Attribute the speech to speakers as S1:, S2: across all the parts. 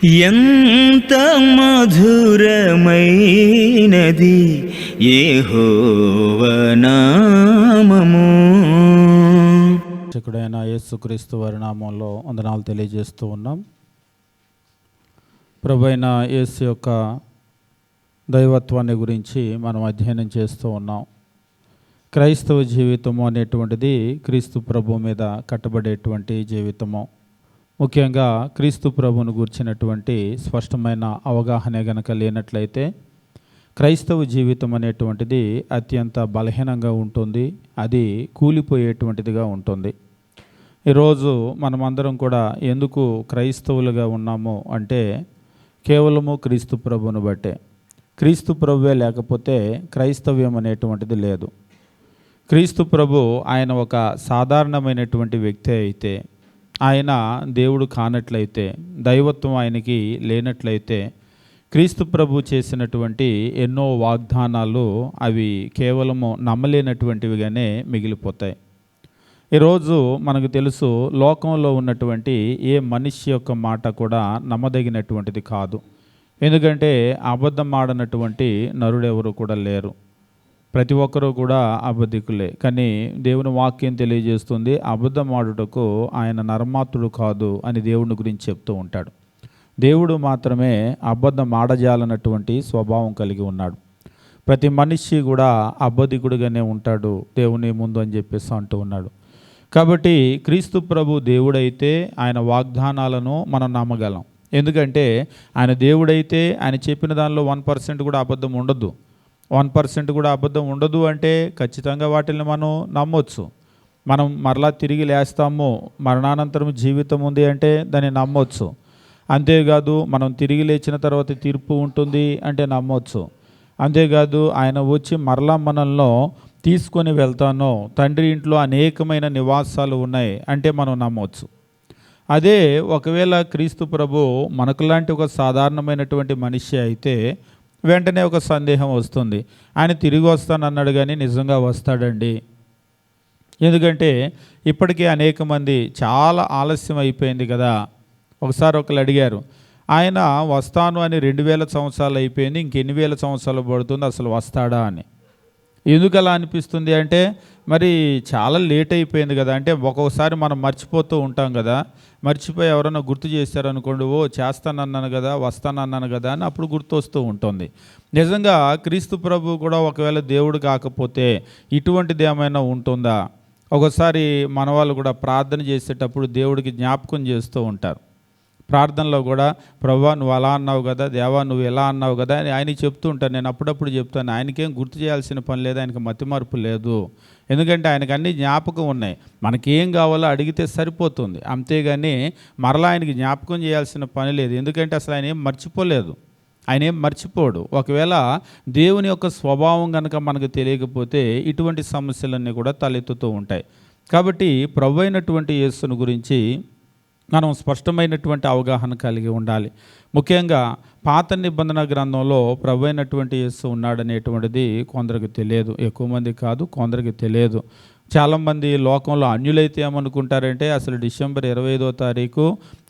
S1: ఎంత మధురమైనది యెహోవా నామము.
S2: రక్షకుడైన యేసుక్రీస్తు వారి నామంలో వందనాలు తెలియజేస్తూ ఉన్నాం. ప్రభువైన యేసు యొక్క దైవత్వాన్ని గురించి మనం అధ్యయనం చేస్తూ ఉన్నాం. క్రైస్తవ జీవితము అనేటువంటిది క్రీస్తు ప్రభు మీద కట్టబడేటువంటి జీవితము. ముఖ్యంగా క్రీస్తు ప్రభువును గూర్చినటువంటి స్పష్టమైన అవగాహన గనక లేనట్లయితే క్రైస్తవ జీవితం అనేటువంటిది అత్యంత బలహీనంగా ఉంటుంది, అది కూలిపోయేటువంటిదిగా ఉంటుంది. ఈరోజు మనమందరం కూడా ఎందుకు క్రైస్తవులుగా ఉన్నాము అంటే కేవలము క్రీస్తు ప్రభువును బట్టే. క్రీస్తు ప్రభువే లేకపోతే క్రైస్తవ్యం అనేటువంటిది లేదు. క్రీస్తు ప్రభు ఆయన ఒక సాధారణమైనటువంటి వ్యక్తి అయితే, ఆయన దేవుడు కానట్లయితే, దైవత్వం ఆయనకి లేనట్లయితే, క్రీస్తు ప్రభు చేసినటువంటి ఎన్నో వాగ్దానాలు అవి కేవలము నమ్మలేనటువంటివిగానే మిగిలిపోతాయి. ఈరోజు మనకు తెలుసు, లోకంలో ఉన్నటువంటి ఏ మనిషి యొక్క మాట కూడా నమ్మదగినటువంటిది కాదు. ఎందుకంటే అబద్ధం ఆడనటువంటి నరుడెవరు కూడా లేరు. ప్రతి ఒక్కరూ కూడా అబద్ధికులే. కానీ దేవుని వాక్యం తెలియజేస్తుంది, అబద్ధం ఆడుటకు ఆయన నరమాత్రుడు కాదు అని దేవుని గురించి చెప్తూ ఉంటాడు. దేవుడు మాత్రమే అబద్ధం ఆడజాలన్నటువంటి స్వభావం కలిగి ఉన్నాడు. ప్రతి మనిషి కూడా అబద్ధికుడుగానే ఉంటాడు దేవుని ముందు అని చెప్పేసి అంటూ ఉన్నాడు. కాబట్టి క్రీస్తు ప్రభు దేవుడైతే ఆయన వాగ్దానాలను మనం నమ్మగలం. ఎందుకంటే ఆయన దేవుడైతే ఆయన చెప్పిన దానిలో 1% కూడా అబద్ధం ఉండదు. 1% కూడా అబద్ధం ఉండదు అంటే ఖచ్చితంగా వాటిని మనం నమ్మొచ్చు. మనం మరలా తిరిగి లేస్తాము, మరణానంతరం జీవితం ఉంది అంటే దాన్ని నమ్మొచ్చు. అంతేకాదు మనం తిరిగి లేచిన తర్వాత తీర్పు ఉంటుంది అంటే నమ్మొచ్చు. అంతేకాదు ఆయన వచ్చి మరలా మనల్ని తీసుకొని వెళ్తాను, తండ్రి ఇంట్లో అనేకమైన నివాసాలు ఉన్నాయి అంటే మనం నమ్మొచ్చు. అదే ఒకవేళ క్రీస్తు ప్రభు మనకులాంటి ఒక సాధారణమైనటువంటి మనిషి అయితే వెంటనే ఒక సందేహం వస్తుంది, ఆయన తిరిగి వస్తానన్నాడు కానీ నిజంగా వస్తాడండి? ఎందుకంటే ఇప్పటికే అనేక మంది చాలా ఆలస్యం అయిపోయింది కదా. ఒకసారి ఒకరు అడిగారు, ఆయన వస్తాను అని 2000 సంవత్సరాలు అయిపోయింది, ఇంకెన్ని వేల సంవత్సరాలు పడుతుంది, అసలు వస్తాడా అని. ఎందుకు అలా అనిపిస్తుంది అంటే మరి చాలా లేట్ అయిపోయింది కదా. అంటే ఒక్కొక్కసారి మనం మర్చిపోతూ ఉంటాం కదా. మర్చిపోయి ఎవరైనా గుర్తు చేశారనుకోండి, ఓ చేస్తానన్నాను కదా, వస్తానన్నాను కదా అని అప్పుడు గుర్తు వస్తూ ఉంటుంది. నిజంగా క్రీస్తు ప్రభు కూడా ఒకవేళ దేవుడు కాకపోతే ఇటువంటిది ఏమైనా ఉంటుందా? ఒకసారి మన వాళ్ళు కూడా ప్రార్థన చేసేటప్పుడు దేవుడికి జ్ఞాపకం చేస్తూ ఉంటారు. ప్రార్థనలో కూడా, ప్రభువా నువ్వు అలా అన్నావు కదా, దేవా నువ్వు ఎలా అన్నావు కదా అని ఆయనకి చెప్తూ ఉంటాను. నేను అప్పుడప్పుడు చెప్తాను, ఆయనకేం గుర్తు చేయాల్సిన పని లేదు, ఆయనకి మతిమార్పు లేదు. ఎందుకంటే ఆయనకు అన్ని జ్ఞాపకం ఉన్నాయి. మనకేం కావాలో అడిగితే సరిపోతుంది, అంతేగాని మరలా ఆయనకి జ్ఞాపకం చేయాల్సిన పని లేదు. ఎందుకంటే అసలు ఆయన ఏం మర్చిపోలేదు, ఆయన ఏం మర్చిపోడు. ఒకవేళ దేవుని యొక్క స్వభావం కనుక మనకు తెలియకపోతే ఇటువంటి సమస్యలన్నీ కూడా తలెత్తుతూ ఉంటాయి. కాబట్టి ప్రభు అయినటువంటి యేసును గురించి మనం స్పష్టమైనటువంటి అవగాహన కలిగి ఉండాలి. ముఖ్యంగా పాత నిబంధన గ్రంథంలో ప్రభు అయినటువంటి యేసు ఉన్నాడనేటువంటిది కొందరికి తెలియదు. ఎక్కువ మంది కాదు, కొందరికి తెలియదు. చాలామంది లోకంలో అన్యులైతే ఏమనుకుంటారంటే అసలు డిసెంబర్ 25వ తారీఖు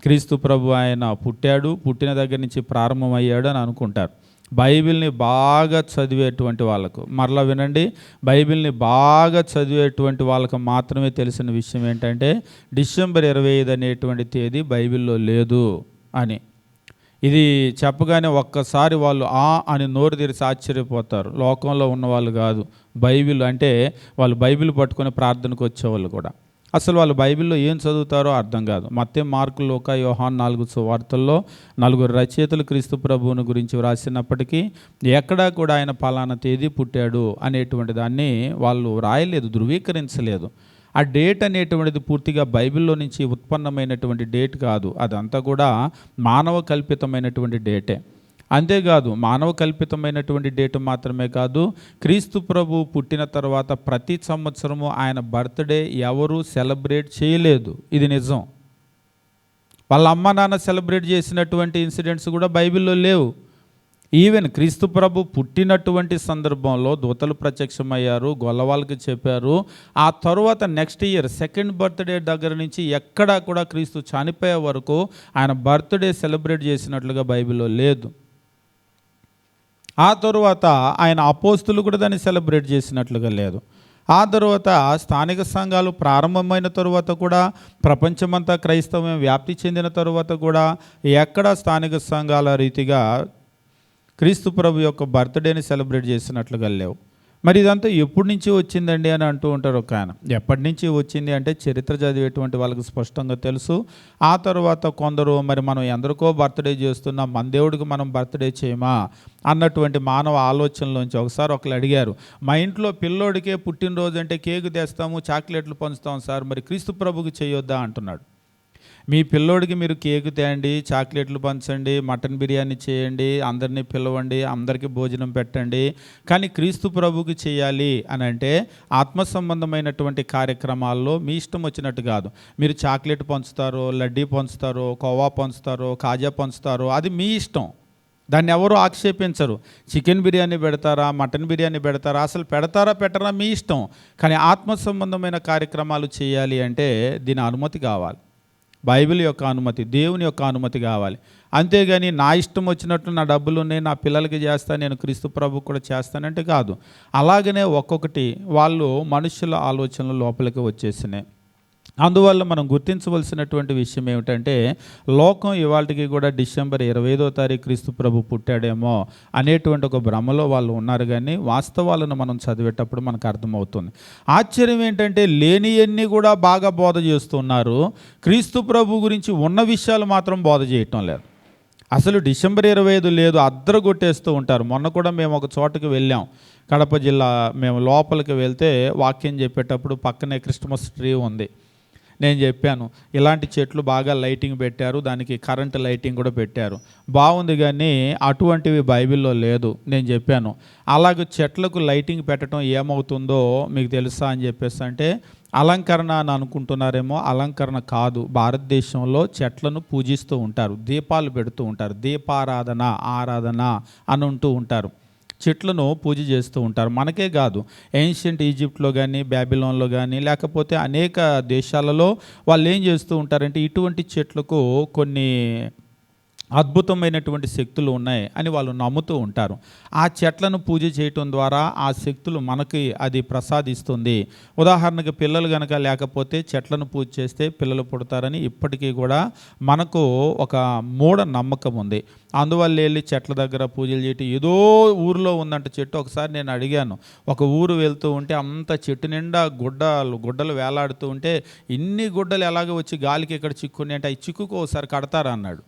S2: క్రీస్తు ప్రభు ఆయన పుట్టాడు, పుట్టిన దగ్గర నుంచి ప్రారంభమయ్యాడు అని అనుకుంటారు. బైబిల్ని బాగా చదివేటువంటి వాళ్ళకు, మరలా వినండి, బైబిల్ని బాగా చదివేటువంటి వాళ్ళకు మాత్రమే తెలిసిన విషయం ఏంటంటే డిసెంబర్ 25 అనేటువంటి తేదీ బైబిల్లో లేదు అని. ఇది చెప్పగానే ఒక్కసారి వాళ్ళు అని నోరు తెరిచి ఆశ్చర్యపోతారు. లోకంలో ఉన్నవాళ్ళు కాదు, బైబిల్ అంటే వాళ్ళు బైబిల్ పట్టుకొని ప్రార్థనకు వచ్చేవాళ్ళు కూడా. అసలు వాళ్ళు బైబిల్లో ఏం చదువుతారో అర్థం కాదు. మత్తయి, మార్కు, లూకా, యోహాను 4 సువార్తల్లో 4 రచయితలు క్రీస్తు ప్రభువుని గురించి వ్రాసినప్పటికీ ఎక్కడా కూడా ఆయన పలానా తేదీ పుట్టాడు అనేటువంటి దాన్ని వాళ్ళు రాయలేదు, ధృవీకరించలేదు. ఆ డేట్ అనేటువంటిది పూర్తిగా బైబిల్లో నుంచి ఉత్పన్నమైనటువంటి డేట్ కాదు, అదంతా కూడా మానవ కల్పితమైనటువంటి డేటే. అంతేకాదు మానవ కల్పితమైనటువంటి డేట్ మాత్రమే కాదు, క్రీస్తు ప్రభు పుట్టిన తర్వాత ప్రతి సంవత్సరము ఆయన బర్త్డే ఎవరు సెలబ్రేట్ చేయలేదు. ఇది నిజం. వాళ్ళ అమ్మ నాన్న సెలబ్రేట్ చేసినటువంటి ఇన్సిడెంట్స్ కూడా బైబిల్లో లేవు. ఈవెన్ క్రీస్తు ప్రభు పుట్టినటువంటి సందర్భంలో దూతలు ప్రత్యక్షమయ్యారు, గొల్లవాళ్ళకి చెప్పారు. ఆ తరువాత నెక్స్ట్ ఇయర్ సెకండ్ బర్త్డే దగ్గర నుంచి ఎక్కడా కూడా క్రీస్తు చనిపోయే వరకు ఆయన బర్త్డే సెలబ్రేట్ చేసినట్లుగా బైబిల్లో లేదు. ఆ తరువాత ఆయన అపోస్తులు కూడా దాన్ని సెలబ్రేట్ చేసినట్లుగా లేదు. ఆ తరువాత స్థానిక సంఘాలు ప్రారంభమైన తరువాత కూడా, ప్రపంచమంతా క్రైస్తవం వ్యాప్తి చెందిన తరువాత కూడా ఎక్కడ స్థానిక సంఘాల రీతిగా క్రీస్తు ప్రభు యొక్క బర్త్డేని సెలబ్రేట్ చేసినట్లుగా లేవు. మరి ఇదంతా ఎప్పటి నుంచి వచ్చిందండి అని అంటూ ఉంటారు ఒక ఆయన. ఎప్పటి నుంచి వచ్చింది అంటే చరిత్ర చదివేటువంటి వాళ్ళకి స్పష్టంగా తెలుసు. ఆ తర్వాత కొందరు మరి మనం ఎందరికో బర్త్డే చేస్తున్నాం, మన దేవుడికి మనం బర్త్డే చేయమా అన్నటువంటి మానవ ఆలోచనలోంచి ఒకసారి ఒకరు అడిగారు, మా ఇంట్లో పిల్లోడికే పుట్టినరోజు అంటే కేకు తెస్తాము, చాక్లెట్లు పంచుతాం సార్, మరి క్రీస్తు ప్రభుకి చేయొద్దా అంటున్నాడు. మీ పిల్లోడికి మీరు కేకు తేండి, చాక్లెట్లు పంచండి, మటన్ బిర్యానీ చేయండి, అందరినీ పిలవండి, అందరికీ భోజనం పెట్టండి, కానీ క్రీస్తు ప్రభుకి చేయాలి అని అంటే ఆత్మ సంబంధమైనటువంటి కార్యక్రమాల్లో మీ ఇష్టం వచ్చినట్టు కాదు. మీరు చాక్లెట్ పంచుతారో, లడ్డీ పంచుతారో, కోవా పంచుతారో, కాజా పంచుతారో, అది మీ ఇష్టం, దాన్ని ఎవరు ఆక్షేపించరు. చికెన్ బిర్యానీ పెడతారా, మటన్ బిర్యానీ పెడతారా, అసలు పెడతారా పెట్టరా మీ ఇష్టం. కానీ ఆత్మ సంబంధమైన కార్యక్రమాలు చేయాలి అంటే దీని అనుమతి కావాలి, బైబిల్ యొక్క అనుమతి, దేవుని యొక్క అనుమతి కావాలి. అంతేగాని నా ఇష్టం వచ్చినట్లు నా డబ్బులు ఉన్నాయి, నా పిల్లలకి చేస్తాను, నేను క్రీస్తు ప్రభు కూడా చేస్తానంటే కాదు. అలాగనే ఒక్కొక్కటి వాళ్ళు మనుషుల ఆలోచనలు లోపలికి వచ్చేసినాయి. అందువల్ల మనం గుర్తించవలసినటువంటి విషయం ఏమిటంటే, లోకం ఇవాళకి కూడా డిసెంబర్ 25వ తారీఖు క్రీస్తు ప్రభు పుట్టాడేమో అనేటువంటి ఒక భ్రమలో వాళ్ళు ఉన్నారు. కానీ వాస్తవాలను మనం చదివేటప్పుడు మనకు అర్థమవుతుంది. ఆశ్చర్యం ఏంటంటే లేనియన్నీ కూడా బాగా బోధ చేస్తున్నారు, క్రీస్తు ప్రభు గురించి ఉన్న విషయాలు మాత్రం బోధ చేయటం లేదు. అసలు డిసెంబర్ 25 లేదు, అద్దరగొట్టేస్తూ ఉంటారు. మొన్న కూడా మేము ఒక చోటకి వెళ్ళాం, కడప జిల్లా. మేము లోపలికి వెళ్తే వాక్యం చెప్పేటప్పుడు పక్కనే క్రిస్మస్ ట్రీ ఉంది. నేను చెప్పాను, ఇలాంటి చెట్లు బాగా లైటింగ్ పెట్టారు, దానికి కరెంట్ లైటింగ్ కూడా పెట్టారు, బాగుంది, కానీ అటువంటివి బైబిల్లో లేదు. నేను చెప్పాను, అలాగే చెట్లకు లైటింగ్ పెట్టడం ఏమవుతుందో మీకు తెలుసా అని చెప్పేసి అంటే, అలంకరణ అని అనుకుంటున్నారేమో, అలంకరణ కాదు. భారతదేశంలో చెట్లను పూజిస్తూ ఉంటారు, దీపాలు పెడుతూ ఉంటారు, దీపారాధన, ఆరాధన అని ఉంటూ ఉంటారు, చెట్లను పూజ చేస్తూ ఉంటారు. మనకే కాదు, ఏన్షియంట్ ఈజిప్ట్లో కానీ, బ్యాబిలోన్లో కానీ, లేకపోతే అనేక దేశాలలో వాళ్ళు ఏం చేస్తూ ఉంటారంటే ఇటువంటి చెట్లకు కొన్ని అద్భుతమైనటువంటి శక్తులు ఉన్నాయి అని వాళ్ళు నమ్ముతూ ఉంటారు. ఆ చెట్లను పూజ చేయటం ద్వారా ఆ శక్తులు మనకి అది ప్రసాదిస్తుంది. ఉదాహరణకు పిల్లలు కనుక లేకపోతే చెట్లను పూజ చేస్తే పిల్లలు పుడతారని ఇప్పటికీ కూడా మనకు ఒక మూఢ నమ్మకం ఉంది. అందువల్ల వెళ్ళి చెట్ల దగ్గర పూజలు చేయటం, ఏదో ఊరిలో ఉందంట చెట్టు. ఒకసారి నేను అడిగాను, ఒక ఊరు వెళ్తూ ఉంటే అంత చెట్టు నిండా గుడ్డలు వేలాడుతూ ఉంటే, ఇన్ని గుడ్డలు ఎలాగో వచ్చి గాలికి ఇక్కడ చిక్కుని అంటే, అవి చిక్కుకు ఒకసారి కడతారా అన్నాడు.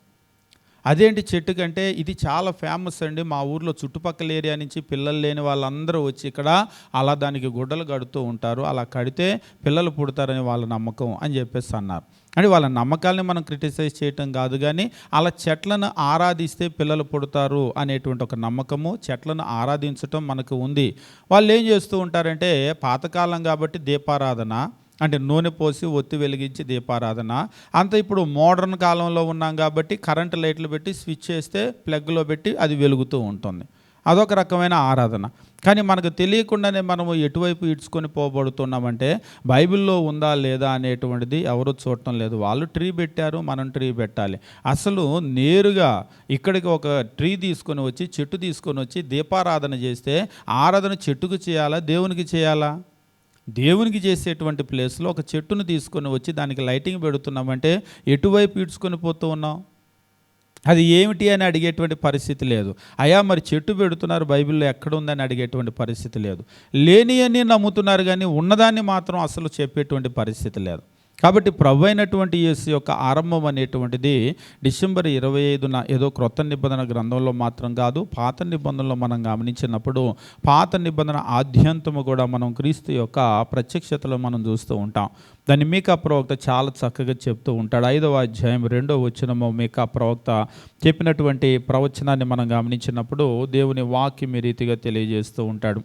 S2: అదేంటి చెట్టు కంటే, ఇది చాలా ఫేమస్ అండి, మా ఊర్లో చుట్టుపక్కల ఏరియా నుంచి పిల్లలు లేని వాళ్ళందరూ వచ్చి ఇక్కడ అలా దానికి గుడ్డలు కడుతూ ఉంటారు, అలా కడితే పిల్లలు పుడతారని వాళ్ళ నమ్మకం అని చెప్పేసి అన్నారు. అంటే వాళ్ళ నమ్మకాలని మనం క్రిటిసైజ్ చేయటం కాదు, కానీ అలా చెట్లను ఆరాధిస్తే పిల్లలు పుడతారు అనేటువంటి ఒక నమ్మకము, చెట్లను ఆరాధించటం మనకు ఉంది. వాళ్ళు ఏం చేస్తూ ఉంటారంటే, పాతకాలం కాబట్టి దీపారాధన అంటే నూనె పోసి ఒత్తి వెలిగించి దీపారాధన, అంత ఇప్పుడు మోడర్న్ కాలంలో ఉన్నాం కాబట్టి కరెంటు లైట్లు పెట్టి స్విచ్ చేస్తే ప్లగ్లో పెట్టి అది వెలుగుతూ ఉంటుంది, అదొక రకమైన ఆరాధన. కానీ మనకు తెలియకుండానే మనము ఎటువైపు ఇడ్చుకొని పోబడుతున్నామంటే, బైబిల్లో ఉందా లేదా అనేటువంటిది ఎవరు చూడటం లేదు. వాళ్ళు ట్రీ పెట్టారు, మనం ట్రీ పెట్టాలి. అసలు నేరుగా ఇక్కడికి ఒక ట్రీ తీసుకొని వచ్చి, చెట్టు తీసుకొని వచ్చి దీపారాధన చేస్తే ఆరాధన చెట్టుకు చేయాలా, దేవునికి చేయాలా? దేవునికి చేసేటువంటి ప్లేస్లో ఒక చెట్టును తీసుకొని వచ్చి దానికి లైటింగ్ పెడుతున్నామంటే ఎటువైపు ఇడ్చుకొని పోతూ ఉన్నాం? అది ఏమిటి అని అడిగేటువంటి పరిస్థితి లేదు. అయ్యా మరి చెట్టు పెడుతున్నారు, బైబిల్లో ఎక్కడ ఉందని అడిగేటువంటి పరిస్థితి లేదు. లేని అని నమ్ముతున్నారు, కానీ ఉన్నదాన్ని మాత్రం అసలు చెప్పేటువంటి పరిస్థితి లేదు. కాబట్టి ప్రభు అయినటువంటి యేసు యొక్క ఆరంభం అనేటువంటిది డిసెంబర్ 25న ఏదో క్రొత్త నిబంధన గ్రంథంలో మాత్రం కాదు, పాత నిబంధనలో మనం గమనించినప్పుడు పాత నిబంధన ఆద్యంతము కూడా మనం క్రీస్తు యొక్క ప్రత్యక్షతలో మనం చూస్తూ ఉంటాం. దాన్ని మీకా ప్రవక్త చాలా చక్కగా చెప్తూ ఉంటాడు. 5వ అధ్యాయం 2వ వచనము మీకా ప్రవక్త చెప్పినటువంటి ప్రవచనాన్ని మనం గమనించినప్పుడు దేవుని వాక్యం ఈ రీతిగా తెలియజేస్తూ ఉంటాడు.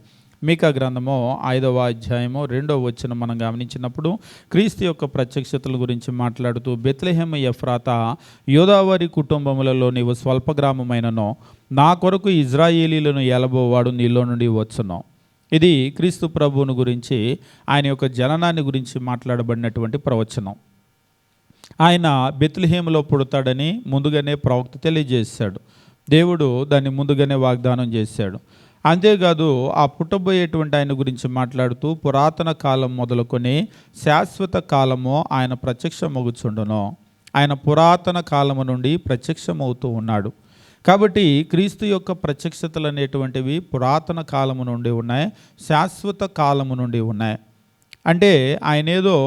S2: మీకా గ్రంథము 5వ అధ్యాయము 2వ వచనం మనం గమనించినప్పుడు క్రీస్తు యొక్క ప్రత్యక్షతల గురించి మాట్లాడుతూ, బెత్లెహేము ఎఫ్రాతా, యోదావారి కుటుంబములలో నీవు స్వల్ప గ్రామమైనను నా కొరకు ఇజ్రాయేలీలను ఏలబోవాడు నీలో నుండి వచ్చును. ఇది క్రీస్తు ప్రభువును గురించి, ఆయన యొక్క జననాన్ని గురించి మాట్లాడబడినటువంటి ప్రవచనం. ఆయన బెత్లెహేములో పుడతాడని ముందుగానే ప్రవక్త తెలియజేశాడు. దేవుడు దాన్ని ముందుగానే వాగ్దానం చేశాడు. అంతేకాదు ఆ పుట్టబోయేటువంటి ఆయన గురించి మాట్లాడుతూ, పురాతన కాలం మొదలుకొని శాశ్వత కాలము ఆయన ప్రత్యక్షమగుచుండును. ఆయన పురాతన కాలము నుండి ప్రత్యక్షమవుతూ ఉన్నాడు. కాబట్టి క్రీస్తు యొక్క ప్రత్యక్షతలు అనేటువంటివి పురాతన కాలము నుండి ఉన్నాయి, శాశ్వత కాలము నుండి ఉన్నాయి. అంటే ఆయన ఏదో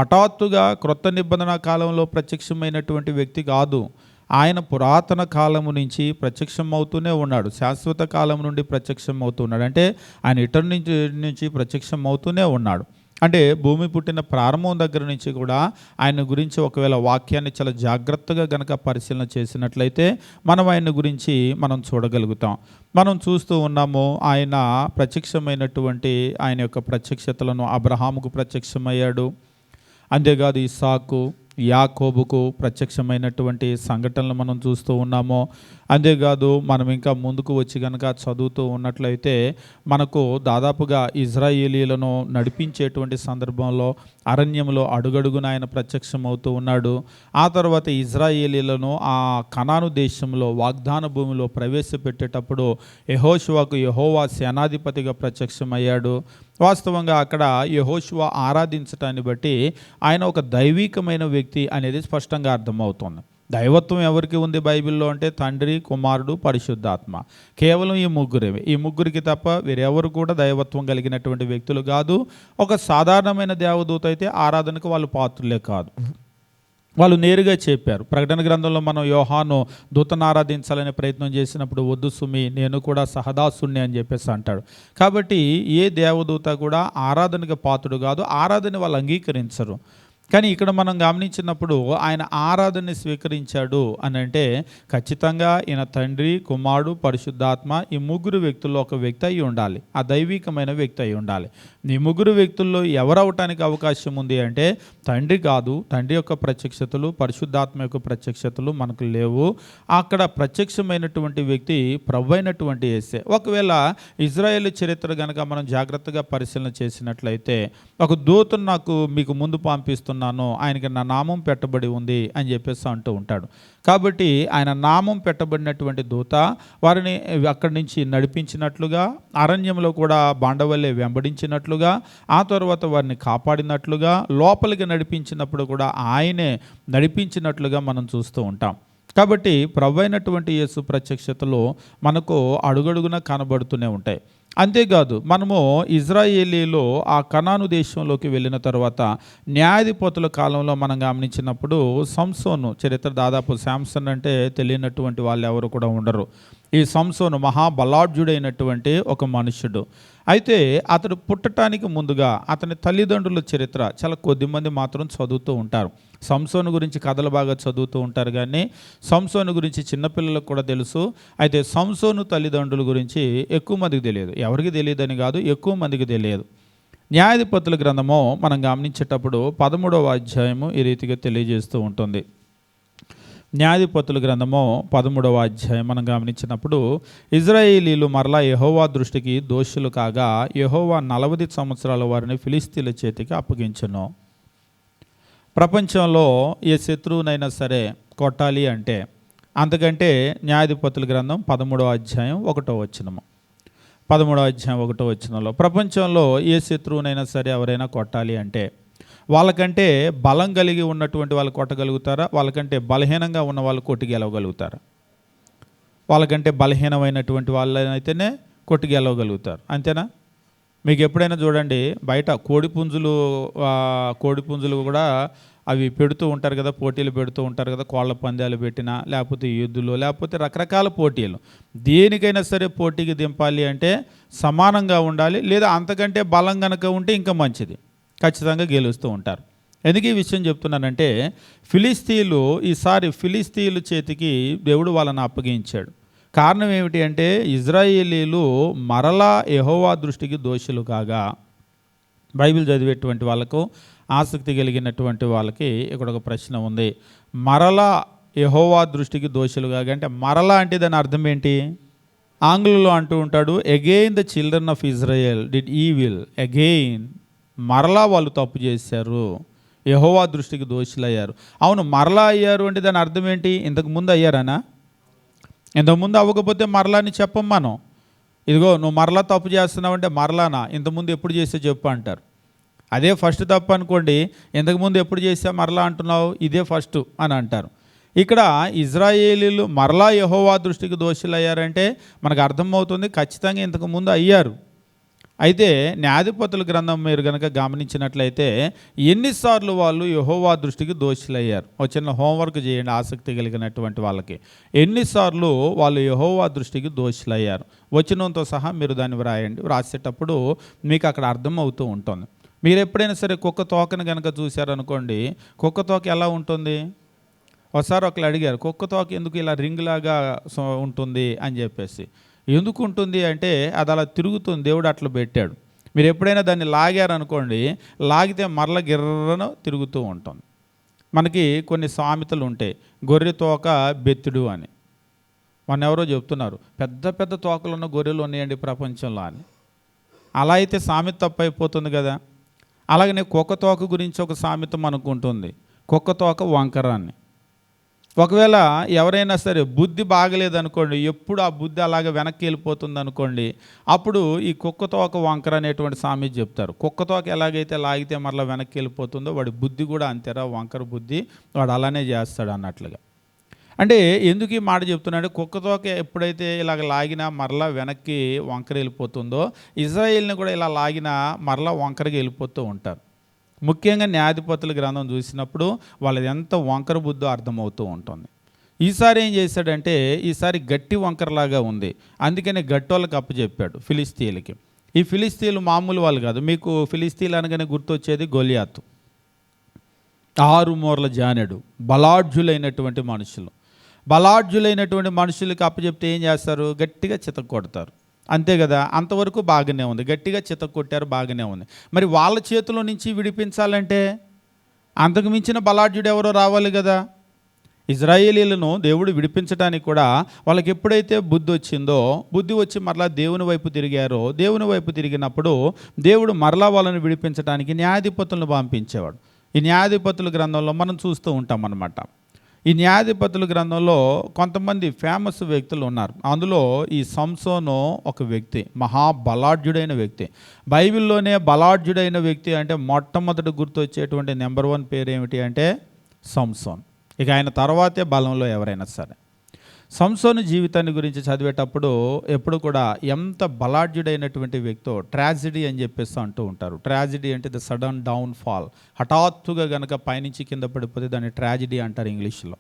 S2: హఠాత్తుగా క్రొత్త నిబంధన కాలంలో ప్రత్యక్షమైనటువంటి వ్యక్తి కాదు. ఆయన పురాతన కాలము నుంచి ప్రత్యక్షం అవుతూనే ఉన్నాడు, శాశ్వత కాలం నుండి ప్రత్యక్షం అవుతున్నాడు. అంటే ఆయన ఇటర్నిటీ నుంచి ప్రత్యక్షం అవుతూనే ఉన్నాడు. అంటే భూమి పుట్టిన ప్రారంభం దగ్గర నుంచి కూడా ఆయన గురించి ఒకవేళ వాక్యాన్ని చాలా జాగ్రత్తగా గనక పరిశీలన చేసినట్లయితే మనం ఆయన గురించి మనం చూడగలుగుతాం. మనం చూస్తూ ఉన్నాము, ఆయన ప్రత్యక్షమైనటువంటి ఆయన యొక్క ప్రత్యక్షతలను అబ్రహాముకు ప్రత్యక్షమయ్యాడు. అంతేకాదు ఇస్సాకు, యాకోబుకు ప్రత్యక్షమైనటువంటి సంఘటనలు మనం చూస్తూ ఉన్నాము. అంతేకాదు మనం ఇంకా ముందుకు వచ్చి కనుక చదువుతూ ఉన్నట్లయితే మనకు దాదాపుగా ఇజ్రాయేలీలను నడిపించేటువంటి సందర్భంలో అరణ్యంలో అడుగడుగున ఆయన ప్రత్యక్షమవుతూ ఉన్నాడు. ఆ తర్వాత ఇజ్రాయేలీలను ఆ కనాను దేశంలో వాగ్దాన భూమిలో ప్రవేశపెట్టేటప్పుడు యెహోషువకు యెహోవా సేనాధిపతిగా ప్రత్యక్షమయ్యాడు. వాస్తవంగా అక్కడ యెహోషువ ఆరాధించటాన్ని బట్టి ఆయన ఒక దైవికమైన వ్యక్తి అనేది స్పష్టంగా అర్థమవుతుంది. దైవత్వం ఎవరికి ఉంది బైబిల్లో అంటే తండ్రి, కుమారుడు, పరిశుద్ధాత్మ. కేవలం ఈ ముగ్గురేవి. ఈ ముగ్గురికి తప్ప వేరెవరు కూడా దైవత్వం కలిగినటువంటి వ్యక్తులు కాదు. ఒక సాధారణమైన దేవదూత అయితే ఆరాధనకు వాళ్ళు పాత్రులే కాదు. వాళ్ళు నేరుగా చెప్పారు. ప్రకటన గ్రంథంలో మనం యోహాను దూతను ఆరాధించాలనే ప్రయత్నం చేసినప్పుడు, వద్దు సుమి, నేను కూడా సహదాసుణ్ణి అని చెప్పేసి అంటాడు. కాబట్టి ఏ దేవదూత కూడా ఆరాధనకు పాత్రుడు కాదు, ఆరాధన వాళ్ళు అంగీకరించరు. కానీ ఇక్కడ మనం గమనించినప్పుడు ఆయన ఆరాధనని స్వీకరించాడు అని అంటే ఖచ్చితంగా ఈయన తండ్రి, కుమారుడు, పరిశుద్ధాత్మ ఈ ముగ్గురు వ్యక్తుల్లో ఒక వ్యక్తి అయి ఉండాలి, ఆ దైవికమైన వ్యక్తి అయి ఉండాలి. ఈ ముగ్గురు వ్యక్తుల్లో ఎవరవటానికి అవకాశం ఉంది అంటే తండ్రి కాదు. తండ్రి యొక్క ప్రత్యక్షతలు, పరిశుద్ధాత్మ యొక్క ప్రత్యక్షతలు మనకు లేవు. అక్కడ ప్రత్యక్షమైనటువంటి వ్యక్తి ప్రభు అయినటువంటి యేసే. ఒకవేళ ఇజ్రాయేల్ చరిత్ర కనుక మనం జాగ్రత్తగా పరిశీలన చేసినట్లయితే, ఒక దూతను నాకు మీకు ముందు పంపిస్తున్నాను, ఆయనకి నా నామం పెట్టబడి ఉంది అని చెప్పేసి అంటూ ఉంటాడు. కాబట్టి ఆయన నామం పెట్టబడినటువంటి దూత వారిని అక్కడి నుంచి నడిపించినట్లుగా, అరణ్యంలో కూడా బాండవల్లే వెంబడించినట్లుగా, ఆ తర్వాత వారిని కాపాడినట్లుగా, లోపలికి నడిపించినప్పుడు కూడా ఆయనే నడిపించినట్లుగా మనం చూస్తూ ఉంటాం. కాబట్టి ప్రభు అయినటువంటి యేసు ప్రత్యక్షతలు మనకు అడుగడుగున కనబడుతూనే ఉంటాయి. అంతేకాదు మనము ఇజ్రాయేలీలో ఆ కనాను దేశంలోకి వెళ్ళిన తర్వాత న్యాయాధిపతుల కాలంలో మనం గమనించినప్పుడు సంసోను చరిత్ర, దాదాపు శాంసన్ అంటే తెలియనటువంటి వాళ్ళు ఎవరు కూడా ఉండరు. ఈ సంసోను మహాబలాఢ్యుడైనటువంటి ఒక మనుష్యుడు. అయితే అతడు పుట్టడానికి ముందుగా అతని తల్లిదండ్రుల చరిత్ర చాలా కొద్దిమంది మాత్రం చదువుతూ ఉంటారు. సంసోను గురించి కథలు బాగా చదువుతూ ఉంటారు, కానీ సంసోను గురించి చిన్నపిల్లలకు కూడా తెలుసు. అయితే సంసోను తల్లిదండ్రుల గురించి ఎక్కువ మందికి తెలియదు. ఎవరికి తెలియదని కాదు, ఎక్కువ మందికి తెలియదు. న్యాయాధిపతుల గ్రంథము మనం గమనించేటప్పుడు 13వ అధ్యాయము ఈ రీతిగా తెలియజేస్తూ ఉంటుంది. న్యాయాధిపతుల గ్రంథము 13వ అధ్యాయం మనం గమనించినప్పుడు, ఇజ్రాయేలీలు మరలా యెహోవా దృష్టికి దోషులు కాగా యెహోవా 40 సంవత్సరాల వారిని ఫిలిస్తీన్ల చేతికి అప్పగించెను. ప్రపంచంలో ఏ శత్రువునైనా సరే కొట్టాలి అంటే అంతకంటే న్యాయాధిపతుల గ్రంథం 13వ అధ్యాయం 1వ వచనము, 13వ అధ్యాయం 1వ వచనంలో ప్రపంచంలో ఏ శత్రువునైనా సరే ఎవరైనా కొట్టాలి అంటే వాళ్ళకంటే బలం కలిగి ఉన్నటువంటి వాళ్ళు కొట్టగలుగుతారా? వాళ్ళకంటే బలహీనంగా ఉన్న వాళ్ళు కొట్టి గెలవగలుగుతారా? వాళ్ళకంటే బలహీనమైనటువంటి వాళ్ళైతేనే కొట్టి గెలవగలుగుతారు, అంతేనా? మీకు ఎప్పుడైనా చూడండి, బయట కోడిపుంజులు కూడా అవి పెడుతూ ఉంటారు కదా, పోటీలు పెడుతూ ఉంటారు కదా, కోళ్ళ పందాలు పెట్టినా, లేకపోతే ఎద్దులు, లేకపోతే రకరకాల పోటీలు. దేనికైనా సరే పోటీకి దింపాలి అంటే సమానంగా ఉండాలి, లేదా అంతకంటే బలం కనుక ఉంటే ఇంకా మంచిది, ఖచ్చితంగా గెలుస్తూ ఉంటారు. ఎందుకు ఈ విషయం చెప్తున్నానంటే, ఈసారి ఫిలిస్తీన్ల చేతికి దేవుడు వాళ్ళని అప్పగించాడు. కారణం ఏమిటి అంటే ఇజ్రాయేలీలు మరలా యెహోవా దృష్టికి దోషులు కాగా, బైబిల్ చదివేటువంటి వాళ్ళకు ఆసక్తి కలిగినటువంటి వాళ్ళకి ఇక్కడ ఒక ప్రశ్న ఉంది. మరలా యెహోవా దృష్టికి దోషులు కాగా అంటే మరలా అంటే దాని అర్థం ఏంటి? ఆంగ్లంలో అంటూ ఉంటాడు, again the children of Israel did evil again. మరలా వాళ్ళు తప్పు చేశారు, యెహోవా దృష్టికి దోషులయ్యారు. అవును, మరలా అయ్యారు అంటే దాని అర్థం ఏంటి? ఇంతకుముందు అయ్యారనా? ఇంతకుముందు అవ్వకపోతే మరలా అని చెప్పం మనం. ఇదిగో నువ్వు మరలా తప్పు చేస్తున్నావు అంటే మరలానా, ఇంతకుముందు ఎప్పుడు చేసే చెప్పు అంటారు. అదే ఫస్ట్ తప్పు అనుకోండి, ఇంతకుముందు ఎప్పుడు చేసా మరలా అంటున్నావు, ఇదే ఫస్ట్ అని అంటారు. ఇక్కడ ఇజ్రాయేలీలు మరలా యెహోవా దృష్టికి దోషులయ్యారంటే మనకు అర్థమవుతుంది ఖచ్చితంగా ఇంతకుముందు అయ్యారు. అయితే న్యాయాధిపతుల గ్రంథం మీరు కనుక గమనించినట్లయితే ఎన్నిసార్లు వాళ్ళు యెహోవా దృష్టికి దోషులయ్యారు? ఒక చిన్న హోంవర్క్ చేయండి ఆసక్తి కలిగినటువంటి వాళ్ళకి. ఎన్నిసార్లు వాళ్ళు యెహోవా దృష్టికి దోషులయ్యారు? వచనంతో సహా మీరు దాన్ని వ్రాయండి. వ్రాసేటప్పుడు మీకు అక్కడ అర్థమవుతూ ఉంటుంది. మీరు ఎప్పుడైనా సరే కుక్క తోకను కనుక చూశారనుకోండి, కుక్క తోక ఎలా ఉంటుంది? ఒకసారి ఒకళ్ళు అడిగారు, కుక్క తోక ఎందుకు ఇలా రింగ్ లాగా ఉంటుంది అని చెప్పేసి. ఎందుకు ఉంటుంది అంటే అది అలా తిరుగుతుంది, దేవుడు అట్లా పెట్టాడు. మీరు ఎప్పుడైనా దాన్ని లాగారనుకోండి, లాగితే మరల గిర్రన తిరుగుతూ ఉంటుంది. మనకి కొన్ని సామెతలు ఉంటాయి, గొర్రె తోక బెత్తుడు అని. మన ఎవరో చెప్తున్నారు, పెద్ద పెద్ద తోకలు ఉన్న గొర్రెలు ఉన్నాయండి ప్రపంచంలో అని. అలా అయితే సామెత తప్పు అయిపోతుంది కదా. అలాగనే కుక్క తోక గురించి ఒక సామెత మనకు ఉంటుంది, కుక్క తోక వంకర అని. ఒకవేళ ఎవరైనా సరే బుద్ధి బాగలేదనుకోండి, ఎప్పుడు ఆ బుద్ధి అలాగే వెనక్కి వెళ్ళిపోతుంది అనుకోండి, అప్పుడు ఈ కుక్క తోక వంకర అనేటువంటి సామెత చెప్తారు. కుక్క తోక ఎలాగైతే లాగితే మరలా వెనక్కి వెళ్ళిపోతుందో వాడి బుద్ధి కూడా అంతేరా, వంకర బుద్ధి, వాడు అలానే చేస్తాడు అన్నట్లుగా. అంటే ఎందుకు ఈ మాట చెప్తున్నాడు? కుక్క తోక ఎప్పుడైతే ఇలాగ లాగినా మరలా వెనక్కి వంకర వెళ్ళిపోతుందో, ఇజ్రాయేల్ని కూడా ఇలా లాగినా మరలా వంకరగా వెళ్ళిపోతూ ఉంటారు. ముఖ్యంగా న్యాయాధిపతుల గ్రంథం చూసినప్పుడు వాళ్ళది ఎంత వంకర బుద్ధో అర్థమవుతూ ఉంటుంది. ఈసారి ఏం చేశాడంటే, ఈసారి గట్టి వంకరలాగా ఉంది, అందుకనే గట్టోళ్ళకి అప్పచెప్పాడు ఫిలిస్తీన్లకి. ఈ ఫిలిస్తీన్లు మామూలు వాళ్ళు కాదు. మీకు ఫిలిస్తీన్లు అనగానే గుర్తొచ్చేది గొలియాతు, 6 మూరల జానెడు, బలాఢ్యులైనటువంటి మనుషులు. బలాఢ్యులైనటువంటి మనుషులకి అప్పచెప్తే ఏం చేస్తారు? గట్టిగా చితక కొడతారు, అంతే కదా. అంతవరకు బాగానే ఉంది, గట్టిగా చితక కొట్టారు, బాగానే ఉంది. మరి వాళ్ళ చేతిలో నుంచి విడిపించాలంటే అంతకు మించిన బలాఢ్యుడు ఎవరో రావాలి కదా. ఇజ్రాయేలీలను దేవుడు విడిపించడానికి కూడా వాళ్ళకి ఎప్పుడైతే బుద్ధి వచ్చిందో, బుద్ధి వచ్చి మరలా దేవుని వైపు తిరిగారో, దేవుని వైపు తిరిగినప్పుడు దేవుడు మరలా వాళ్ళని విడిపించడానికి న్యాయాధిపతులను పంపించేవాడు. ఈ న్యాయాధిపతుల గ్రంథంలో మనం చూస్తూ ఉంటాం అన్నమాట. ఈ న్యాయాధిపతుల గ్రంథంలో కొంతమంది ఫేమస్ వ్యక్తులు ఉన్నారు. అందులో ఈ సంసోను ఒక వ్యక్తి, మహాబలాఢ్యుడైన వ్యక్తి. బైబిల్లోనే బలాఢ్యుడైన వ్యక్తి అంటే మొట్టమొదటి గుర్తొచ్చేటువంటి నెంబర్ 1 పేరు ఏమిటి అంటే సంసోన్. ఇక ఆయన తర్వాతే బలంలో ఎవరైనా సరే. సంసోను జీవితాన్ని గురించి చదివేటప్పుడు ఎప్పుడు కూడా ఎంత బలాఢ్యుడైనటువంటి వ్యక్తో ట్రాజిడీ అని చెప్పేసి అంటూ ఉంటారు. ట్రాజిడీ అంటే ద సడన్ డౌన్ ఫాల్, హఠాత్తుగా కనుక పైనుంచి కింద పడిపోతే దాన్ని ట్రాజిడీ అంటారు ఇంగ్లీష్లో.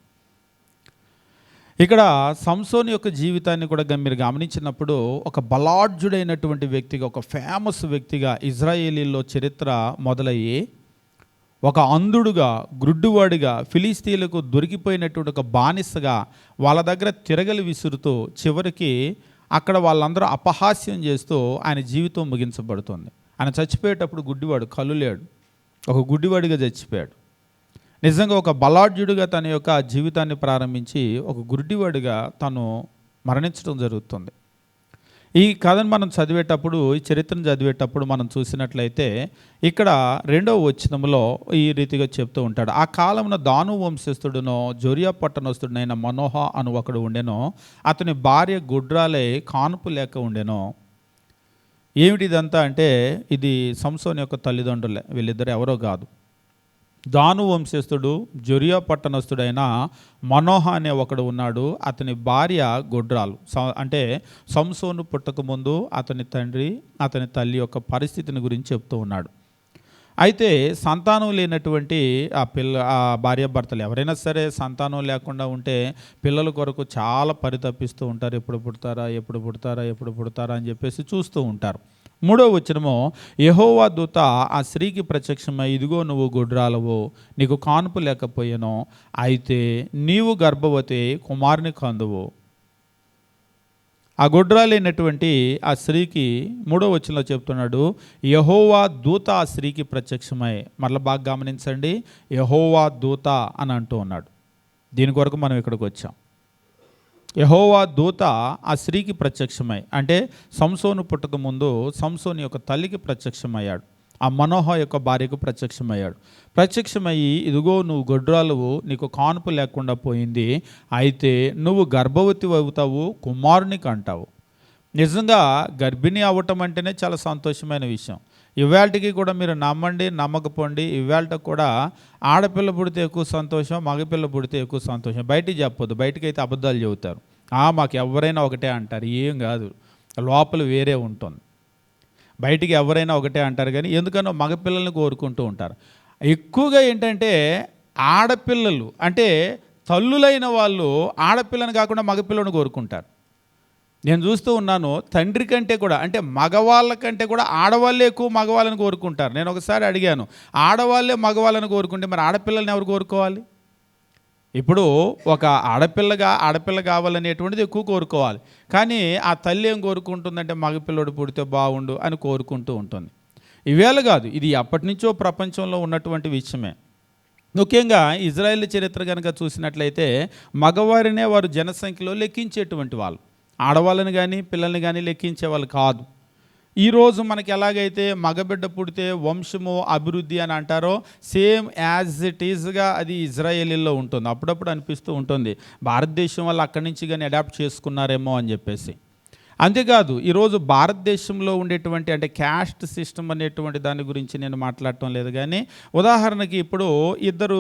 S2: ఇక్కడ సంసోను యొక్క జీవితాన్ని కూడా మీరు గమనించినప్పుడు ఒక బలాఢ్యుడైనటువంటి వ్యక్తిగా, ఒక ఫేమస్ వ్యక్తిగా ఇజ్రాయేలీల్లో చరిత్ర మొదలయ్యి ఒక అంధుడుగా, గ్రుడ్డువాడిగా, ఫిలిస్తీన్లకు దొరికిపోయినటువంటి ఒక బానిసగా వాళ్ళ దగ్గర తిరగలి విసురుతూ చివరికి అక్కడ వాళ్ళందరూ అపహాస్యం చేస్తూ ఆయన జీవితం ముగించబడుతుంది. ఆయన చచ్చిపోయేటప్పుడు గుడ్డివాడు, కళ్ళు లేడు, ఒక గుడ్డివాడిగా చచ్చిపోయాడు. నిజంగా ఒక బలాఢ్యుడిగా తన యొక్క జీవితాన్ని ప్రారంభించి ఒక గుడ్డివాడిగా తను మరణించడం జరుగుతుంది. ఈ కథను మనం చదివేటప్పుడు, ఈ చరిత్రను చదివేటప్పుడు మనం చూసినట్లయితే ఇక్కడ 2వ వచనంలో ఈ రీతిగా చెప్తూ ఉంటాడు. ఆ కాలమున దాను వంశస్థుడునో జొరియా పట్టణస్థుడైన మనోహ అను ఒకడు ఉండెనో, అతని భార్య గుడ్రాలై కానుపు లేక ఉండెనో. ఏమిటి ఇదంతా అంటే ఇది సంసోను యొక్క తల్లిదండ్రులే, వీళ్ళిద్దరు ఎవరో కాదు. దాను వంశస్థుడు జొరియా పట్టణస్థుడైన మనోహ అనే ఒకడు ఉన్నాడు, అతని భార్య గొడ్రాలు. అంటే సంసోను పుట్టకముందు అతని తండ్రి, అతని తల్లి యొక్క పరిస్థితిని గురించి చెప్తూ ఉన్నాడు. అయితే సంతానం లేనటువంటి ఆ భార్యాభర్తలు ఎవరైనా సరే సంతానం లేకుండా ఉంటే పిల్లల కొరకు చాలా పరితపిస్తూ ఉంటారు. ఎప్పుడు పుడతారా, ఎప్పుడు పుడతారా, ఎప్పుడు పుడతారా అని చెప్పేసి చూస్తూ ఉంటారు. 3వ వచనము, యెహోవా దూత ఆ స్త్రీకి ప్రత్యక్షమై, ఇదిగో నువ్వు గొడ్రాలవు, నీకు కానుపు లేకపోయాను, అయితే నీవు గర్భవతి కుమారుని కందువు. ఆ గొడ్రాలైనటువంటి ఆ స్త్రీకి 3వ వచనంలో చెప్తున్నాడు, యెహోవా దూత ఆ స్త్రీకి ప్రత్యక్షమై. మరలా బాగా గమనించండి, యెహోవా దూత అని అంటూ ఉన్నాడు. దీని కొరకు మనం ఇక్కడికి వచ్చాం. యెహోవా దూత ఆ స్త్రీకి ప్రత్యక్షమై, అంటే సంసోను పుట్టక ముందు సంసోను యొక్క తల్లికి ప్రత్యక్షమయ్యాడు. ఆ మనోహ యొక్క భార్యకు ప్రత్యక్షమయ్యాడు. ప్రత్యక్షమయ్యి, ఇదిగో నువ్వు గొడ్రాలువు, నీకు కానుపు లేకుండా పోయింది, అయితే నువ్వు గర్భవతి అవుతావు, కుమారుని కంటావు. నిజంగా గర్భిణీ అవ్వటం అంటేనే చాలా సంతోషమైన విషయం. ఇవాళకి కూడా మీరు నమ్మండి నమ్మకపోండి, ఇవాళ కూడా ఆడపిల్ల పుడితే ఎక్కువ సంతోషం, మగపిల్ల పుడితే ఎక్కువ సంతోషం. బయటికి చెప్పొద్దు, బయటకైతే అబద్ధాలు చెబుతారు. మాకు ఎవరైనా ఒకటే అంటారు. ఏం కాదు, లోపల వేరే ఉంటుంది. బయటికి ఎవరైనా ఒకటే అంటారు, కానీ ఎందుకనో మగపిల్లల్ని కోరుకుంటూ ఉంటారు. ఎక్కువగా ఏంటంటే ఆడపిల్లలు అంటే తల్లులైన వాళ్ళు ఆడపిల్లని కాకుండా మగపిల్లని కోరుకుంటారు. నేను చూస్తూ ఉన్నాను, తండ్రి కంటే కూడా అంటే మగవాళ్ళ కంటే కూడా ఆడవాళ్ళే ఎక్కువ మగవాళ్ళని కోరుకుంటారు. నేను ఒకసారి అడిగాను, ఆడవాళ్ళే మగవాళ్ళని కోరుకుంటే మరి ఆడపిల్లల్ని ఎవరు కోరుకోవాలి? ఇప్పుడు ఒక ఆడపిల్ల కావాలనేటువంటిది ఎక్కువ కోరుకోవాలి, కానీ ఆ తల్లి ఏం కోరుకుంటుందంటే మగపిల్లడు పుడితే బాగుండు అని కోరుకుంటూ ఉంటుంది. ఇవేళ కాదు, ఇది ఎప్పటి నుంచో ప్రపంచంలో ఉన్నటువంటి విషయమే. ముఖ్యంగా ఇజ్రాయేల్ చరిత్ర కనుక చూసినట్లయితే మగవారినే వారు జనసంఖ్యలో లెక్కించేటువంటి వాళ్ళు, ఆడవాళ్ళని కానీ పిల్లల్ని కానీ లెక్కించే వాళ్ళు కాదు. ఈరోజు మనకి ఎలాగైతే మగబిడ్డ పుడితే వంశము అభివృద్ధి అని అంటారో, సేమ్ యాజ్ ఇట్ ఈజ్గా అది ఇజ్రాయేలీలో ఉంటుంది. అప్పుడప్పుడు అనిపిస్తూ ఉంటుంది, భారతదేశం వాళ్ళు అక్కడి నుంచి కానీ అడాప్ట్ చేసుకున్నారేమో అని చెప్పేసి. అంతేకాదు, ఈరోజు భారతదేశంలో ఉండేటువంటి అంటే క్యాస్ట్ సిస్టమ్ అనేటువంటి దాని గురించి నేను మాట్లాడటం లేదు, కానీ ఉదాహరణకి ఇప్పుడు ఇద్దరు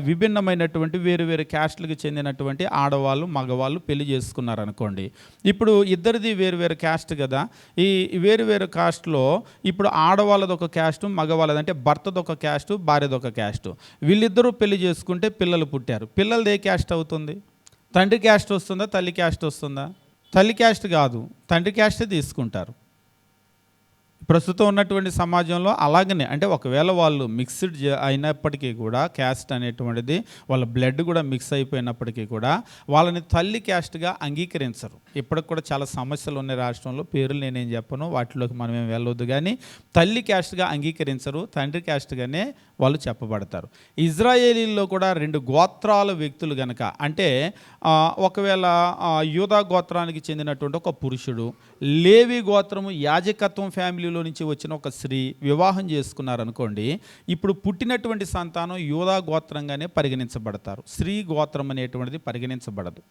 S2: విభిన్నమైనటువంటి వేరు వేరు క్యాస్ట్లకు చెందినటువంటి ఆడవాళ్ళు మగవాళ్ళు పెళ్లి చేసుకున్నారనుకోండి. ఇప్పుడు ఇద్దరిది వేరు వేరు క్యాస్ట్ కదా. ఈ వేరు వేరు కాస్ట్లో ఇప్పుడు ఆడవాళ్ళది ఒక క్యాస్ట్, మగవాళ్ళది అంటే భర్తది ఒక క్యాస్ట్, భార్యది ఒక క్యాస్ట్. వీళ్ళిద్దరూ పెళ్లి చేసుకుంటే పిల్లలు పుట్టారు. పిల్లలది ఏ క్యాస్ట్ అవుతుంది? తండ్రి క్యాస్ట్ వస్తుందా, తల్లి క్యాస్ట్ వస్తుందా? తల్లి క్యాస్ట్ కాదు, తండ్రి క్యాస్టే తీసుకుంటారు. ప్రస్తుతం ఉన్నటువంటి సమాజంలో అలాగనే, అంటే ఒకవేళ వాళ్ళు మిక్స్డ్ అయినప్పటికీ కూడా క్యాస్ట్ అనేటువంటిది వాళ్ళ బ్లడ్ కూడా మిక్స్ అయిపోయినప్పటికీ కూడా వాళ్ళని తల్లి క్యాస్ట్గా అంగీకరించరు. ఇప్పటికి కూడా చాలా సమస్యలు ఉన్నాయి రాష్ట్రంలో, పేర్లు నేనేం చెప్పను, వాటిలోకి మనం ఏం వెళ్ళొద్దు, కానీ తల్లి క్యాస్ట్గా అంగీకరించరు, తండ్రి క్యాస్ట్గానే వాళ్ళు చెప్పబడతారు. ఇజ్రాయేలీల్లో కూడా 2 గోత్రాల వ్యక్తులు గనక, అంటే ఒకవేళ యూదా గోత్రానికి చెందినటువంటి ఒక పురుషుడు లేవి గోత్రము యాజకత్వం ఫ్యామిలీలో నుంచి వచ్చిన ఒక స్త్రీ వివాహం చేసుకున్నారనుకోండి, ఇప్పుడు పుట్టినటువంటి సంతానం యూదా గోత్రంగానే పరిగణించబడతారు. స్త్రీ గోత్రం అనేటువంటిది పరిగణించబడదు.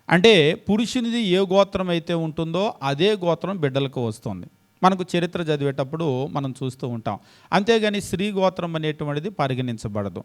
S2: అంటే పురుషునిది ఏ గోత్రం అయితే ఉంటుందో అదే గోత్రం బిడ్డలకు వస్తుంది. మనకు చరిత్ర చదివేటప్పుడు మనం చూస్తూ ఉంటాం. అంతేగాని స్త్రీ గోత్రం అనేటువంటిది పరిగణించబడదు.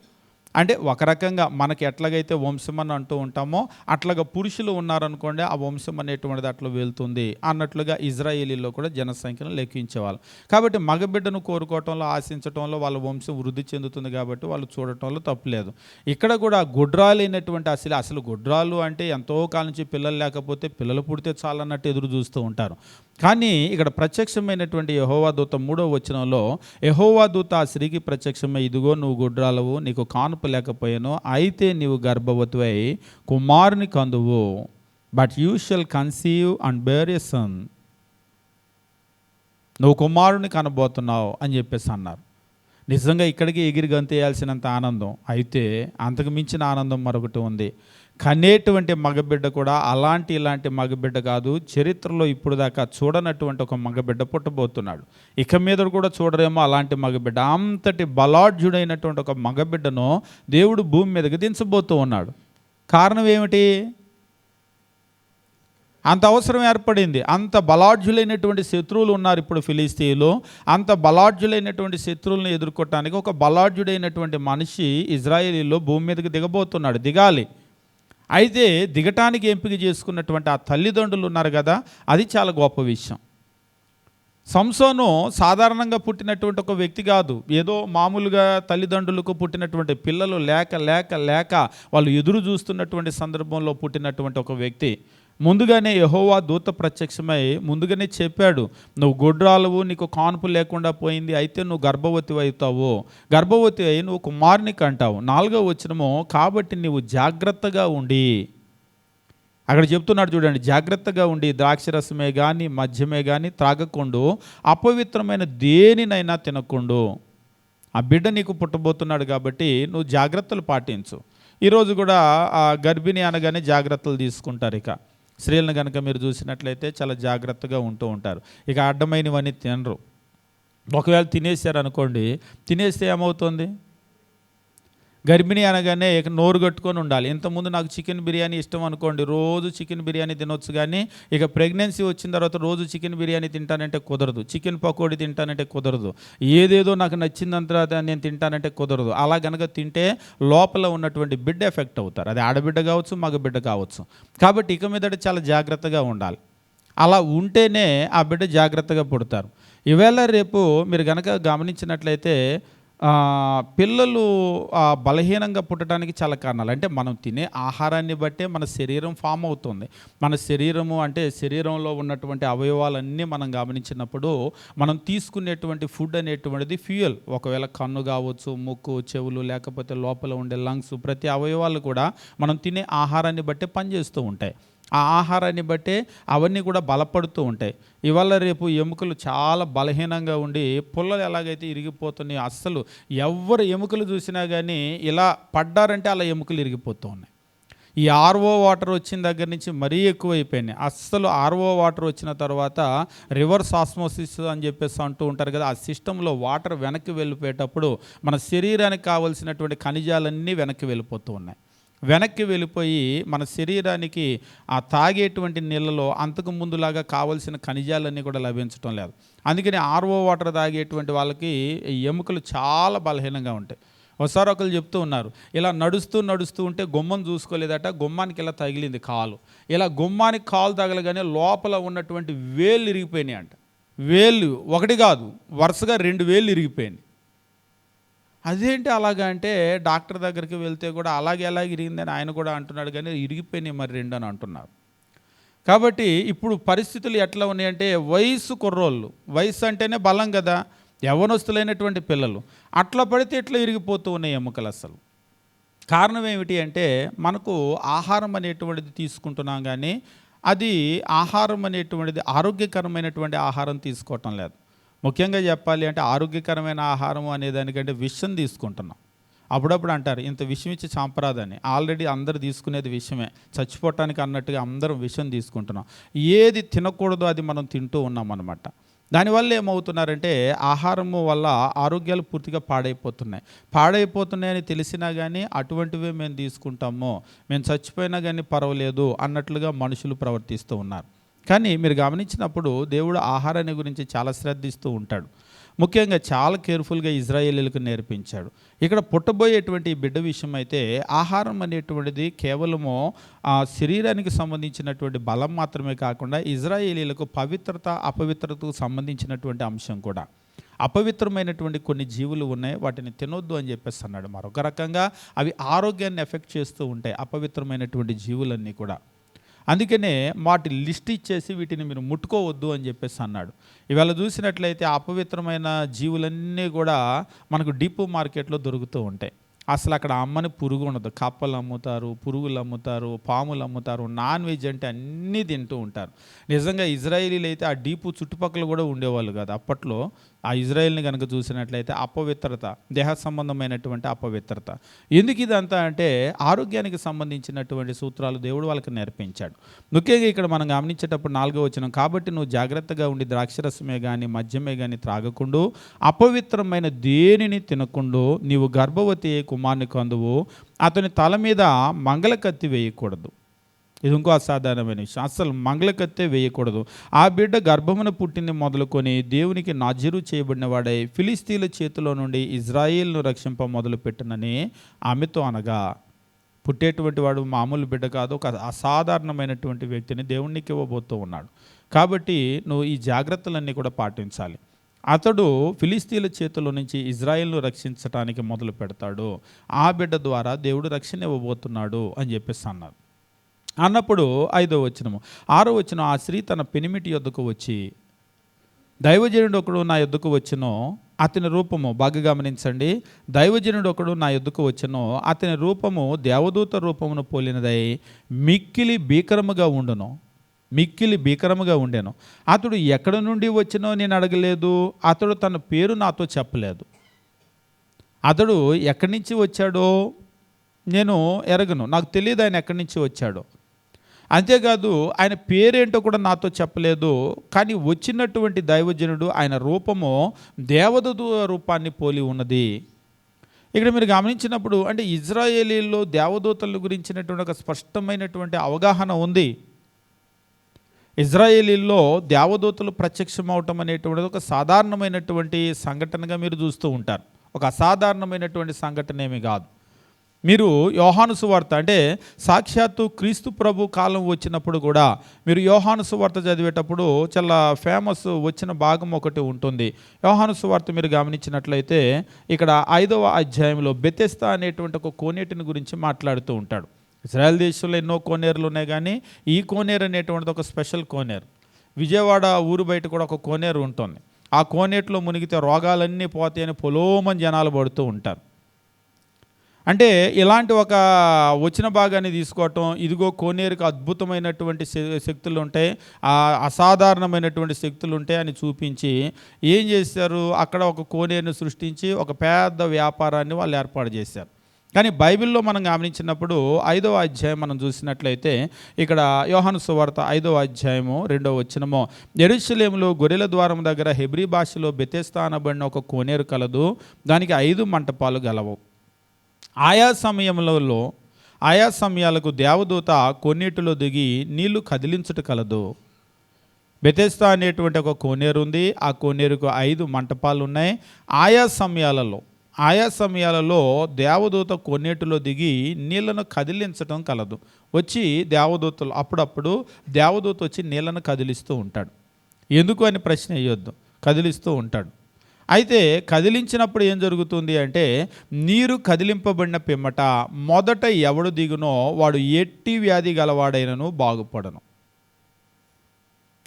S2: అంటే ఒక రకంగా మనకి ఎట్లాగైతే వంశం అని అంటూ ఉంటామో అట్లాగా పురుషులు ఉన్నారనుకోండి, ఆ వంశం అనేటువంటిది అట్లా వెళ్తుంది అన్నట్లుగా ఇజ్రాయేలీలో కూడా జనసంఖ్యను లెక్కించేవాళ్ళు. కాబట్టి మగబిడ్డను కోరుకోవటంలో ఆశించటంలో వాళ్ళ వంశం వృద్ధి చెందుతుంది కాబట్టి వాళ్ళు చూడటంలో తప్పులేదు. ఇక్కడ కూడా గుడ్రాలు అయినటువంటి అసలు గుడ్రాలు అంటే ఎంతో కాలం నుంచి పిల్లలు లేకపోతే పిల్లలు పుడితే చాలన్నట్టు ఎదురు చూస్తూ ఉంటారు. కానీ ఇక్కడ ప్రత్యక్షమైనటువంటి యెహోవా దూత 3వ వచనంలో యెహోవా దూత ఆ స్త్రీకి ప్రత్యక్షమై, ఇదిగో నువ్వు గుడ్రాలవు, నీకు కానుపు లేకపోయాను, అయితే నీవు గర్భవతివై కుమారుని కందువు, but you shall conceive and bear a son. నువ్వు కుమారుని కనబోతున్నావు అని చెప్పేసి అన్నారు. నిజంగా ఇక్కడికి ఎగిరి గంతేయాల్సినంత ఆనందం, అయితే అంతకు మించిన ఆనందం మరొకటి ఉంది. కనేటువంటి మగబిడ్డ కూడా ఇలాంటి మగబిడ్డ కాదు, చరిత్రలో ఇప్పుడు దాకా చూడనటువంటి ఒక మగబిడ్డ పుట్టబోతున్నాడు. ఇక మీద కూడా చూడరేమో అలాంటి మగబిడ్డ. అంతటి బలాఢ్యుడైనటువంటి ఒక మగబిడ్డను దేవుడు భూమి మీదకి దించబోతూ ఉన్నాడు. కారణం ఏమిటి? అంత అవసరం ఏర్పడింది. అంత బలాఢ్యులైనటువంటి శత్రువులు ఉన్నారు ఇప్పుడు ఫిలిస్తీయులు. అంత బలాఢ్యులైనటువంటి శత్రువులను ఎదుర్కోవటానికి ఒక బలాఢ్యుడైనటువంటి మనిషి ఇజ్రాయేలీలో భూమి మీదకి దిగబోతున్నాడు, దిగాలి. అయితే దిగటానికి ఎంపిక చేసుకున్నటువంటి ఆ తల్లిదండ్రులు ఉన్నారు కదా, అది చాలా గొప్ప విషయం. సంసోను సాధారణంగా పుట్టినటువంటి ఒక వ్యక్తి కాదు, ఏదో మామూలుగా తల్లిదండ్రులకు పుట్టినటువంటి పిల్లలు లేక వాళ్ళు ఎదురు చూస్తున్నటువంటి సందర్భంలో పుట్టినటువంటి ఒక వ్యక్తి. ముందుగానే యెహోవా దూత ప్రత్యక్షమై ముందుగానే చెప్పాడు, నువ్వు గొడ్రాలువు, నీకు కానుపు లేకుండా పోయింది, అయితే నువ్వు గర్భవతి అవుతావు, గర్భవతి అయి నువ్వు కుమారుని కంటావు. 4వ వచనము, కాబట్టి నీవు జాగ్రత్తగా ఉండి. అక్కడ చెప్తున్నాడు చూడండి, జాగ్రత్తగా ఉండి ద్రాక్షరసమే కానీ మద్యమే కానీ త్రాగకుండు, అపవిత్రమైన దేనినైనా తినకుండు. ఆ బిడ్డ నీకు పుట్టబోతున్నాడు కాబట్టి నువ్వు జాగ్రత్తలు పాటించు. ఈరోజు కూడా ఆ గర్భిణి అనగానే జాగ్రత్తలు తీసుకుంటారు. ఇక స్త్రీలను కనుక మీరు చూసినట్లయితే చాలా జాగ్రత్తగా ఉంటూ ఉంటారు. ఇక అడ్డమైనవన్నీ తినరు. ఒకవేళ తినేసారు అనుకోండి, తినేస్తే ఏమవుతుంది? గర్భిణి అనగానే ఇక నోరు కట్టుకొని ఉండాలి. ఇంతకుముందు నాకు చికెన్ బిర్యానీ ఇష్టం అనుకోండి, రోజు చికెన్ బిర్యానీ తినొచ్చు. కానీ ఇక ప్రెగ్నెన్సీ వచ్చిన తర్వాత రోజు చికెన్ బిర్యానీ తింటానంటే కుదరదు, చికెన్ పకోడీ తింటానంటే కుదరదు, ఏదేదో నాకు నచ్చిన తర్వాత నేను తింటానంటే కుదరదు. అలా కనుక తింటే లోపల ఉన్నటువంటి బిడ్డ ఎఫెక్ట్ అవుతారు. అది ఆడబిడ్డ కావచ్చు, మగ బిడ్డ కావచ్చు. కాబట్టి ఇక మీదట చాలా జాగ్రత్తగా ఉండాలి. అలా ఉంటేనే ఆ బిడ్డ జాగ్రత్తగా పుడతారు. ఈవేళ రేపు మీరు కనుక గమనించినట్లయితే పిల్లలు బలహీనంగా పుట్టడానికి చాలా కారణాలు. అంటే మనం తినే ఆహారాన్ని బట్టే మన శరీరం ఫామ్ అవుతుంది. మన శరీరము అంటే శరీరంలో ఉన్నటువంటి అవయవాలన్నీ మనం గమనించినప్పుడు మనం తీసుకునేటువంటి ఫుడ్ అనేటువంటిది ఫ్యూయల్. ఒకవేళ కన్ను కావచ్చు, ముక్కు, చెవులు, లేకపోతే లోపల ఉండే లంగ్స్, ప్రతి అవయవాలు కూడా మనం తినే ఆహారాన్ని బట్టే పనిచేస్తూ ఉంటాయి. ఆ ఆహారాన్ని బట్టే అవన్నీ కూడా బలపడుతూ ఉంటాయి. ఇవాళ రేపు ఎముకలు చాలా బలహీనంగా ఉండి పుల్లలు ఎలాగైతే ఇరిగిపోతున్నాయి, అస్సలు ఎవరు ఎముకలు చూసినా కానీ ఇలా పడ్డారంటే అలా ఎముకలు ఇరిగిపోతూ ఉన్నాయి. ఈ ఆర్ఓ వాటర్ వచ్చిన దగ్గర నుంచి మరీ ఎక్కువైపోయినాయి. అస్సలు ఆర్ఓ వాటర్ వచ్చిన తర్వాత రివర్స్ ఆస్మోసిస్ అని చెప్పేసి అంటూ ఉంటారు కదా, ఆ సిస్టంలో వాటర్ వెనక్కి వెళ్ళిపోయేటప్పుడు మన శరీరానికి కావలసినటువంటి ఖనిజాలన్నీ వెనక్కి వెళ్ళిపోతూ ఉన్నాయి. వెనక్కి వెళ్ళిపోయి మన శరీరానికి ఆ తాగేటువంటి నీళ్ళలో అంతకు ముందులాగా కావలసిన ఖనిజాలన్నీ కూడా లభించడం లేదు. అందుకని ఆర్ఓ వాటర్ తాగేటువంటి వాళ్ళకి ఎముకలు చాలా బలహీనంగా ఉంటాయి. ఒకసారి ఒకరు చెప్తూ ఉన్నారు, ఇలా నడుస్తూ ఉంటే గుమ్మం చూసుకోలేదట, గుమ్మానికి ఇలా తగిలింది కాలు. ఇలా గుమ్మానికి కాలు తగలగానే లోపల ఉన్నటువంటి వేళ్ళు ఇరిగిపోయినాయి అంట. వేళ్ళు ఒకటి కాదు, వరుసగా 2 వేళ్ళు ఇరిగిపోయినాయి. అదేంటి అలాగా అంటే డాక్టర్ దగ్గరికి వెళ్తే కూడా అలాగే ఇరిగిందని ఆయన కూడా అంటున్నాడు, కానీ ఇరిగిపోయినాయి మరి 2 అని అంటున్నారు. కాబట్టి ఇప్పుడు పరిస్థితులు ఎట్లా ఉన్నాయంటే, వయసు కుర్రోళ్ళు, వయసు అంటేనే బలం కదా, యవ్వనస్తులైనటువంటి పిల్లలు అట్లా పడితే ఇట్లా ఇరిగిపోతూ ఉన్నాయి ఎముకలు. అసలు కారణం ఏమిటి అంటే, మనకు ఆహారం అనేటువంటిది తీసుకుంటున్నాం కానీ అది ఆహారం అనేటువంటిది ఆరోగ్యకరమైనటువంటి ఆహారం తీసుకోవటం లేదు. ముఖ్యంగా చెప్పాలి అంటే ఆరోగ్యకరమైన ఆహారం అనేదానికంటే విషం తీసుకుంటున్నాం. అప్పుడప్పుడు అంటారు ఇంత విషం ఇచ్చి చంపరాదని. ఆల్రెడీ అందరూ తీసుకునేది విషమే, చచ్చిపోవటానికి అన్నట్టుగా అందరం విషం తీసుకుంటున్నాం. ఏది తినకూడదో అది మనం తింటూ ఉన్నాం అన్నమాట. దానివల్ల ఏమవుతున్నారంటే ఆహారము వల్ల ఆరోగ్యాలు పూర్తిగా పాడైపోతున్నాయని తెలిసినా కానీ అటువంటివే మేము తీసుకుంటాము, మేము చచ్చిపోయినా కానీ పర్వాలేదు అన్నట్లుగా మనుషులు ప్రవర్తిస్తూ ఉన్నారు. కానీ మీరు గమనించినప్పుడు దేవుడు ఆహారాన్ని గురించి చాలా శ్రద్ధిస్తూ ఉంటాడు. ముఖ్యంగా చాలా కేర్ఫుల్గా ఇజ్రాయేలీలకు నేర్పించాడు. ఇక్కడ పుట్టబోయేటువంటి బిడ్డ విషయం అయితే ఆహారం అనేటువంటిది కేవలము శరీరానికి సంబంధించినటువంటి బలం మాత్రమే కాకుండా ఇజ్రాయేలీలకు పవిత్రత అపవిత్రతకు సంబంధించినటువంటి అంశం కూడా. అపవిత్రమైనటువంటి కొన్ని జీవులు ఉన్నాయి, వాటిని తినొద్దు అని చెప్పేసి అన్నాడు. మరొక రకంగా అవి ఆరోగ్యాన్ని ఎఫెక్ట్ చేస్తూ ఉంటాయి, అపవిత్రమైనటువంటి జీవులన్నీ కూడా. అందుకనే వాటి లిస్ట్ ఇచ్చేసి వీటిని మీరు ముట్టుకోవద్దు అని చెప్పేసి అన్నాడు. ఇవాళ చూసినట్లయితే అపవిత్రమైన జీవులన్నీ కూడా మనకు డీప్ మార్కెట్లో దొరుకుతూ ఉంటాయి. అసలు అక్కడ అమ్మని పురుగు ఉండదు. కప్పలు అమ్ముతారు, పురుగులు అమ్ముతారు, పాములు అమ్ముతారు, నాన్ వెజ్ అంటే అన్నీ తింటూ ఉంటారు. నిజంగా ఇజ్రాయేలీలు అయితే ఆ డీపు చుట్టుపక్కల కూడా ఉండేవాళ్ళు కాదు. అప్పట్లో ఆ ఇజ్రాయేల్ని కనుక చూసినట్లయితే అపవిత్రత, దేహ సంబంధమైనటువంటి అపవిత్రత. ఎందుకు ఇదంతా అంటే ఆరోగ్యానికి సంబంధించినటువంటి సూత్రాలు దేవుడు వాళ్ళకి నేర్పించాడు. ముఖ్యంగా ఇక్కడ మనం గమనించేటప్పుడు 4వ వచనం, కాబట్టి నువ్వు జాగ్రత్తగా ఉండి ద్రాక్షరసమే కానీ మద్యమే కానీ త్రాగకుండు, అపవిత్రమైన దేనిని తినకుండు, నీవు గర్భవతి కుమారుని కందువు, అతని తల మీద మంగళకత్తి వేయకూడదు. ఇది ఇంకో అసాధారణమైన విషయం. అసలు మంగళకత్తే వేయకూడదు. ఆ బిడ్డ గర్భమున పుట్టింది మొదలుకొని దేవునికి నాజీరు చేయబడిన వాడై ఫిలిస్తీన్ల చేతిలో నుండి ఇజ్రాయేల్ను రక్షింప మొదలుపెట్టునని ఆమెతో అనగా, పుట్టేటువంటి వాడు మామూలు బిడ్డ కాదు, ఒక అసాధారణమైనటువంటి వ్యక్తిని దేవునికి ఇవ్వబోతూ ఉన్నాడు. కాబట్టి నువ్వు ఈ జాగ్రత్తలన్నీ కూడా పాటించాలి. అతడు ఫిలిస్తీన్ల చేతిలో నుంచి ఇజ్రాయేల్ను రక్షించడానికి మొదలు పెడతాడు, ఆ బిడ్డ ద్వారా దేవుడు రక్షణ ఇవ్వబోతున్నాడు అని చెప్పేసి అన్నారు. అన్నప్పుడు 5వ వచనము 6వ వచనం, ఆ స్త్రీ తన పెనిమిటి యొద్దకు వచ్చి, దైవజనుడు ఒకడు నా యొద్దకు వచ్చెను, అతని రూపము బాగా గమనించండి. దైవజనుడు ఒకడు నా యొద్దకు వచ్చెను, అతని రూపము దేవదూత రూపమును పోలినదై మిక్కిలి భీకరముగా ఉండును, మిక్కిలి భీకరముగా ఉండెను. అతడు ఎక్కడ నుండి వచ్చినో నేను అడగలేదు, అతడు తన పేరు నాతో చెప్పలేదు. అతడు ఎక్కడి నుంచి వచ్చాడో నేను ఎరగను, నాకు తెలియదు ఆయన ఎక్కడి నుంచి వచ్చాడో. అంతేకాదు ఆయన పేరేంటో కూడా నాతో చెప్పలేదు. కానీ వచ్చినటువంటి దైవజనుడు ఆయన రూపము దేవదూత రూపాన్ని పోలి ఉన్నది. ఇక్కడ మీరు గమనించినప్పుడు అంటే ఇజ్రాయేలీల్లో దేవదూతల గురించినటువంటి ఒక స్పష్టమైనటువంటి అవగాహన ఉంది. ఇజ్రాయేలీల్లో దేవదూతలు ప్రత్యక్షమవటం అనేటువంటిది ఒక సాధారణమైనటువంటి సంఘటనగా మీరు చూస్తూ ఉంటారు. ఒక అసాధారణమైనటువంటి సంఘటన ఏమీ కాదు. మీరు యోహాను సువార్త అంటే సాక్షాత్తు క్రీస్తు ప్రభు కాలం వచ్చినప్పుడు కూడా మీరు యోహాను సువార్త చదివేటప్పుడు చాలా ఫేమస్ వచ్చిన భాగం ఒకటి ఉంటుంది. యోహాను సువార్త మీరు గమనించినట్లయితే ఇక్కడ 5వ అధ్యాయంలో బెతెస్దా అనేటువంటి ఒక కోనేటిని గురించి మాట్లాడుతూ ఉంటాడు. ఇజ్రాయెల్ దేశంలో ఎన్నో కోనేరులు ఉన్నాయి, కానీ ఈ కోనేరు అనేటువంటిది ఒక స్పెషల్ కోనేరు. విజయవాడ ఊరు బయట కూడా ఒక కోనేరు ఉంటుంది. ఆ కోనేటిలో మునిగితే రోగాలన్నీ పోతాయని పొలోమని జనాలు పడుతూ ఉంటారు. అంటే ఇలాంటి ఒక వచ్చిన భాగాన్ని తీసుకోవటం, ఇదిగో కోనేరుకు అద్భుతమైనటువంటి శక్తులు ఉంటాయి, అసాధారణమైనటువంటి శక్తులు ఉంటాయి అని చూపించి ఏం చేశారు, అక్కడ ఒక కోనేరుని సృష్టించి ఒక పెద్ద వ్యాపారాన్ని వాళ్ళు ఏర్పాటు చేశారు. కానీ బైబిల్లో మనం గమనించినప్పుడు 5వ అధ్యాయం మనం చూసినట్లయితే ఇక్కడ యోహాను సువార్త 5వ అధ్యాయము 2వ వచనము, యెరూషలేములో గొర్రెల ద్వారం దగ్గర హెబ్రీ భాషలో బెతెస్దా అనబడిన ఒక కోనేరు కలదు, దానికి 5 మంటపాలు గలవు. ఆయా సమయాలకు దేవదూత కొన్నిటిలో దిగి నీళ్లు కదిలించుట కలదు. బెతెస్దా అనేటువంటి ఒక కోనేరు ఉంది, ఆ కోనేరుకు 5 మంటపాలు ఉన్నాయి. ఆయా సమయాలలో దేవదూత కొన్నిటిలో దిగి నీళ్లను కదిలించటం కలదు. వచ్చి దేవదూతలు అప్పుడప్పుడు దేవదూత వచ్చి నీళ్లను కదిలిస్తూ ఉంటాడు. ఎందుకు అని ప్రశ్న వేయొద్దు, కదిలిస్తూ ఉంటాడు. అయితే కదిలించినప్పుడు ఏం జరుగుతుంది అంటే నీరు కదిలింపబడిన పిమ్మట మొదట ఎవడు దిగునో వాడు ఎట్టి వ్యాధి గలవాడైనను బాగుపడను.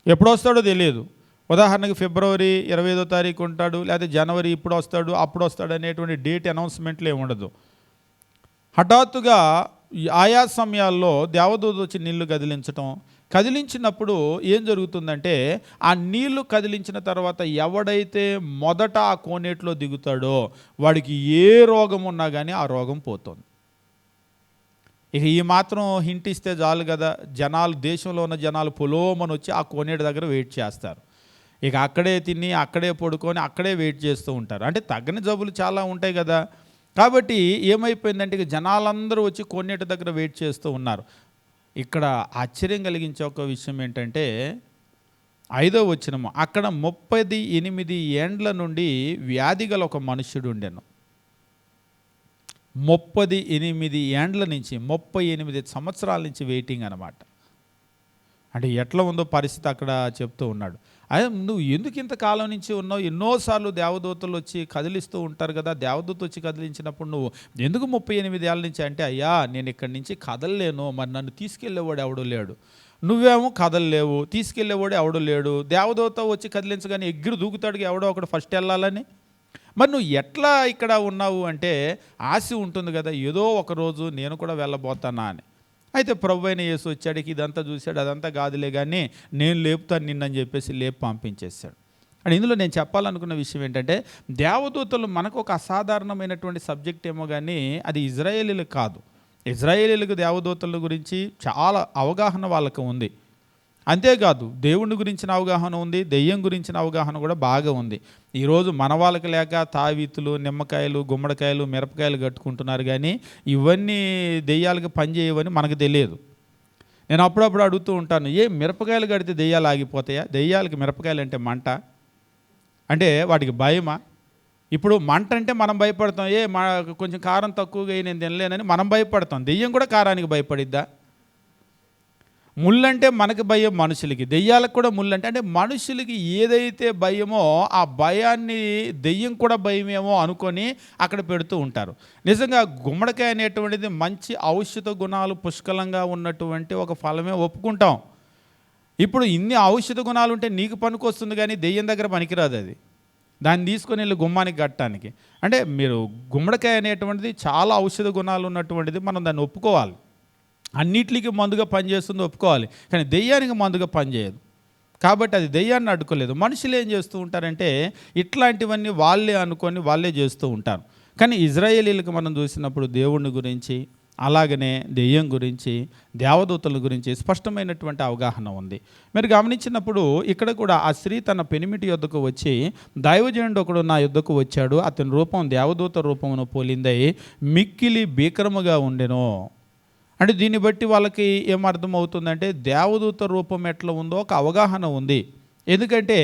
S2: ఎప్పుడు వస్తాడో తెలియదు. ఉదాహరణకి ఫిబ్రవరి 25వ తారీఖు ఉంటాడు, లేకపోతే జనవరి ఇప్పుడు వస్తాడు అప్పుడు వస్తాడు అనేటువంటి డేట్ అనౌన్స్మెంట్లు ఏమి ఉండదు. హఠాత్తుగా ఆయా సమయాల్లో దేవదూత వచ్చి నీళ్లు కదిలించినప్పుడు ఏం జరుగుతుందంటే ఆ నీళ్లు కదిలించిన తర్వాత ఎవడైతే మొదట ఆ కోనేటిలో దిగుతాడో వాడికి ఏ రోగం ఉన్నా కానీ ఆ రోగం పోతుంది. ఇక ఈ మాత్రం హింట్ ఇస్తే చాలు కదా, దేశంలో ఉన్న జనాలు పొలోమని వచ్చి ఆ కోనేటి దగ్గర వెయిట్ చేస్తారు. ఇక అక్కడే తిని అక్కడే పడుకొని అక్కడే వెయిట్ చేస్తూ ఉంటారు. అంటే తగ్గని జబ్బులు చాలా ఉంటాయి కదా. కాబట్టి ఏమైపోయిందంటే ఇక జనాలందరూ వచ్చి కోనేటి దగ్గర వెయిట్ చేస్తూ ఉన్నారు. ఇక్కడ ఆశ్చర్యం కలిగించే ఒక విషయం ఏంటంటే 5వ వచనము, అక్కడ 38 ఏండ్ల నుండి వ్యాధి గల ఒక మనుష్యుడు ఉండెను. 38 ఏండ్ల నుంచి 38 సంవత్సరాల నుంచి వెయిటింగ్ అనమాట. అంటే ఎట్లా ఉందో పరిస్థితి అక్కడ చెప్తూ ఉన్నాడు. అదే నువ్వు ఎందుకు ఇంతకాలం నుంచి ఉన్నావు, ఎన్నోసార్లు దేవదూతలు వచ్చి కదిలిస్తూ ఉంటారు కదా, దేవదూత వచ్చి కదిలించినప్పుడు నువ్వు ఎందుకు 38 ఏళ్ళ నుంచి అంటే, అయ్యా నేను ఇక్కడి నుంచి కదలలేను, మరి నన్ను తీసుకెళ్ళేవాడు ఎవడో లేడు, నువ్వేమో కదలలేవు, తీసుకెళ్ళేవాడు ఎవడో లేడు, దేవదూత వచ్చి కదిలించగానే ఎగిరి దూకుతాడు ఎవడో ఒకడు ఫస్ట్ వెళ్ళాలని, మరి నువ్వు ఎట్లా ఇక్కడ ఉన్నావు అంటే ఆశ ఉంటుంది కదా, ఏదో ఒకరోజు నేను కూడా వెళ్ళబోతానా అని. అయితే ప్రభువైన యేసు వచ్చాడికి ఇదంతా చూశాడు, అదంతా కాదులే కానీ నేను లేపుతాను నిన్నని చెప్పేసి లేపు పంపించేశాడు. అండ్ ఇందులో నేను చెప్పాలనుకున్న విషయం ఏంటంటే దేవదూతలు మనకు ఒక అసాధారణమైనటువంటి సబ్జెక్ట్ ఏమో కానీ అది ఇజ్రాయేలీలకు కాదు. ఇజ్రాయేలీలకు దేవదూతల గురించి చాలా అవగాహన వాళ్ళకు ఉంది. అంతేకాదు దేవుని గురించిన అవగాహన ఉంది, దెయ్యం గురించిన అవగాహన కూడా బాగా ఉంది. ఈరోజు మన వాళ్ళకి లేక తావీతులు, నిమ్మకాయలు, గుమ్మడికాయలు, మిరపకాయలు కట్టుకుంటున్నారు, కానీ ఇవన్నీ దెయ్యాలకు పనిచేయవని మనకు తెలియదు. నేను అప్పుడప్పుడు అడుగుతూ ఉంటాను, మిరపకాయలు కడితే దెయ్యాలు ఆగిపోతాయా? దెయ్యాలకి మిరపకాయలు అంటే మంట, అంటే వాటికి భయమా? ఇప్పుడు మంట అంటే మనం భయపడతాం, కొంచెం కారం తక్కువగా నేను తినలేనని మనం భయపడతాం. దెయ్యం కూడా కారానికి భయపడిద్దా? ముళ్ళంటే మనకి భయం మనుషులకి, దెయ్యాలకు కూడా ముళ్ళంటే, అంటే మనుషులకి ఏదైతే భయమో ఆ భయాన్ని దెయ్యం కూడా భయమేమో అనుకొని అక్కడ పెడుతూ ఉంటారు. నిజంగా గుమ్మడికాయ అనేటువంటిది మంచి ఔషధ గుణాలు పుష్కలంగా ఉన్నటువంటి ఒక ఫలమే ఒప్పుకుంటాం. ఇప్పుడు ఇన్ని ఔషధ గుణాలు ఉంటే నీకు పనికొస్తుంది, కానీ దెయ్యం దగ్గర పనికిరాదు అది. దాన్ని తీసుకొని వెళ్ళి గుమ్మానికి కట్టడానికి. అంటే మీరు గుమ్మడికాయ అనేటువంటిది చాలా ఔషధ గుణాలు ఉన్నటువంటిది, మనం దాన్ని ఒప్పుకోవాలి. అన్నిటికీ మందుగా పనిచేస్తుంది ఒప్పుకోవాలి, కానీ దెయ్యానికి మందుగా పనిచేయదు. కాబట్టి అది దెయ్యాన్ని అడ్డుకోలేదు. మనుషులు ఏం చేస్తూ ఉంటారంటే ఇట్లాంటివన్నీ వాళ్ళే అనుకొని వాళ్ళే చేస్తూ ఉంటారు. కానీ ఇజ్రాయేలీలకు మనం చూసినప్పుడు దేవుని గురించి, అలాగనే దెయ్యం గురించి, దేవదూతల గురించి స్పష్టమైనటువంటి అవగాహన ఉంది. మీరు గమనించినప్పుడు ఇక్కడ కూడా ఆ స్త్రీ తన పెనిమిటి యొద్దకు వచ్చి, దైవజనుడు ఒకడు నా యొద్దకు వచ్చాడు, అతని రూపం దేవదూత రూపమును పోలిందై మిక్కిలి భీకరముగా ఉండెను. అంటే దీన్ని బట్టి వాళ్ళకి ఏమర్థమవుతుందంటే దేవదూత రూపం ఎట్లా ఉందో ఒక అవగాహన ఉంది. ఎందుకంటే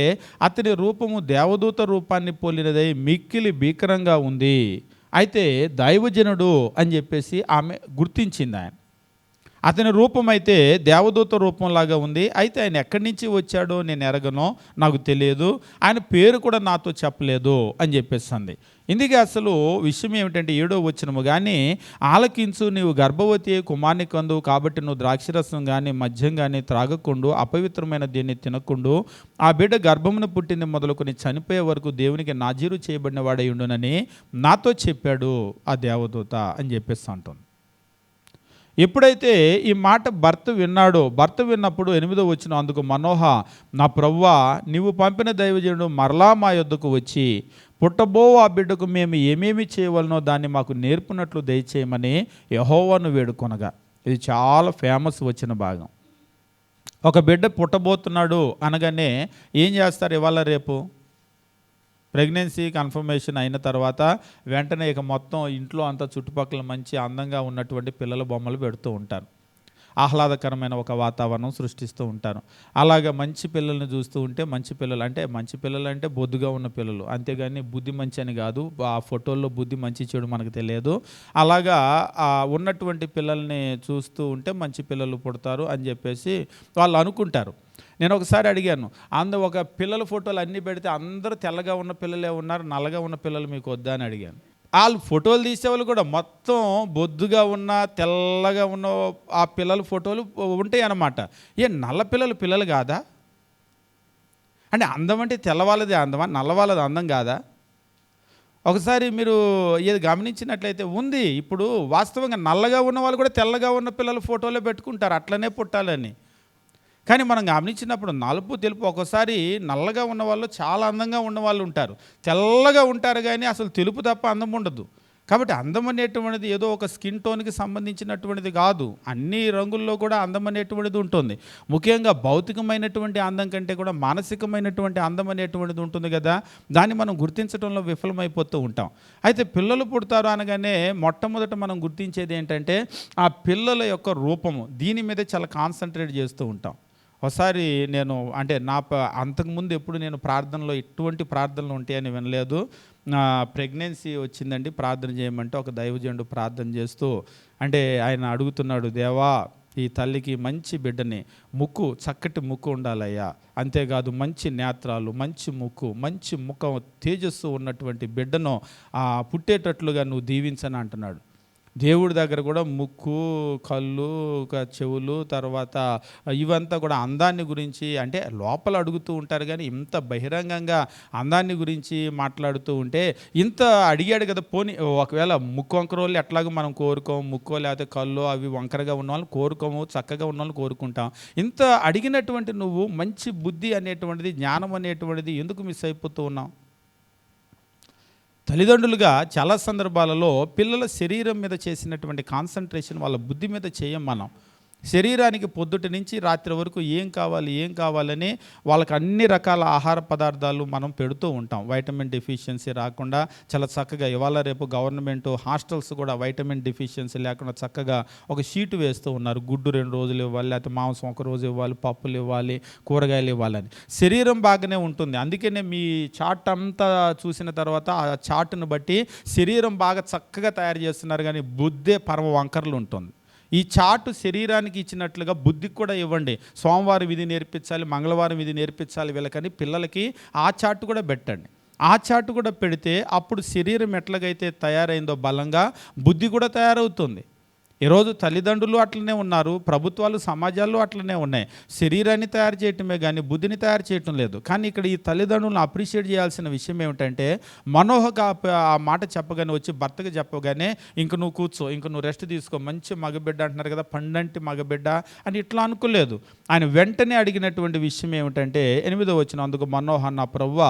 S2: అతని రూపము దేవదూత రూపాన్ని పోలినదై మిక్కిలి భీకరంగా ఉంది. అయితే దైవజనుడు అని చెప్పేసి ఆమె గుర్తించింది. అతని రూపం అయితే దేవదూత రూపంలాగా ఉంది. అయితే ఆయన ఎక్కడి నుంచి వచ్చాడో నేను ఎరగనో, నాకు తెలియదు, ఆయన పేరు కూడా నాతో చెప్పలేదు అని చెప్పేసింది. ఇందుకే అసలు విషయం ఏమిటంటే 7వ వచనము, కానీ ఆలకించు, నీవు గర్భవతి కుమార్ని కందు, కాబట్టి నువ్వు ద్రాక్షరసం కానీ మద్యం కానీ త్రాగకుండు, అపవిత్రమైన దీన్ని తినకుండు, ఆ బిడ్డ గర్భమును పుట్టింది మొదలుకొని చనిపోయే వరకు దేవునికి నాజీరు చేయబడిన వాడై ఉండునని నాతో చెప్పాడు ఆ దేవదూత అని చెప్పేసి అంటుంది. ఎప్పుడైతే ఈ మాట భర్త విన్నాడో, భర్త విన్నప్పుడు 8వ వచనం, అందుకు మనోహ, నా ప్రభువా, నీవు పంపిన దైవజనుడు మరలా మా యొద్దకు వచ్చి పుట్టబో ఆ బిడ్డకు మేము ఏమేమి చేయవలనో దాన్ని మాకు నేర్పునట్లు దయచేయమని యెహోవాను వేడుకొనగా. ఇది చాలా ఫేమస్ వచ్చిన భాగం. ఒక బిడ్డ పుట్టబోతున్నాడు అనగానే ఏం చేస్తారు? ఇవాళ రేపు ప్రెగ్నెన్సీ కన్ఫర్మేషన్ అయిన తర్వాత వెంటనే ఇక మొత్తం ఇంట్లో అంతా చుట్టుపక్కల మంచి అందంగా ఉన్నటువంటి పిల్లల బొమ్మలు పెడుతూ ఉంటారు. ఆహ్లాదకరమైన ఒక వాతావరణం సృష్టిస్తూ ఉంటారు. అలాగా మంచి పిల్లల్ని చూస్తూ ఉంటే మంచి పిల్లలు అంటే బొద్దుగా ఉన్న పిల్లలు, అంతేగాని బుద్ధి మంచి అని కాదు. ఆ ఫోటోల్లో బుద్ధి మంచి చెడు మనకు తెలియదు. అలాగా ఉన్నటువంటి పిల్లల్ని చూస్తూ ఉంటే మంచి పిల్లలు పుడతారు అని చెప్పేసి వాళ్ళు అనుకుంటారు. నేను ఒకసారి అడిగాను, ఒక పిల్లల ఫోటోలు అన్నీ పెడితే అందరూ తెల్లగా ఉన్న పిల్లలే ఉన్నారు, నల్లగా ఉన్న పిల్లలు మీకు వద్దా అని అడిగాను. వాళ్ళు ఫోటోలు తీసేవాళ్ళు కూడా మొత్తం బొద్దుగా ఉన్న తెల్లగా ఉన్న ఆ పిల్లల ఫోటోలు ఉంటాయి అన్నమాట. నల్ల పిల్లలు కాదా? అంటే అందం అంటే తెల్లవాళ్ళది అందమా, నల్లవాళ్ళది అందం కాదా? ఒకసారి మీరు ఏది గమనించినట్లయితే ఉంది. ఇప్పుడు వాస్తవంగా నల్లగా ఉన్న వాళ్ళు కూడా తెల్లగా ఉన్న పిల్లల ఫోటోలే పెట్టుకుంటారు, అట్లనే పుట్టాలని. కానీ మనం గమనించినప్పుడు నలుపు తెలుపు, ఒకసారి నల్లగా ఉన్నవాళ్ళు చాలా అందంగా ఉన్నవాళ్ళు ఉంటారు, తెల్లగా ఉంటారు, కానీ అసలు తెలుపు తప్ప అందం ఉండదు. కాబట్టి అందం అనేటువంటిది ఏదో ఒక స్కిన్ టోన్కి సంబంధించినటువంటిది కాదు, అన్ని రంగుల్లో కూడా అందం అనేటువంటిది ఉంటుంది. ముఖ్యంగా భౌతికమైనటువంటి అందం కంటే కూడా మానసికమైనటువంటి అందం అనేటువంటిది ఉంటుంది కదా, దాన్ని మనం గుర్తించడంలో విఫలమైపోతూ ఉంటాం. అయితే పిల్లలు పుడతారు అనగానే మొట్టమొదట మనం గుర్తించేది ఏంటంటే ఆ పిల్లల యొక్క రూపము, దీని మీద చాలా కాన్సన్ట్రేట్ చేస్తూ ఉంటాం. ఒకసారి నేను అంతకుముందు ఎప్పుడు నేను ప్రార్థనలో ఎటువంటి ప్రార్థనలు ఉంటాయని వినలేదు. ప్రెగ్నెన్సీ వచ్చిందండి, ప్రార్థన చేయమంటే ఒక దైవజనుడు ప్రార్థన చేస్తూ ఆయన అడుగుతున్నాడు, దేవా, ఈ తల్లికి మంచి బిడ్డని, చక్కటి ముక్కు ఉండాలయ్యా, అంతేకాదు మంచి నేత్రాలు, మంచి ముక్కు, మంచి ముఖం, తేజస్సు ఉన్నటువంటి బిడ్డను పుట్టేటట్లుగా నువ్వు దీవించని అంటున్నాడు. దేవుడి దగ్గర కూడా ముక్కు, కళ్ళు, చెవులు, తర్వాత ఇవంతా కూడా అందాన్ని గురించి లోపల అడుగుతూ ఉంటారు. కానీ ఇంత బహిరంగంగా అందాన్ని గురించి మాట్లాడుతూ ఉంటే ఇంత అడిగాడు కదా, పోనీ ఒకవేళ ముక్కు వంకర వాళ్ళు ఎట్లాగో మనం కోరుకోము, ముక్కో లేకపోతే కళ్ళు అవి వంకరగా ఉన్న వాళ్ళు కోరుకోము, చక్కగా ఉన్న వాళ్ళు కోరుకుంటాం. ఇంత అడిగినటువంటి నువ్వు మంచి బుద్ధి అనేటువంటిది, జ్ఞానం అనేటువంటిది ఎందుకు మిస్ అయిపోతూ ఉన్నావు? తల్లిదండ్రులుగా చాలా సందర్భాలలో పిల్లల శరీరం మీద చేసినటువంటి కాన్సన్ట్రేషన్ వాళ్ళ బుద్ధి మీద చేయం మనం. శరీరానికి పొద్దుటి నుంచి రాత్రి వరకు ఏం కావాలని వాళ్ళకి అన్ని రకాల ఆహార పదార్థాలు మనం పెడుతూ ఉంటాం, వైటమిన్ డెఫిషియన్సీ రాకుండా చాలా చక్కగా. ఇవాళ రేపు గవర్నమెంట్ హాస్టల్స్ కూడా వైటమిన్ డెఫిషియన్సీ లేకుండా చక్కగా ఒక షీటు వేస్తూ ఉన్నారు. గుడ్డు 2 రోజులు ఇవ్వాలి, లేకపోతే మాంసం 1 రోజు ఇవ్వాలి, పప్పులు ఇవ్వాలి, కూరగాయలు ఇవ్వాలని. శరీరం బాగానే ఉంటుంది. అందుకనే మీ చార్ట్ అంతా చూసిన తర్వాత ఆ చార్ట్ను బట్టి శరీరం బాగా చక్కగా తయారు చేస్తున్నారు, కానీ బుద్ధే పరమ వంకరలు ఉంటుంది. ఈ చార్టు శరీరానికి ఇచ్చినట్లుగా బుద్ధికి కూడా ఇవ్వండి. సోమవారం ఇది నేర్పించాలి, మంగళవారం ఇది నేర్పించాలి వీళ్ళకని పిల్లలకి ఆ చార్టు కూడా పెట్టండి. ఆ చార్టు కూడా పెడితే అప్పుడు శరీరం ఎట్లాగైతే తయారైందో బలంగా బుద్ధి కూడా తయారవుతుంది. ఈరోజు తల్లిదండ్రులు అట్లనే ఉన్నారు, ప్రభుత్వాలు సమాజాల్లో అట్లనే ఉన్నాయి. శరీరాన్ని తయారు చేయటమే కానీ బుద్ధిని తయారు చేయటం లేదు. కానీ ఇక్కడ ఈ తల్లిదండ్రులను అప్రిషియేట్ చేయాల్సిన విషయం ఏమిటంటే, మనోహగా ఆ మాట చెప్పగానే వచ్చి భర్తకు చెప్పగానే ఇంక నువ్వు కూర్చో, ఇంక నువ్వు రెస్ట్ తీసుకో, మంచి మగబిడ్డ అంటున్నారు కదా, పండంటి మగబిడ్డ అని ఇట్లా అనుకోలేదు. ఆయన వెంటనే అడిగినటువంటి విషయం ఏమిటంటే 8వ వచనం, అందుకు మనోహ, నా ప్రభువా,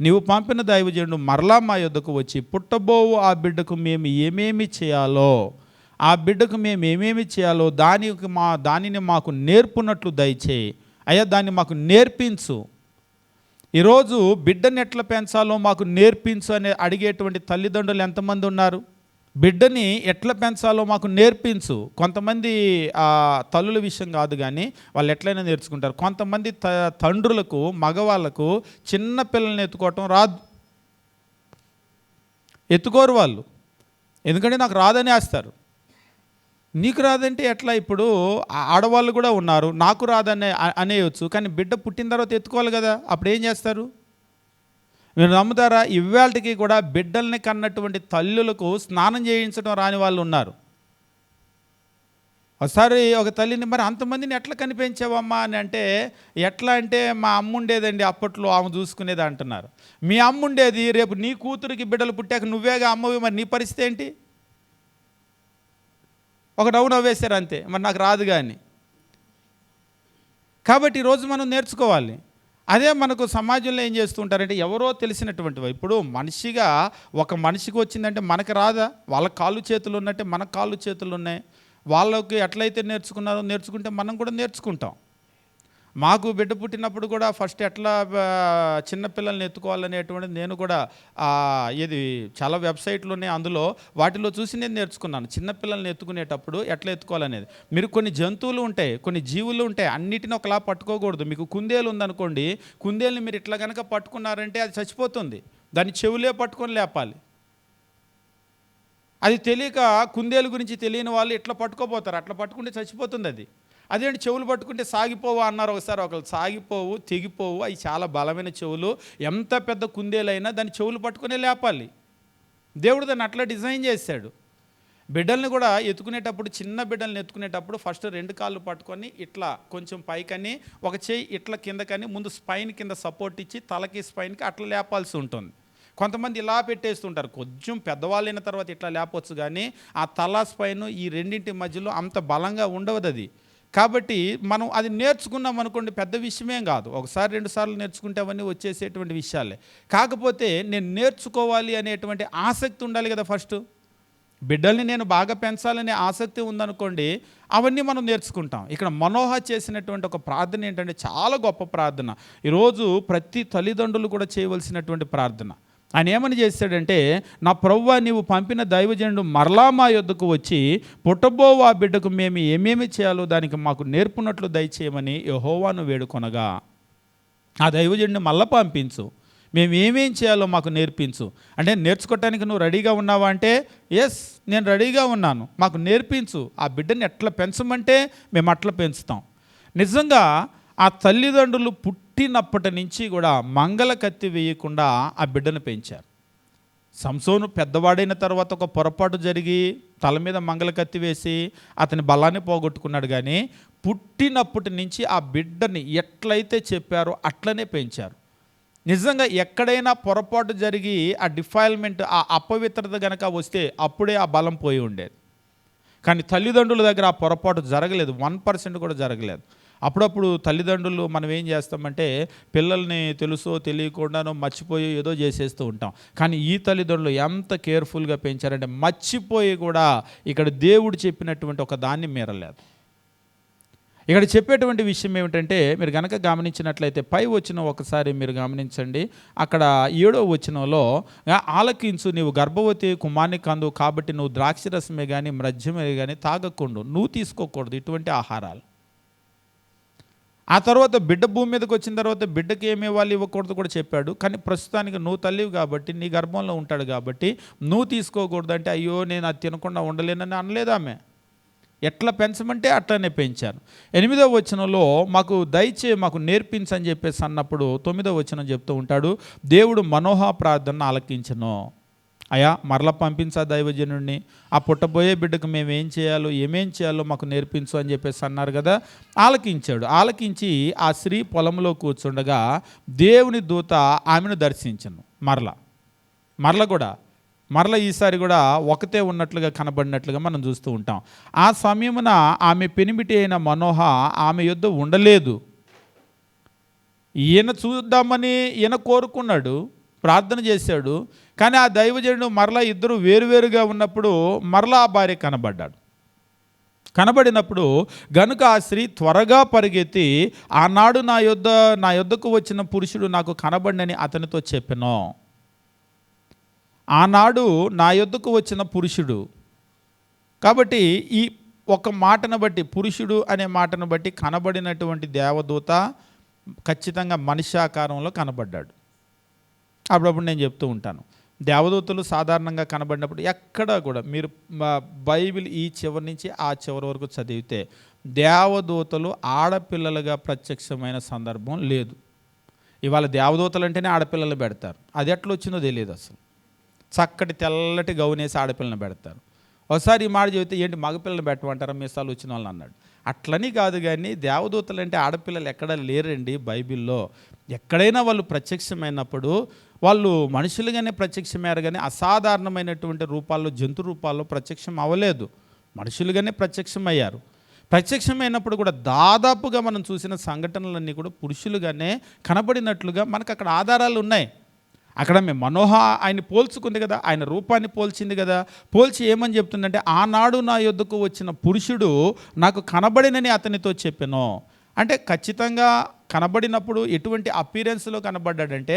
S2: నీవు పంపిన దైవజనుడు మరలా మా యొద్దకు వచ్చి పుట్టబోవు ఆ బిడ్డకు మేము ఏమేమి చేయాలో, ఆ బిడ్డకు మేము ఏమేమి చేయాలో దానిని మాకు నేర్పునట్లు దయచేయి అయ్యా, దాన్ని మాకు నేర్పించు. ఈరోజు బిడ్డని ఎట్లా పెంచాలో మాకు నేర్పించు అని అడిగేటువంటి తల్లిదండ్రులు ఎంతమంది ఉన్నారు? బిడ్డని ఎట్లా పెంచాలో మాకు నేర్పించు. కొంతమంది తల్లుల విషయం కాదు కానీ వాళ్ళు ఎట్లయినా నేర్చుకుంటారు. కొంతమంది తండ్రులకు, మగవాళ్ళకు చిన్న పిల్లల్ని ఎత్తుకోవటం రాదు, ఎత్తుకోరు వాళ్ళు. ఎందుకంటే నాకు రాదని వేస్తారు. నీకు రాదంటే ఎట్లా? ఇప్పుడు ఆడవాళ్ళు కూడా ఉన్నారు, నాకు రాదని అనేయచ్చు, కానీ బిడ్డ పుట్టిన తర్వాత ఎత్తుకోవాలి కదా, అప్పుడు ఏం చేస్తారు? మీరు నమ్ముతారా? ఇవాళకి కూడా బిడ్డల్ని కన్నటువంటి తల్లులకు స్నానం చేయించడం రాని వాళ్ళు ఉన్నారు. ఒకసారి ఒక తల్లిని, మరి అంతమందిని ఎట్లా కనిపించావమ్మా అని అంటే, ఎట్లా అంటే మా అమ్మ ఉండేదండి అప్పట్లో, ఆమె చూసుకునేది అంటున్నారు. మీ అమ్మ ఉండేది, రేపు నీ కూతురికి బిడ్డలు పుట్టాక నువ్వేగా అమ్మవి, మరి నీ పరిస్థితి ఏంటి? ఒక నవ్వేశారు అంతే, మరి నాకు రాదు కానీ. కాబట్టి ఈరోజు మనం నేర్చుకోవాలి. అదే మనకు సమాజంలో ఏం చేస్తుంటారంటే, ఎవరో తెలిసినటువంటివి. ఇప్పుడు మనిషిగా ఒక మనిషికి వచ్చిందంటే మనకు రాదా? వాళ్ళ కాళ్ళు చేతులు ఉన్నట్టే మనకు కాళ్ళు చేతులు ఉన్నాయి. వాళ్ళకి ఎట్లయితే నేర్చుకుంటే మనం కూడా నేర్చుకుంటాం. మాకు బిడ్డ పుట్టినప్పుడు కూడా ఫస్ట్ ఎట్లా చిన్నపిల్లల్ని ఎత్తుకోవాలనేటువంటిది నేను కూడా ఇది చాలా వెబ్సైట్లు ఉన్నాయి, అందులో వాటిలో చూసి నేను నేర్చుకున్నాను. చిన్నపిల్లల్ని ఎత్తుకునేటప్పుడు ఎట్లా ఎత్తుకోవాలనేది. మీరు కొన్ని జంతువులు ఉంటాయి, కొన్ని జీవులు ఉంటాయి, అన్నిటిని ఒకలా పట్టుకోకూడదు. మీకు కుందేలు ఉందనుకోండి, కుందేలుని మీరు ఇట్లా కనుక పట్టుకున్నారంటే అది చచ్చిపోతుంది. దాన్ని చెవులే పట్టుకొని లేపాలి. అది తెలియక, కుందేలు గురించి తెలియని వాళ్ళు ఇట్లా పట్టుకోపోతారు, అట్లా పట్టుకుంటే చచ్చిపోతుంది అది. అదేంటి చెవులు పట్టుకుంటే సాగిపోవు అన్నారు ఒకసారి ఒకళ్ళు. సాగిపోవు, తెగిపోవు, అవి చాలా బలమైన చెవులు. ఎంత పెద్ద కుందేలైనా దాన్ని చెవులు పట్టుకునే లేపాలి. దేవుడు దాన్ని అట్లా డిజైన్ చేశాడు. బిడ్డల్ని కూడా ఎత్తుకునేటప్పుడు, చిన్న బిడ్డల్ని ఎత్తుకునేటప్పుడు ఫస్ట్ 2 కాళ్ళు పట్టుకొని ఇట్లా కొంచెం పైకని, ఒక చేయి ఇట్లా కిందకని, ముందు స్పైన్ కింద సపోర్ట్ ఇచ్చి తలకి స్పైన్కి అట్లా లేపాల్సి ఉంటుంది. కొంతమంది ఇలా పెట్టేస్తుంటారు. కొంచెం పెద్దవాళ్ళైన తర్వాత ఇట్లా లేపొచ్చు, కానీ ఆ తల స్పైన్ ఈ రెండింటి మధ్యలో అంత బలంగా ఉండవదు అది. కాబట్టి మనం అది నేర్చుకున్నాం అనుకోండి, పెద్ద విషయమేం కాదు. ఒకసారి 2 సార్లు నేర్చుకుంటే అవన్నీ వచ్చేసేటువంటి విషయాలే. కాకపోతే నేను నేర్చుకోవాలి అనేటువంటి ఆసక్తి ఉండాలి కదా. ఫస్ట్ బిడ్డల్ని నేను బాగా పెంచాలనే ఆసక్తి ఉందనుకోండి, అవన్నీ మనం నేర్చుకుంటాం. ఇక్కడ మనోహ చేసినటువంటి ఒక ప్రార్థన ఏంటంటే చాలా గొప్ప ప్రార్థన. ఈరోజు ప్రతి తల్లిదండ్రులు కూడా చేయవలసినటువంటి ప్రార్థన. ఆయన ఏమని చేశాడంటే, నా ప్రభువా, నీవు పంపిన దైవజనుడు మరలా మా యొద్దకు వచ్చి పుట్టబోవు ఆ బిడ్డకు మేము ఏమేమి చేయాలో దానికి మాకు నేర్పునట్లు దయచేయమని యెహోవాను వేడుకొనగా, ఆ దైవజనుడిని మళ్ళా పంపించు, మేము ఏమేం చేయాలో మాకు నేర్పించు. అంటే నేర్చుకోవటానికి నువ్వు రెడీగా ఉన్నావా అంటే, ఎస్ నేను రెడీగా ఉన్నాను, మాకు నేర్పించు. ఆ బిడ్డని ఎట్లా పెంచమంటే మేము అట్లా పెంచుతాం. నిజంగా ఆ తల్లిదండ్రులు పుట్టినప్పటి నుంచి కూడా మంగళ కత్తి వేయకుండా ఆ బిడ్డను పెంచారు. సంసోను పెద్దవాడైన తర్వాత ఒక పొరపాటు జరిగి తల మీద మంగళ కత్తి వేసి అతని బలాన్ని పోగొట్టుకున్నాడు, కానీ పుట్టినప్పటి నుంచి ఆ బిడ్డని ఎట్లయితే చెప్పారో అట్లనే పెంచారు. నిజంగా ఎక్కడైనా పొరపాటు జరిగి ఆ డిఫైల్మెంట్, ఆ అపవిత్రత కనుక వస్తే అప్పుడే ఆ బలం పోయి ఉండేది. కానీ తల్లిదండ్రుల దగ్గర ఆ పొరపాటు జరగలేదు, 1% కూడా జరగలేదు. అప్పుడప్పుడు తల్లిదండ్రులు మనం ఏం చేస్తామంటే, పిల్లల్ని తెలుసో తెలియకుండానో మర్చిపోయి ఏదో చేసేస్తూ ఉంటాం. కానీ ఈ తల్లిదండ్రులు ఎంత కేర్ఫుల్గా పెంచారంటే, మర్చిపోయి కూడా ఇక్కడ దేవుడు చెప్పినటువంటి ఒక దాన్ని మీరలేదు. ఇక్కడ చెప్పేటువంటి విషయం ఏమిటంటే, మీరు కనుక గమనించినట్లయితే పై వచనం ఒకసారి మీరు గమనించండి. అక్కడ 7వ వచనంలో, ఆలకించు, నీవు గర్భవతి కుమార్ని కందు, కాబట్టి నువ్వు ద్రాక్షరసమే కానీ మద్యమే కానీ తాగకూడదు, నువ్వు తీసుకోకూడదు ఇటువంటి ఆహారాలు. ఆ తర్వాత బిడ్డ భూమి మీదకి వచ్చిన తర్వాత బిడ్డకి ఏమి ఇవ్వాలి ఇవ్వకూడదు కూడా చెప్పాడు. కానీ ప్రస్తుతానికి నువ్వు తల్లివి కాబట్టి, నీ గర్భంలో ఉంటాడు కాబట్టి నువ్వు తీసుకోకూడదు అంటే, అయ్యో నేను అది తినకుండా ఉండలేనని అనలేదు ఆమె. ఎట్లా పెంచమంటే అట్లనే పెంచాను. 8వ వచనంలో మాకు నేర్పించని చెప్పేసి అన్నప్పుడు 9వ వచనం చెప్తూ ఉంటాడు, దేవుడు మనోహ ప్రార్థన ఆలకించను. అయా మరలా పంపించా దైవజనుడిని, ఆ పుట్టబోయే బిడ్డకు మేము ఏమేం చేయాలో మాకు నేర్పించు అని చెప్పేసి అన్నారు కదా. ఆలకించాడు. ఆలకించి ఆ స్త్రీ పొలంలో కూర్చుండగా దేవుని దూత ఆమెను దర్శించను. మరల ఈసారి కూడా ఒకతే ఉన్నట్లుగా కనబడినట్లుగా మనం చూస్తూ ఉంటాం. ఆ సమయమున ఆమె పెనిమిటి అయిన మనోహ ఆమె యొద్ద ఉండలేదు. ఈయన చూద్దామని ఈయన కోరుకున్నాడు, ప్రార్థన చేశాడు. కానీ ఆ దైవజనుడు మరలా ఇద్దరు వేరువేరుగా ఉన్నప్పుడు మరలా ఆ భార్య కనబడినప్పుడు గనుక ఆ స్త్రీ త్వరగా పరిగెత్తి, ఆనాడు నా యొద్దకు వచ్చిన పురుషుడు నాకు కనబడినని అతనితో చెప్పెను. ఆనాడు నా యొద్దకు వచ్చిన పురుషుడు. కాబట్టి ఈ ఒక మాటను బట్టి, పురుషుడు అనే మాటను బట్టి కనబడినటువంటి దేవదూత ఖచ్చితంగా మనిషి ఆకారంలో కనబడ్డాడు. అప్పుడప్పుడు నేను చెప్తూ ఉంటాను, దేవదూతలు సాధారణంగా కనబడినప్పుడు ఎక్కడా కూడా మీరు బైబిల్ ఈ చివరి నుంచి ఆ చివరి వరకు చదివితే దేవదూతలు ఆడపిల్లలుగా ప్రత్యక్షమైన సందర్భం లేదు. ఇవాళ దేవదూతలు అంటేనే ఆడపిల్లలు పెడతారు. అది ఎట్లా వచ్చిందో తెలియదు. అసలు చక్కటి తెల్లటి గౌనేసి ఆడపిల్లని పెడతారు. ఒకసారి ఈ మాట చెబితే ఏంటి మగపిల్లని పెట్టమంటారా మీసాలు వచ్చిన వాళ్ళని అన్నాడు. అట్లని కాదు, కానీ దేవదూతలు అంటే ఆడపిల్లలు ఎక్కడా లేరండి బైబిల్లో. ఎక్కడైనా వాళ్ళు ప్రత్యక్షమైనప్పుడు వాళ్ళు మనుషులుగానే ప్రత్యక్షమయ్యారు, కానీ అసాధారణమైనటువంటి రూపాల్లో, జంతు రూపాల్లో ప్రత్యక్షం అవ్వలేదు. మనుషులుగానే ప్రత్యక్షమయ్యారు. ప్రత్యక్షమైనప్పుడు కూడా దాదాపుగా మనం చూసిన సంఘటనలన్నీ కూడా పురుషులుగానే కనబడినట్లుగా మనకు అక్కడ ఆధారాలు ఉన్నాయి. అక్కడ మేము మనోహ ఆయన పోల్చుకుంది కదా, ఆయన రూపాన్ని పోల్చింది కదా. పోల్చి ఏమని చెప్తుందంటే, ఆనాడు నా యొద్దకు వచ్చిన పురుషుడు నాకు కనబడినని అతనితో చెప్పాను. అంటే ఖచ్చితంగా కనబడినప్పుడు ఎటువంటి అపీరెన్స్లో కనబడ్డాడంటే,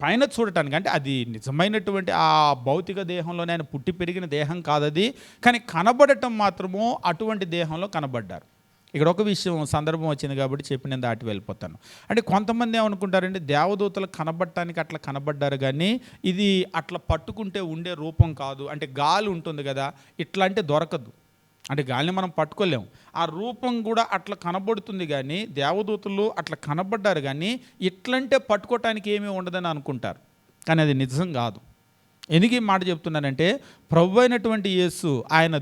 S2: పైన చూడటానికి, అంటే అది నిజమైనటువంటి ఆ భౌతిక దేహంలోనే ఆయన పుట్టి పెరిగిన దేహం కాదది, కానీ కనబడటం మాత్రము అటువంటి దేహంలో కనబడ్డారు. ఇక్కడ ఒక విషయం సందర్భం వచ్చింది కాబట్టి చెప్పి నేను దాటి వెళ్ళిపోతాను. అంటే కొంతమంది ఏమనుకుంటారంటే దేవదూతలు కనబడటానికి అట్లా కనబడ్డారు, కానీ ఇది అట్లా పట్టుకుంటే ఉండే రూపం కాదు. అంటే గాలి ఉంటుంది కదా, ఇట్లా అంటే దొరకదు. అంటే గాలిని మనం పట్టుకోలేము. ఆ రూపం కూడా అట్లా కనబడుతుంది, కానీ దేవదూతలు అట్లా కనబడ్డారు, కానీ ఇట్లంటే పట్టుకోవటానికి ఏమీ ఉండదని అనుకుంటారు. కానీ అది నిజం కాదు. ఎందుకు ఈ మాట చెప్తున్నానంటే, ప్రభు అయినటువంటి యేసు ఆయన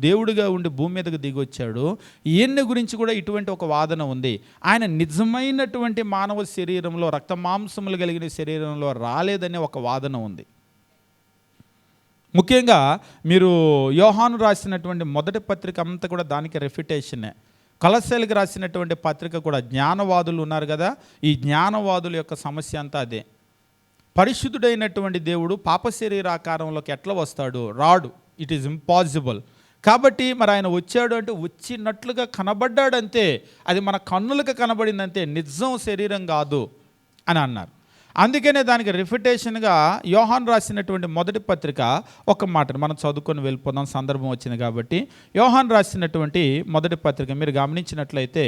S2: దేవుడుగా ఉండి భూమి మీదకు దిగి వచ్చాడు. ఈయన్ని గురించి కూడా ఇటువంటి ఒక వాదన ఉంది. ఆయన నిజమైనటువంటి మానవ శరీరంలో, రక్త మాంసములు కలిగిన శరీరంలో రాలేదనే ఒక వాదన ఉంది. ముఖ్యంగా మీరు యోహాను రాసినటువంటి మొదటి పత్రిక అంతా కూడా దానికి రెఫ్యుటేషనే. కొలస్సీలకు రాసినటువంటి పత్రిక కూడా జ్ఞానవాదులు ఉన్నారు కదా, ఈ జ్ఞానవాదుల యొక్క సమస్య అంతా అదే. పరిశుద్ధుడైనటువంటి దేవుడు పాప శరీరాకారంలోకి ఎట్లా వస్తాడు? రాడు. It is impossible. కాబట్టి మరి ఆయన వచ్చాడు అంటే వచ్చినట్లుగా కనబడ్డాడంతే, అది మన కన్నులకు కనబడిందంతే, నిజం శరీరం కాదు అని అన్నారు. అందుకనే దానికి రిఫిటేషన్గా యోహాను రాసినటువంటి మొదటి పత్రిక ఒక మాటను మనం చదువుకొని వెళ్ళిపోదాం, సందర్భం వచ్చింది కాబట్టి. యోహాను రాసినటువంటి మొదటి పత్రిక మీరు గమనించినట్లయితే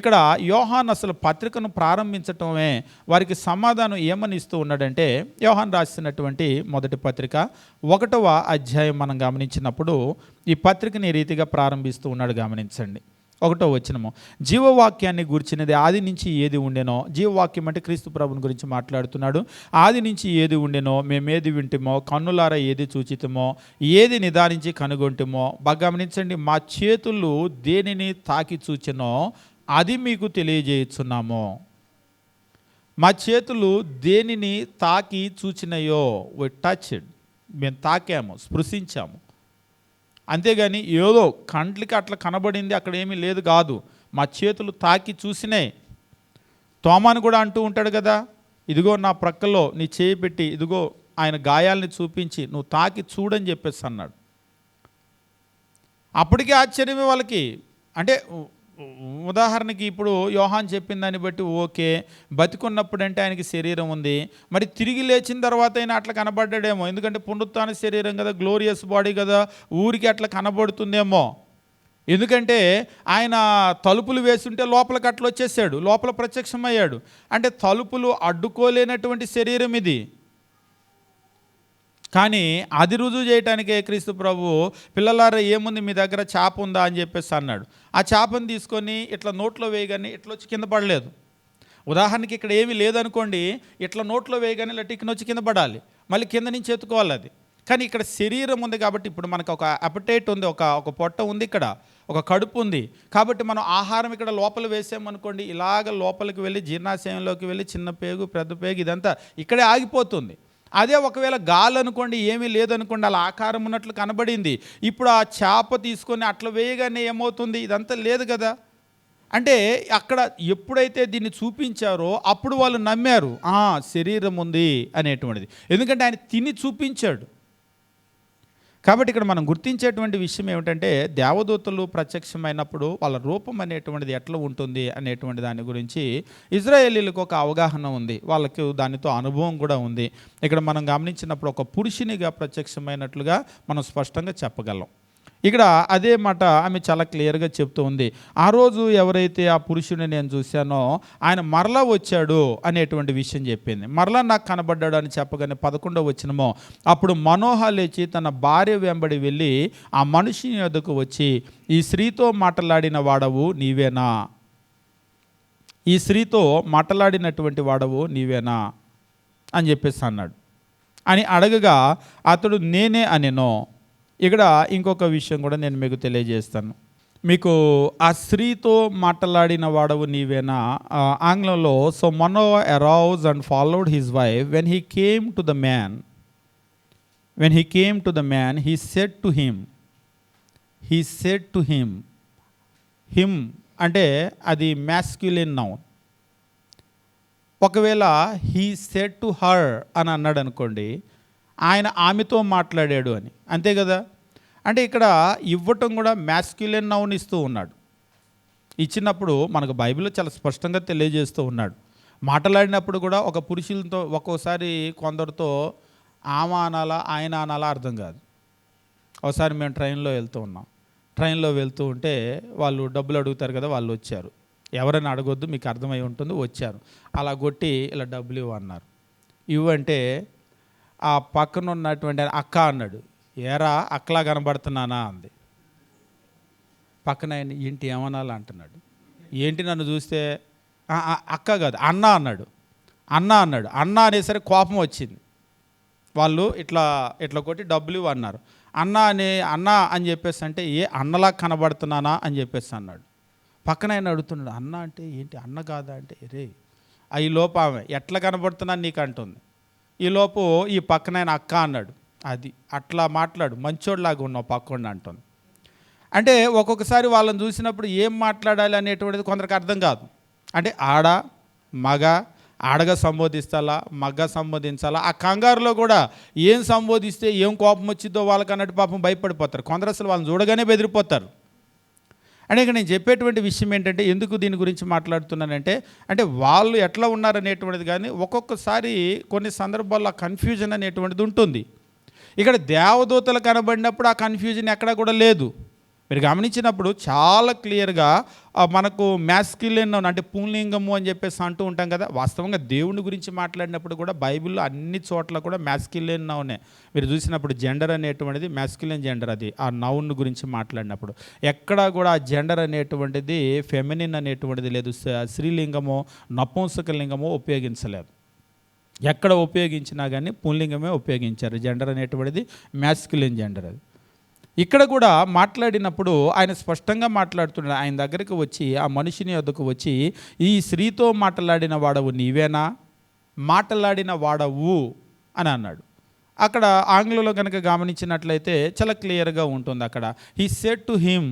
S2: ఇక్కడ యోహాను అసలు పత్రికను ప్రారంభించటమే వారికి సమాధానం ఏమని ఇస్తూ ఉన్నాడంటే, యోహాను రాసినటువంటి మొదటి పత్రిక 1వ అధ్యాయం మనం గమనించినప్పుడు ఈ పత్రికని ఈ రీతిగా ప్రారంభిస్తూ ఉన్నాడు. గమనించండి. 1వ వచనము, జీవవాక్యాన్ని గూర్చినది ఆది నుంచి ఏది ఉండెనో. జీవవాక్యం అంటే క్రీస్తు ప్రభుని గురించి మాట్లాడుతున్నాడు. ఆది నుంచి ఏది ఉండెనో, మేమేది వింటమో, కన్నులారా ఏది చూచితమో, ఏది నిదానించి కనుగొంటమో. బాగా గమనించండి, మా చేతులు దేనిని తాకి చూచెనో అది మీకు తెలియజేయుచున్నాము. మా చేతులు దేనిని తాకి చూచినాయో, వి టచ్డ్, మేము తాకాము, స్పృశించాము. అంతేగాని ఏదో కంట్లకి అట్లా కనబడింది అక్కడ ఏమీ లేదు కాదు. మా చేతులు తాకి చూసినాయి. తోమాను కూడా అంటూ ఉంటాడు కదా, ఇదిగో నా ప్రక్కలో నీ చేయి పెట్టి, ఇదిగో ఆయన గాయాలని చూపించి నువ్వు తాకి చూడని చెప్పేసి అన్నాడు. అప్పటికే ఆశ్చర్యమే వాళ్ళకి. అంటే ఉదాహరణకి ఇప్పుడు యోహాన్ చెప్పిన దాన్ని బట్టి ఓకే, బతికున్నప్పుడు అంటే ఆయనకి శరీరం ఉంది, మరి తిరిగి లేచిన తర్వాత అయినా అట్లా కనబడ్డాడేమో, ఎందుకంటే పునరుత్థాన శరీరం కదా, గ్లోరియస్ బాడీ కదా, ఊరికి అట్లా కనబడుతుందేమో. ఎందుకంటే ఆయన తలుపులు వేస్తుంటే లోపలికి అట్లా వచ్చేసాడు, లోపల ప్రత్యక్షమయ్యాడు. అంటే తలుపులు అడ్డుకోలేనటువంటి శరీరం ఇది. కానీ అది రుజువు చేయడానికే క్రీస్తు ప్రభు, పిల్లలారా ఏముంది మీ దగ్గర చేప ఉందా అని చెప్పేసి అన్నాడు. ఆ చేపను తీసుకొని ఇట్లా నోట్లో వేయగానే ఇట్లా వచ్చి కింద పడలేదు. ఉదాహరణకి ఇక్కడ ఏమీ లేదనుకోండి, ఇట్లా నోట్లో వేయగానే ఇలా టిక్కిన వచ్చి కింద పడాలి, మళ్ళీ కింద నుంచి ఎత్తుకోవాలి అది. కానీ ఇక్కడ శరీరం ఉంది కాబట్టి ఇప్పుడు మనకు ఒక అపటైట్ ఉంది, ఒక పొట్ట ఉంది, ఇక్కడ ఒక కడుపు ఉంది. కాబట్టి మనం ఆహారం ఇక్కడ లోపల వేసామనుకోండి, ఇలాగ లోపలికి వెళ్ళి జీర్ణాశయంలోకి వెళ్ళి చిన్న పేగు పెద్ద పేగు ఇదంతా ఇక్కడే ఆగిపోతుంది. అదే ఒకవేళ గాలి అనుకోండి, ఏమీ లేదనుకోండి, అలా ఆకారం ఉన్నట్లు కనబడింది. ఇప్పుడు ఆ చేప తీసుకొని అట్లా వేయగానే ఏమవుతుంది? ఇదంతా లేదు కదా. అంటే అక్కడ ఎప్పుడైతే దీన్ని చూపించారో అప్పుడు వాళ్ళు నమ్మారు, శరీరం ఉంది అనేటువంటిది. ఎందుకంటే ఆయన తిని చూపించాడు. కాబట్టి ఇక్కడ మనం గుర్తించేటువంటి విషయం ఏమిటంటే, దేవదూతలు ప్రత్యక్షమైనప్పుడు వాళ్ళ రూపం అనేటువంటిది ఎట్లా ఉంటుంది అనేటువంటి దాని గురించి ఇజ్రాయేలీలకు ఒక అవగాహన ఉంది, వాళ్ళకి దానితో అనుభవం కూడా ఉంది. ఇక్కడ మనం గమనించినప్పుడు ఒక పురుషునిగా ప్రత్యక్షమైనట్లుగా మనం స్పష్టంగా చెప్పగలం. ఇక్కడ అదే మాట ఆమె చాలా క్లియర్గా చెప్తూ ఉంది. ఆ రోజు ఎవరైతే ఆ పురుషుని నేను చూశానో ఆయన మరలా వచ్చాడు అనేటువంటి విషయం చెప్పింది. మరలా నాకు కనబడ్డాడు అని చెప్పగానే 11వ వచనమో, అప్పుడు మనోహ లేచి తన భార్య వెంబడి వెళ్ళి ఆ మనుషుని యొద్దకు వచ్చి, ఈ స్త్రీతో మాట్లాడిన వాడవు నీవేనా? ఈ స్త్రీతో మాట్లాడినటువంటి వాడవు నీవేనా అని చెప్పేసి అన్నాడు. అని అడగగా అతడు నేనే అనెను. ఇక్కడ ఇంకొక విషయం కూడా నేను మీకు తెలియజేస్తాను. మీకు ఆ స్త్రీతో మాట్లాడిన వాడవు నీవేనా ఆంగ్లంలో, so Manoah arouse and followed his wife when he came to the man he said to him అంటే అది మ్యాస్క్యులిన్ నౌన్. ఒకవేళ హీ సెడ్ టు హర్ అని అన్నాడు అనుకోండి, ఆయన ఆమెతో మాట్లాడాడు అని, అంతే కదా. అంటే ఇక్కడ ఇవ్వటం కూడా మ్యాస్క్యులిన్ నౌన్ ఇస్తూ ఉన్నాడు. ఇచ్చినప్పుడు మనకు బైబిల్లో చాలా స్పష్టంగా తెలియజేస్తూ ఉన్నాడు. మాట్లాడినప్పుడు కూడా ఒక పురుషులతో ఒక్కోసారి కొందరితో ఆమె అనాలా ఆయన అనాలా అర్థం కాదు. ఒకసారి మేము ట్రైన్లో వెళ్తూ ఉంటే వాళ్ళు డబ్బులు అడుగుతారు కదా, వాళ్ళు వచ్చారు. ఎవరైనా అడగొద్దు, మీకు అర్థమై ఉంటుంది, వచ్చారు. అలా కొట్టి ఇలా డబ్బులు ఇవ్వన్నారు. ఇవ్వంటే ఆ పక్కన ఉన్నటువంటి అక్క అన్నాడు, ఏరా అక్కలా కనబడుతున్నానా అంది. పక్కన ఆయన ఏంటి ఏమనాలా అంటున్నాడు. ఏంటి నన్ను చూస్తే అక్క కాదు అన్న అన్నాడు. అన్న అనేసరికి కోపం వచ్చింది. వాళ్ళు ఇట్లా కొట్టి డబ్బులు అన్నారు. అన్న అని చెప్పేసి అంటే ఏ అన్నలా కనబడుతున్నానా అని చెప్పేసి అన్నాడు. పక్కన ఆయన అడుగుతున్నాడు, అన్న అంటే ఏంటి అన్న కాదా అంటే, రే ఈ లోపు ఆమె ఎట్లా కనబడుతున్నా నీకు అంటుంది. ఈలోపు ఈ పక్కన ఆయన అక్క అన్నాడు. అది అట్లా మాట్లాడు, మంచోడ్లాగా ఉన్నావు పక్కన అంటుంది. అంటే ఒక్కొక్కసారి వాళ్ళని చూసినప్పుడు ఏం మాట్లాడాలి అనేటువంటిది కొందరికి అర్థం కాదు. అంటే ఆడగా సంబోధిస్తాలా, మగ్గ సంబోధించాలా, ఆ కంగారులో కూడా ఏం సంబోధిస్తే ఏం కోపం వచ్చిందో వాళ్ళకి అన్నట్టు పాపం భయపడిపోతారు. కొందరు అసలు వాళ్ళని చూడగానే బెదిరిపోతారు. అంటే ఇక్కడ నేను చెప్పేటువంటి విషయం ఏంటంటే, ఎందుకు దీని గురించి మాట్లాడుతున్నానంటే, అంటే వాళ్ళు ఎట్లా ఉన్నారనేటువంటిది కానీ ఒక్కొక్కసారి కొన్ని సందర్భాల్లో ఆ కన్ఫ్యూజన్ అనేటువంటిది ఉంటుంది. ఇక్కడ దేవదూతలు కనబడినప్పుడు ఆ కన్ఫ్యూజన్ ఎక్కడా కూడా లేదు. మీరు గమనించినప్పుడు చాలా క్లియర్గా మనకు మ్యాస్క్యులిన్ అంటే పుంలింగము అని చెప్పేసి అంటూ ఉంటాం కదా. వాస్తవంగా దేవుని గురించి మాట్లాడినప్పుడు కూడా బైబిల్లో అన్ని చోట్ల కూడా మ్యాస్క్యులిన్ నౌనే మీరు చూసినప్పుడు జెండర్ అనేటువంటిది మ్యాస్క్యులిన్ జెండర్, అది ఆ నౌన్ గురించి మాట్లాడినప్పుడు ఎక్కడా కూడా ఆ జెండర్ అనేటువంటిది ఫెమినిన్ అనేటువంటిది లేదు. స్త్రీలింగమో నపుంసకలింగమో ఉపయోగించలేదు. ఎక్కడ ఉపయోగించినా కానీ పుంలింగమే ఉపయోగించారు. జెండర్ అనేటువంటిది మ్యాస్క్యులిన్ జెండర్. అది ఇక్కడ కూడా మాట్లాడినప్పుడు ఆయన స్పష్టంగా మాట్లాడుతున్నాడు. ఆయన దగ్గరికి వచ్చి ఆ మనిషిని వద్దకు వచ్చి, ఈ స్త్రీతో మాట్లాడిన వాడవు నీవేనా? మాట్లాడిన వాడవు అని అన్నాడు. అక్కడ ఆంగ్లంలో కనుక గమనించినట్లయితే చాలా క్లియర్గా ఉంటుంది. అక్కడ హీ సెడ్ టు హిమ్,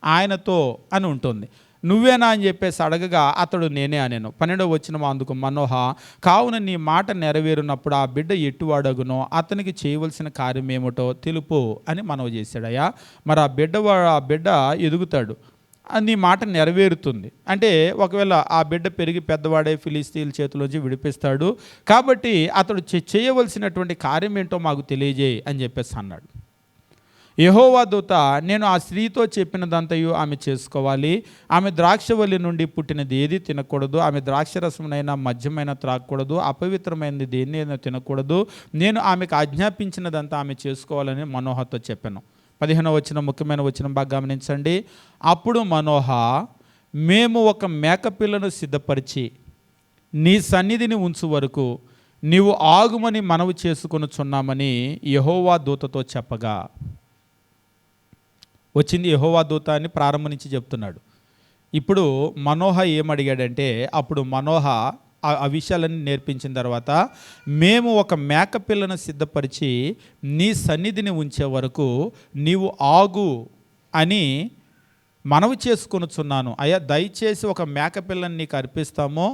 S2: ఆయనతో అని ఉంటుంది. నువ్వేనా అని చెప్పేసి అడగగా అతడు నేనే అనెను. 12వ వచనం, అందుకు మనోహ, కావున నీ మాట నెరవేరునప్పుడు ఆ బిడ్డ ఎట్టువాడగునో అతనికి చేయవలసిన కార్యం ఏమిటో తెలుపు అని మనవి చేశాడయ్యా. మరి ఆ బిడ్డ ఎదుగుతాడు, నీ మాట నెరవేరుతుంది అంటే ఒకవేళ ఆ బిడ్డ పెరిగి పెద్దవాడే ఫిలిస్తీన్ల చేతిలోంచి విడిపిస్తాడు. కాబట్టి అతడు చేయవలసినటువంటి కార్యం ఏంటో మాకు తెలియజేయి అని చెప్పేసి అన్నాడు. యెహోవా దూత, నేను ఆ స్త్రీతో చెప్పినదంతయు ఆమె చేసుకోవాలి. ఆమె ద్రాక్షవల్లి నుండి పుట్టినది ఏది తినకూడదు, ఆమె ద్రాక్షరసమునైనా మద్యమైన త్రాగకూడదు, అపవిత్రమైనది దేన్నైనా తినకూడదు. నేను ఆమెకు ఆజ్ఞాపించినదంతా ఆమె చేసుకోవాలని మనోహతో చెప్పాను. 15వ వచనం ముఖ్యమైన వచనం బాగా గమనించండి. అప్పుడు మనోహ, మేము ఒక మేకపిల్లను సిద్ధపరిచి నీ సన్నిధిని ఉంచు వరకు నీవు ఆగుమని మనవి చేసుకొనుచున్నామని యెహోవా దూతతో చెప్పగా. వచ్చింది యెహోవా దూత అని ప్రారంభం నుంచి చెప్తున్నాడు. ఇప్పుడు మనోహ ఏమడిగాడంటే, అప్పుడు మనోహ ఆ విషయాలన్నీ నేర్పించిన తర్వాత, మేము ఒక మేకపిల్లను సిద్ధపరిచి నీ సన్నిధిని ఉంచే వరకు నీవు ఆగు అని మనవి చేసుకొనుచున్నాను. అయ్యా, దయచేసి ఒక మేకపిల్లని నీకు అర్పిస్తామో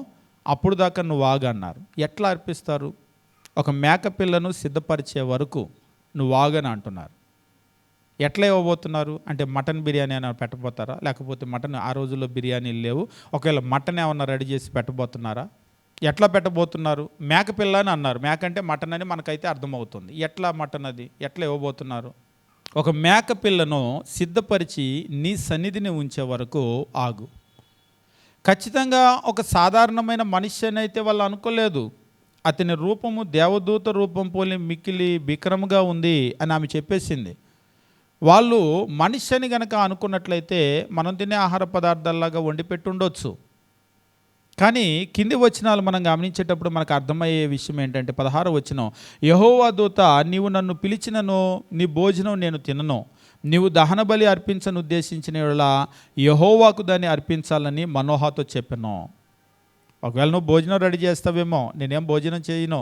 S2: అప్పుడు దాకా నువ్వు ఆగు అన్నారు. ఎట్లా అర్పిస్తారు? ఒక మేకపిల్లను సిద్ధపరిచే వరకు నువ్వు ఆగని అంటున్నారు. ఎట్లా ఇవ్వబోతున్నారు అంటే, మటన్ బిర్యానీ ఏమైనా పెట్టబోతారా? లేకపోతే మటన్ ఆ రోజుల్లో బిర్యానీలు లేవు, ఒకవేళ మటన్ ఏమన్నా రెడీ చేసి పెట్టబోతున్నారా? ఎట్లా పెట్టబోతున్నారు? మేకపిల్ల అని అన్నారు. మేక అంటే మటన్ అని మనకైతే అర్థమవుతుంది. ఎట్లా మటన్ అది ఎట్లా ఇవ్వబోతున్నారు? ఒక మేకపిల్లను సిద్ధపరిచి నీ సన్నిధిని ఉంచే వరకు ఆగు. ఖచ్చితంగా ఒక సాధారణమైన మనిషి అని అయితే వాళ్ళు అనుకోలేదు. అతని రూపము దేవదూత రూపం పోలి మిక్కిలి విక్రముగా ఉంది అని ఆమె చెప్పేసింది. వాళ్ళు మనిషి అని గనక అనుకున్నట్లయితే మనం తినే ఆహార పదార్థాలలాగా వండి పెట్టి ఉండొచ్చు. కానీ కింది వచనాలు మనం గమనించేటప్పుడు మనకు అర్థమయ్యే విషయం ఏంటంటే, 16వ వచనం, యెహోవా దూత, నీవు నన్ను పిలిచినను నీ భోజనం నేను తినను, నీవు దహన బలి అర్పించను ఉద్దేశించిన యెడల యెహోవాకు దాన్ని అర్పించాలని మనోహతో చెప్పాను. ఒకవేళ నువ్వు భోజనం రెడీ చేస్తావేమో, నేనేం భోజనం చేయను.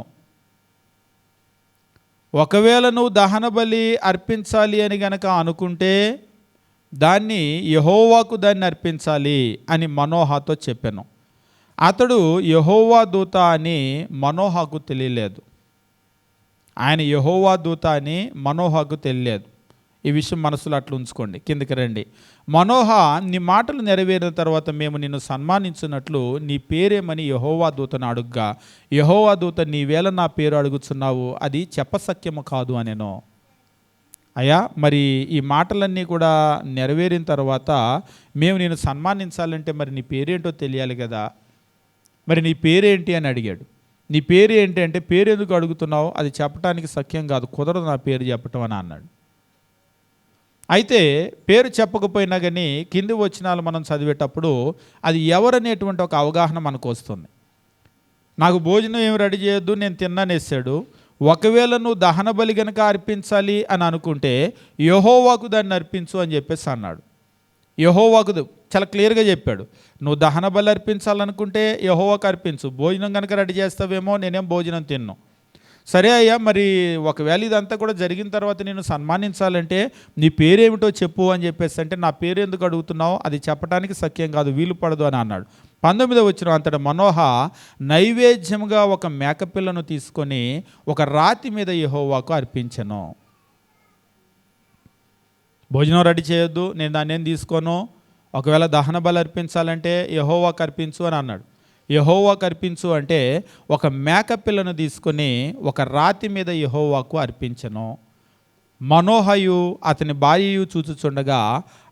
S2: ఒకవేళ నువ్వు దహన బలి అర్పించాలి అని గనక అనుకుంటే దాన్ని యెహోవాకు దాన్ని అర్పించాలి అని మనోహతో చెప్పాను. అతడు యెహోవా దూత అని మనోహకు తెలియలేదు. ఆయన యెహోవా దూత అని మనోహకు తెలియలేదు. ఈ విషయం మనసులో అట్లా ఉంచుకోండి. కిందకి రండి. మనోహ, నీ మాటలు నెరవేరిన తర్వాత మేము నిన్ను సన్మానించున్నట్లు నీ పేరేమని యెహోవా దూతను అడుగ్గా, యెహోవా దూత, నీవేళ నా పేరు అడుగుచున్నావు, అది చెప్పసక్యము కాదు అనెను. అయ్యా, మరి ఈ మాటలన్నీ కూడా నెరవేరిన తర్వాత మేము నేను సన్మానించాలంటే మరి నీ పేరేంటో తెలియాలి కదా, మరి నీ పేరేంటి అని అడిగాడు. నీ పేరు ఏంటి అంటే, పేరు ఎందుకు అడుగుతున్నావు, అది చెప్పడానికి సఖ్యం కాదు, కుదరదు నా పేరు చెప్పటం అని అన్నాడు. అయితే పేరు చెప్పకపోయినా కానీ కింది వచనాలు మనం చదివేటప్పుడు అది ఎవరనేటువంటి ఒక అవగాహన మనకు వస్తుంది. నాకు భోజనం ఏమి రెడీ చేయొద్దు, నేను తిన్నానేసాడు. ఒకవేళ నువ్వు దహన బలి గనక అర్పించాలి అని అనుకుంటే యెహోవాకు దాన్ని అర్పించు అని చెప్పేసి అన్నాడు. యెహోవాకు చాలా క్లియర్గా చెప్పాడు. నువ్వు దహన బలి అర్పించాలనుకుంటే యెహోవాకు అర్పించు, భోజనం కనుక రెడీ చేస్తావేమో నేనేం భోజనం తిన్ను. సరే అయ్యా, మరి ఒకవేళ ఇదంతా కూడా జరిగిన తర్వాత నేను సన్మానించాలంటే నీ పేరేమిటో చెప్పు అని చెప్పేసి అంటే, నా పేరు ఎందుకు అడుగుతున్నావు, అది చెప్పడానికి సఖ్యం కాదు, వీలు పడదు అని అన్నాడు. 19వ వచనం, అంతటా మనోహ నైవేద్యముగా ఒక మేకపిల్లను తీసుకొని ఒక రాతి మీద యెహోవాకు అర్పించెను. భోజనం రెడీ చేయొద్దు, నేను దాన్ని ఏం తీసుకోను, ఒకవేళ దహన బలి అర్పించాలంటే యెహోవాకు అర్పించు అని అన్నాడు. యెహోవాకు అర్పించు అంటే ఒక మేకపిల్లను తీసుకొని ఒక రాతి మీద యెహోవాకు అర్పించెను. మనోహయు అతని భార్యయు చూచుచుండగా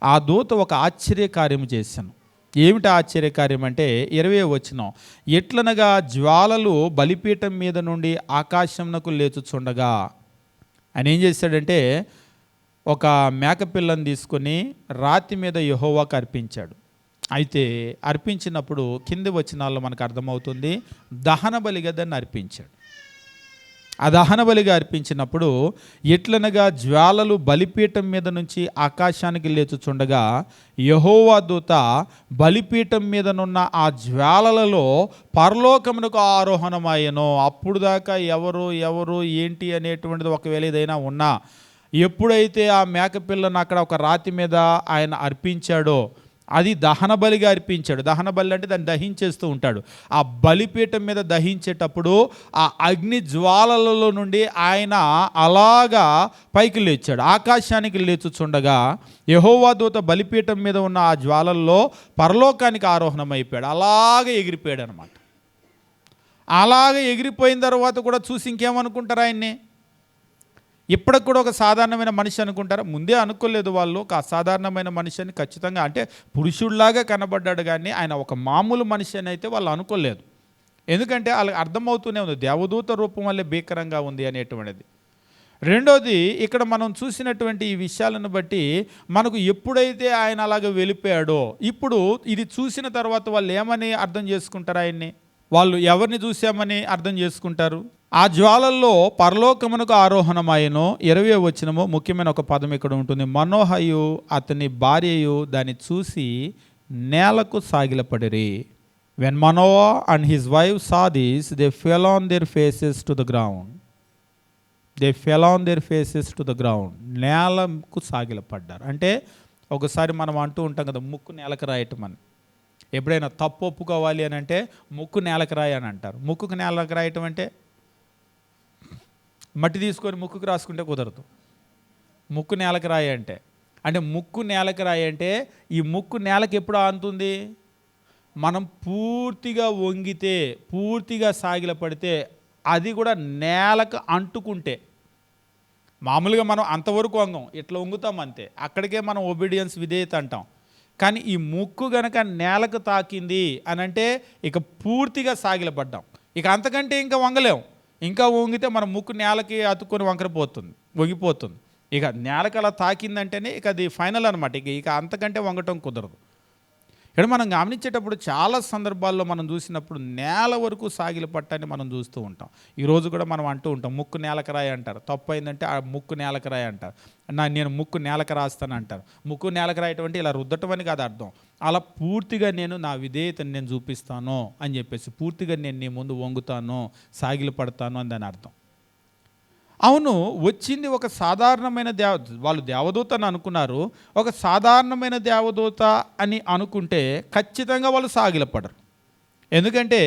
S2: ఆ దూత ఒక ఆశ్చర్యకార్యము చేశాను. ఏమిటి ఆశ్చర్యకార్యం అంటే 20వ వచనం, ఎట్లనగా జ్వాలలు బలిపీఠం మీద నుండి ఆకాశమునకు లేచుచుండగా. ఆయన ఏం చేశాడంటే, ఒక మేకపిల్లను తీసుకొని రాతి మీద యెహోవాకు అర్పించాడు. అయితే అర్పించినప్పుడు కింది వచనాల్లో మనకు అర్థమవుతుంది, దహన బలిగా దాన్ని అర్పించాడు. ఆ దహన బలిగా అర్పించినప్పుడు ఎట్లనగా జ్వాలలు బలిపీఠం మీద నుంచి ఆకాశానికి లేచుచుండగా యెహోవా దూత బలిపీఠం మీదనున్న ఆ జ్వాలలలో పరలోకమునకు ఆరోహణమయ్యను. అప్పుడు దాకా ఎవరు ఏంటి అనేటువంటిది ఒకవేళ ఏదైనా ఉన్నా, ఎప్పుడైతే ఆ మేకపిల్లను అక్కడ ఒక రాతి మీద ఆయన అర్పించాడో అది దహన బలిగా అర్పించాడు. దహన బలి అంటే దాన్ని దహించేస్తూ ఉంటాడు. ఆ బలిపీఠం మీద దహించేటప్పుడు ఆ అగ్ని జ్వాలలలో నుండి ఆయన అలాగా పైకి లేచాడు, ఆకాశానికి లేచుచుండగా యెహోవా దూత బలిపీఠం మీద ఉన్న ఆ జ్వాలల్లో పరలోకానికి ఆరోహణం అయిపోయాడు. అలాగే ఎగిరిపోయాడు అనమాట. అలాగే ఎగిరిపోయిన తర్వాత కూడా చూసి ఇంకేమనుకుంటారు ఆయన్ని, ఇప్పటికి కూడా ఒక సాధారణమైన మనిషి అనుకుంటారా? ముందే అనుకోలేదు వాళ్ళు, ఒక అసాధారణమైన మనిషి అని ఖచ్చితంగా, అంటే పురుషుడిలాగా కనబడ్డాడు కానీ ఆయన ఒక మామూలు మనిషి అని అయితే వాళ్ళు అనుకోలేదు. ఎందుకంటే వాళ్ళకి అర్థమవుతూనే ఉంది దేవదూత రూపం వల్లే భీకరంగా ఉంది అనేటువంటిది. రెండోది, ఇక్కడ మనం చూసినటువంటి ఈ విషయాలను బట్టి మనకు ఎప్పుడైతే ఆయన అలాగ వెళ్ళిపోయాడో, ఇప్పుడు ఇది చూసిన తర్వాత వాళ్ళు ఏమని అర్థం చేసుకుంటారు ఆయన్ని, వాళ్ళు ఎవరిని చూసామని అర్థం చేసుకుంటారు? ఆ జ్వాలల్లో పరలోకమునకు ఆరోహణమాయను. 20వ వచనము ముఖ్యమైన ఒక పదం ఇక్కడ ఉంటుంది. మనోహయు అతని భార్యయు దాన్ని చూసి నేలకు సాగిలపడిరి. When Manoah and his wife saw this, they fell on their faces to the ground. They fell on their faces to the ground. నేలకు సాగిలపడ్డారు. అంటే ఒకసారి మనం అంటూ ఉంటాం కదా, ముక్కు నేలకు రాయటం అని. ఎప్పుడైనా తప్పు ఒప్పుకోవాలి అని అంటే ముక్కు నేలకు రాయి అని అంటారు. ముక్కుకు నేలకు రాయటం అంటే మట్టి తీసుకొని ముక్కుకు రాసుకుంటే కుదరదు. ముక్కు నేలకు రాయి అంటే ముక్కు నేలకు రాయి అంటే ఈ ముక్కు నేలకు ఎప్పుడు ఆనుతుంది? మనం పూర్తిగా వంగితే, పూర్తిగా సాగిలపడితే, అది కూడా నేలకు అంటుకుంటే. మామూలుగా మనం అంతవరకు వంగం, ఇట్లా వంగుతాం అంతే. అక్కడికే మనం ఒబీడియన్స్, విధేయత అంటాం. కానీ ఈ ముక్కు గనక నేలకు తాకింది అని అంటే ఇక పూర్తిగా సాగిలపడ్డాం. ఇక అంతకంటే ఇంకా వంగలేం. ఇంకా వంగితే మన ముక్కు నేలకి అతుక్కొని వంకరపోతుంది, వంగిపోతుంది. ఇక నేలకు అలా తాకిందంటేనే ఇక అది ఫైనల్ అనమాట. ఇక అంతకంటే వంగటం కుదరదు. ఇక్కడ మనం గమనించేటప్పుడు చాలా సందర్భాల్లో మనం చూసినప్పుడు నేల వరకు సాగిల పట్టాన్ని మనం చూస్తూ ఉంటాం. ఈరోజు కూడా మనం అంటూ ఉంటాం, ముక్కు నేలకరాయి అంటారు. తప్పు అయిందంటే ఆ ముక్కు నేలకరాయి అంటారు. నేను ముక్కు నేలక రాస్తాను అంటారు. ముక్కు నేలక రాయటం అంటే ఇలా రుద్దటం అని కాదు అర్థం. అలా పూర్తిగా నేను నా విధేయతను నేను చూపిస్తాను అని చెప్పేసి, పూర్తిగా నేను నీ ముందు వంగుతాను, సాగిల పడతాను అని దాని అర్థం. అవును, వచ్చింది ఒక సాధారణమైన వాళ్ళు దేవదూత అని అనుకున్నారు. ఒక సాధారణమైన దేవదూత అని అనుకుంటే ఖచ్చితంగా వాళ్ళు సాగిలపడరు. ఎందుకంటే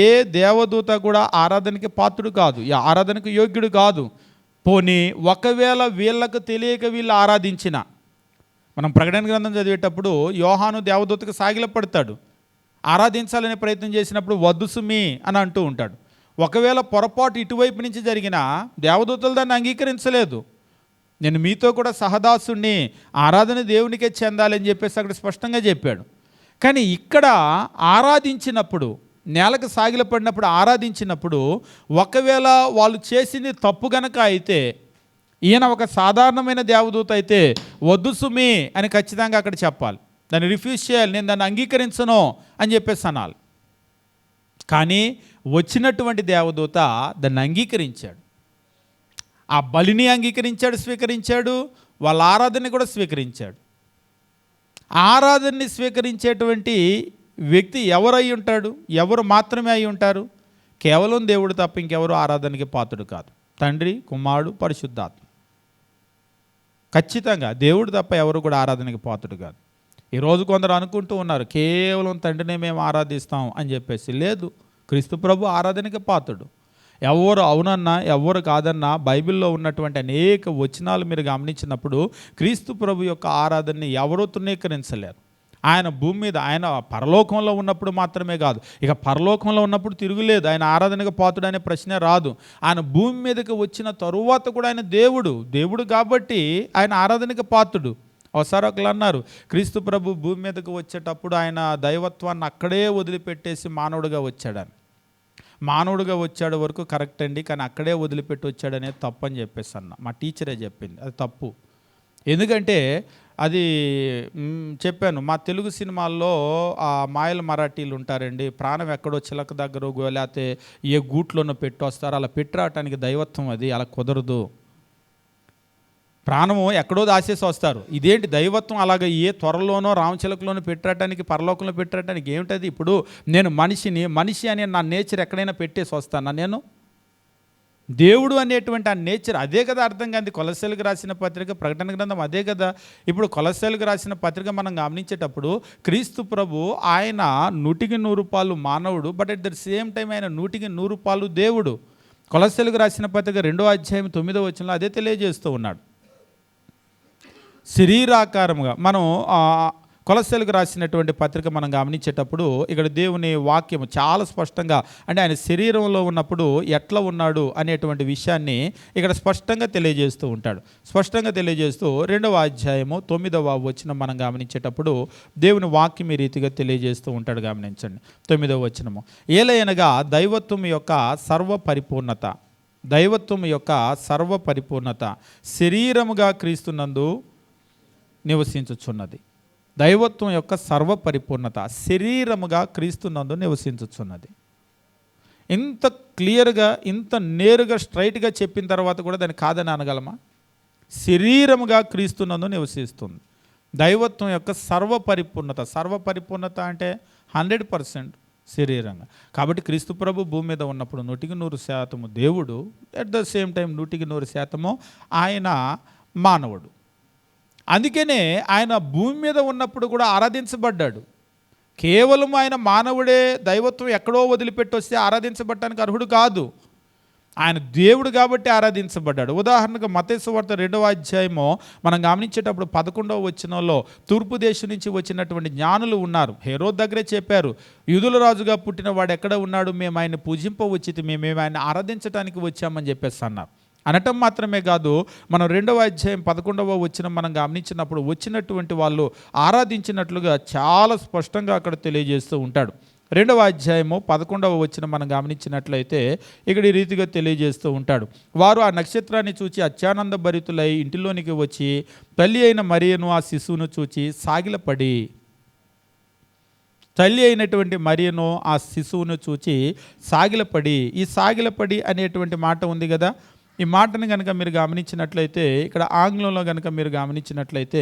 S2: ఏ దేవదూత కూడా ఆరాధనకి పాత్రుడు కాదు, ఆరాధనకు యోగ్యుడు కాదు. పోనీ ఒకవేళ వీళ్ళకు తెలియక వీళ్ళు ఆరాధించిన, మనం ప్రకటన గ్రంథం చదివేటప్పుడు యోహాను దేవదూతకు సాగిలపడతాడు. ఆరాధించాలనే ప్రయత్నం చేసినప్పుడు వద్దు సుమి అని అంటూ ఉంటాడు. ఒకవేళ పొరపాటు ఇటువైపు నుంచి జరిగిన దేవదూతలు దాన్ని అంగీకరించలేదు. నేను మీతో కూడా సహదాసుణ్ణి, ఆరాధన దేవునికే చెందాలని చెప్పేసి అక్కడ స్పష్టంగా చెప్పాడు. కానీ ఇక్కడ ఆరాధించినప్పుడు, నేలకు సాగిలపడినప్పుడు ఆరాధించినప్పుడు ఒకవేళ వాళ్ళు చేసింది తప్పు గనక అయితే, ఈయన ఒక సాధారణమైన దేవదూత అయితే వద్దు సుమి అని ఖచ్చితంగా అక్కడ చెప్పాలి. దాన్ని రిఫ్యూజ్ చేయాలి, నేను దాన్ని అంగీకరించను అని చెప్పేసి అనాలి. కానీ వచ్చినటువంటి దేవదూత దాన్ని అంగీకరించాడు. ఆ బలిని అంగీకరించాడు, స్వీకరించాడు. వాళ్ళ ఆరాధనని కూడా స్వీకరించాడు. ఆరాధనని స్వీకరించేటువంటి వ్యక్తి ఎవరై ఉంటాడు? ఎవరు మాత్రమే అయి ఉంటారు? కేవలం దేవుడు తప్ప ఇంకెవరు ఆరాధనకి పాత్రుడు కాదు. తండ్రి, కుమారుడు, పరిశుద్ధాత్మ. ఖచ్చితంగా దేవుడు తప్ప ఎవరు కూడా ఆరాధనకి పాత్రుడు కాదు. ఈరోజు కొందరు అనుకుంటూ ఉన్నారు, కేవలం తండ్రినే మేము ఆరాధిస్తాం అని చెప్పేసి. లేదు, క్రీస్తు ప్రభు ఆరాధనకి పాత్రుడు. ఎవరు అవునన్నా ఎవరు కాదన్నా బైబిల్లో ఉన్నటువంటి అనేక వచనాలు మీరు గమనించినప్పుడు క్రీస్తు ప్రభు యొక్క ఆరాధనని ఎవరూ తృణీకరించలేరు. ఆయన భూమి మీద, ఆయన పరలోకంలో ఉన్నప్పుడు మాత్రమే కాదు, ఇక పరలోకంలో ఉన్నప్పుడు తిరుగులేదు. ఆయన ఆరాధనకు పాత్రుడు అనే ప్రశ్నే రాదు. ఆయన భూమి మీదకి వచ్చిన తరువాత కూడా ఆయన దేవుడు కాబట్టి ఆయన ఆరాధనకు పాత్రుడు. ఒకసారి ఒకరు అన్నారు, క్రీస్తు ప్రభు భూమి మీదకి వచ్చేటప్పుడు ఆయన దైవత్వాన్ని అక్కడే వదిలిపెట్టేసి మానవుడిగా వచ్చాడని. మానవుడిగా వచ్చాడు వరకు కరెక్ట్ అండి, కానీ అక్కడే వదిలిపెట్టి వచ్చాడనే తప్పు అని చెప్పేసి అన్న. మా టీచరే చెప్పింది అది తప్పు. ఎందుకంటే అది చెప్పాను, మా తెలుగు సినిమాల్లో ఆ మాయల మరాఠీలు ఉంటారండి, ప్రాణం ఎక్కడో చిలక దగ్గర లేకపోతే ఏ గూట్లోనో పెట్టి వస్తారు. అలా పెట్టి రావటానికి దైవత్వం అది అలా కుదరదు. ప్రాణము ఎక్కడో దాచేసి వస్తారు. ఇదేంటి దైవత్వం? అలాగే ఏ త్వరలోనో రామచిలకలోనో పెట్టడానికి, పరలోకంలో పెట్టడానికి ఏమిటది? ఇప్పుడు నేను మనిషి అనే నా నేచర్ ఎక్కడైనా పెట్టేసి వస్తానా? నేను దేవుడు అనేటువంటి ఆ నేచర్ అదే కదా అర్థం కాదు. కొలస్సీలకు రాసిన పత్రిక, ప్రకటన గ్రంథం అదే కదా. ఇప్పుడు కొలస్సీలకు రాసిన పత్రిక మనం గమనించేటప్పుడు క్రీస్తు ప్రభు ఆయన 100% మానవుడు, but at the same time ఆయన 100% దేవుడు. కొలస్సీలకు రాసిన పత్రిక 2వ అధ్యాయం 9వ వచనంలో అదే తెలియజేస్తూ ఉన్నాడు. శరీరాకారముగా మనం కొలస్సీలకు రాసినటువంటి పత్రిక మనం గమనించేటప్పుడు ఇక్కడ దేవుని వాక్యము చాలా స్పష్టంగా, అంటే ఆయన శరీరంలో ఉన్నప్పుడు ఎట్లా ఉన్నాడు అనేటువంటి విషయాన్ని ఇక్కడ స్పష్టంగా తెలియజేస్తూ ఉంటాడు. స్పష్టంగా తెలియజేస్తూ 2వ అధ్యాయము 9వ వచనం మనం గమనించేటప్పుడు దేవుని వాక్యం ఈ రీతిగా తెలియజేస్తూ ఉంటాడు. గమనించండి 9వ వచనము. ఏలయనగా దైవత్వం యొక్క సర్వ పరిపూర్ణత శరీరముగా క్రీస్తునందు నివసించుచున్నది. దైవత్వం యొక్క సర్వ పరిపూర్ణత శరీరముగా క్రీస్తునందు నివసించుచున్నది. ఇంత క్లియర్గా, ఇంత నేరుగా, స్ట్రైట్గా చెప్పిన తర్వాత కూడా దాన్ని కాదని అనగలమా? శరీరముగా క్రీస్తునందు నివసిస్తుంది. దైవత్వం యొక్క సర్వపరిపూర్ణత అంటే 100% శరీరంగా. కాబట్టి క్రీస్తు ప్రభు భూమి మీద ఉన్నప్పుడు 100% దేవుడు, అట్ ద సేమ్ టైం 100% ఆయన మానవుడు. అందుకనే ఆయన భూమి మీద ఉన్నప్పుడు కూడా ఆరాధించబడ్డాడు. కేవలం ఆయన మానవుడే దైవత్వం ఎక్కడో వదిలిపెట్టి వస్తే ఆరాధించబడటానికి అర్హుడు కాదు. ఆయన దేవుడు కాబట్టి ఆరాధించబడ్డాడు. ఉదాహరణకు మత్తయి సువార్త 2వ అధ్యాయము మనం గమనించేటప్పుడు 11వ వచనంలో తూర్పు దేశం నుంచి వచ్చినటువంటి జ్ఞానులు ఉన్నారు. హేరోద్ దగ్గరే చెప్పారు, యూదుల రాజుగా పుట్టిన వాడు ఎక్కడ ఉన్నాడు, మేము ఆయన పూజింపవచ్చితి, మేము ఆయన ఆరాధించడానికి వచ్చామని చెప్పేసి అన్నారు. అనటం మాత్రమే కాదు, మనం 2వ అధ్యాయం 11వ వచనం మనం గమనించినప్పుడు వచ్చినటువంటి వాళ్ళు ఆరాధించినట్లుగా చాలా స్పష్టంగా అక్కడ తెలియజేస్తూ ఉంటాడు. 2వ అధ్యాయము 11వ వచనం మనం గమనించినట్లయితే ఇక్కడ ఈ రీతిగా తెలియజేస్తూ ఉంటాడు. వారు ఆ నక్షత్రాన్ని చూచి అత్యానంద భరితులై ఇంటిలోనికి వచ్చి తల్లి అయిన మరియను ఆ శిశువును చూచి సాగిలపడి, తల్లి అయినటువంటి మరియను ఆ శిశువును చూచి సాగిలపడి, ఈ సాగిలపడి అనేటువంటి మాట ఉంది కదా, ఈ మాటను కనుక మీరు గమనించినట్లయితే ఇక్కడ ఆంగ్లంలో కనుక మీరు గమనించినట్లయితే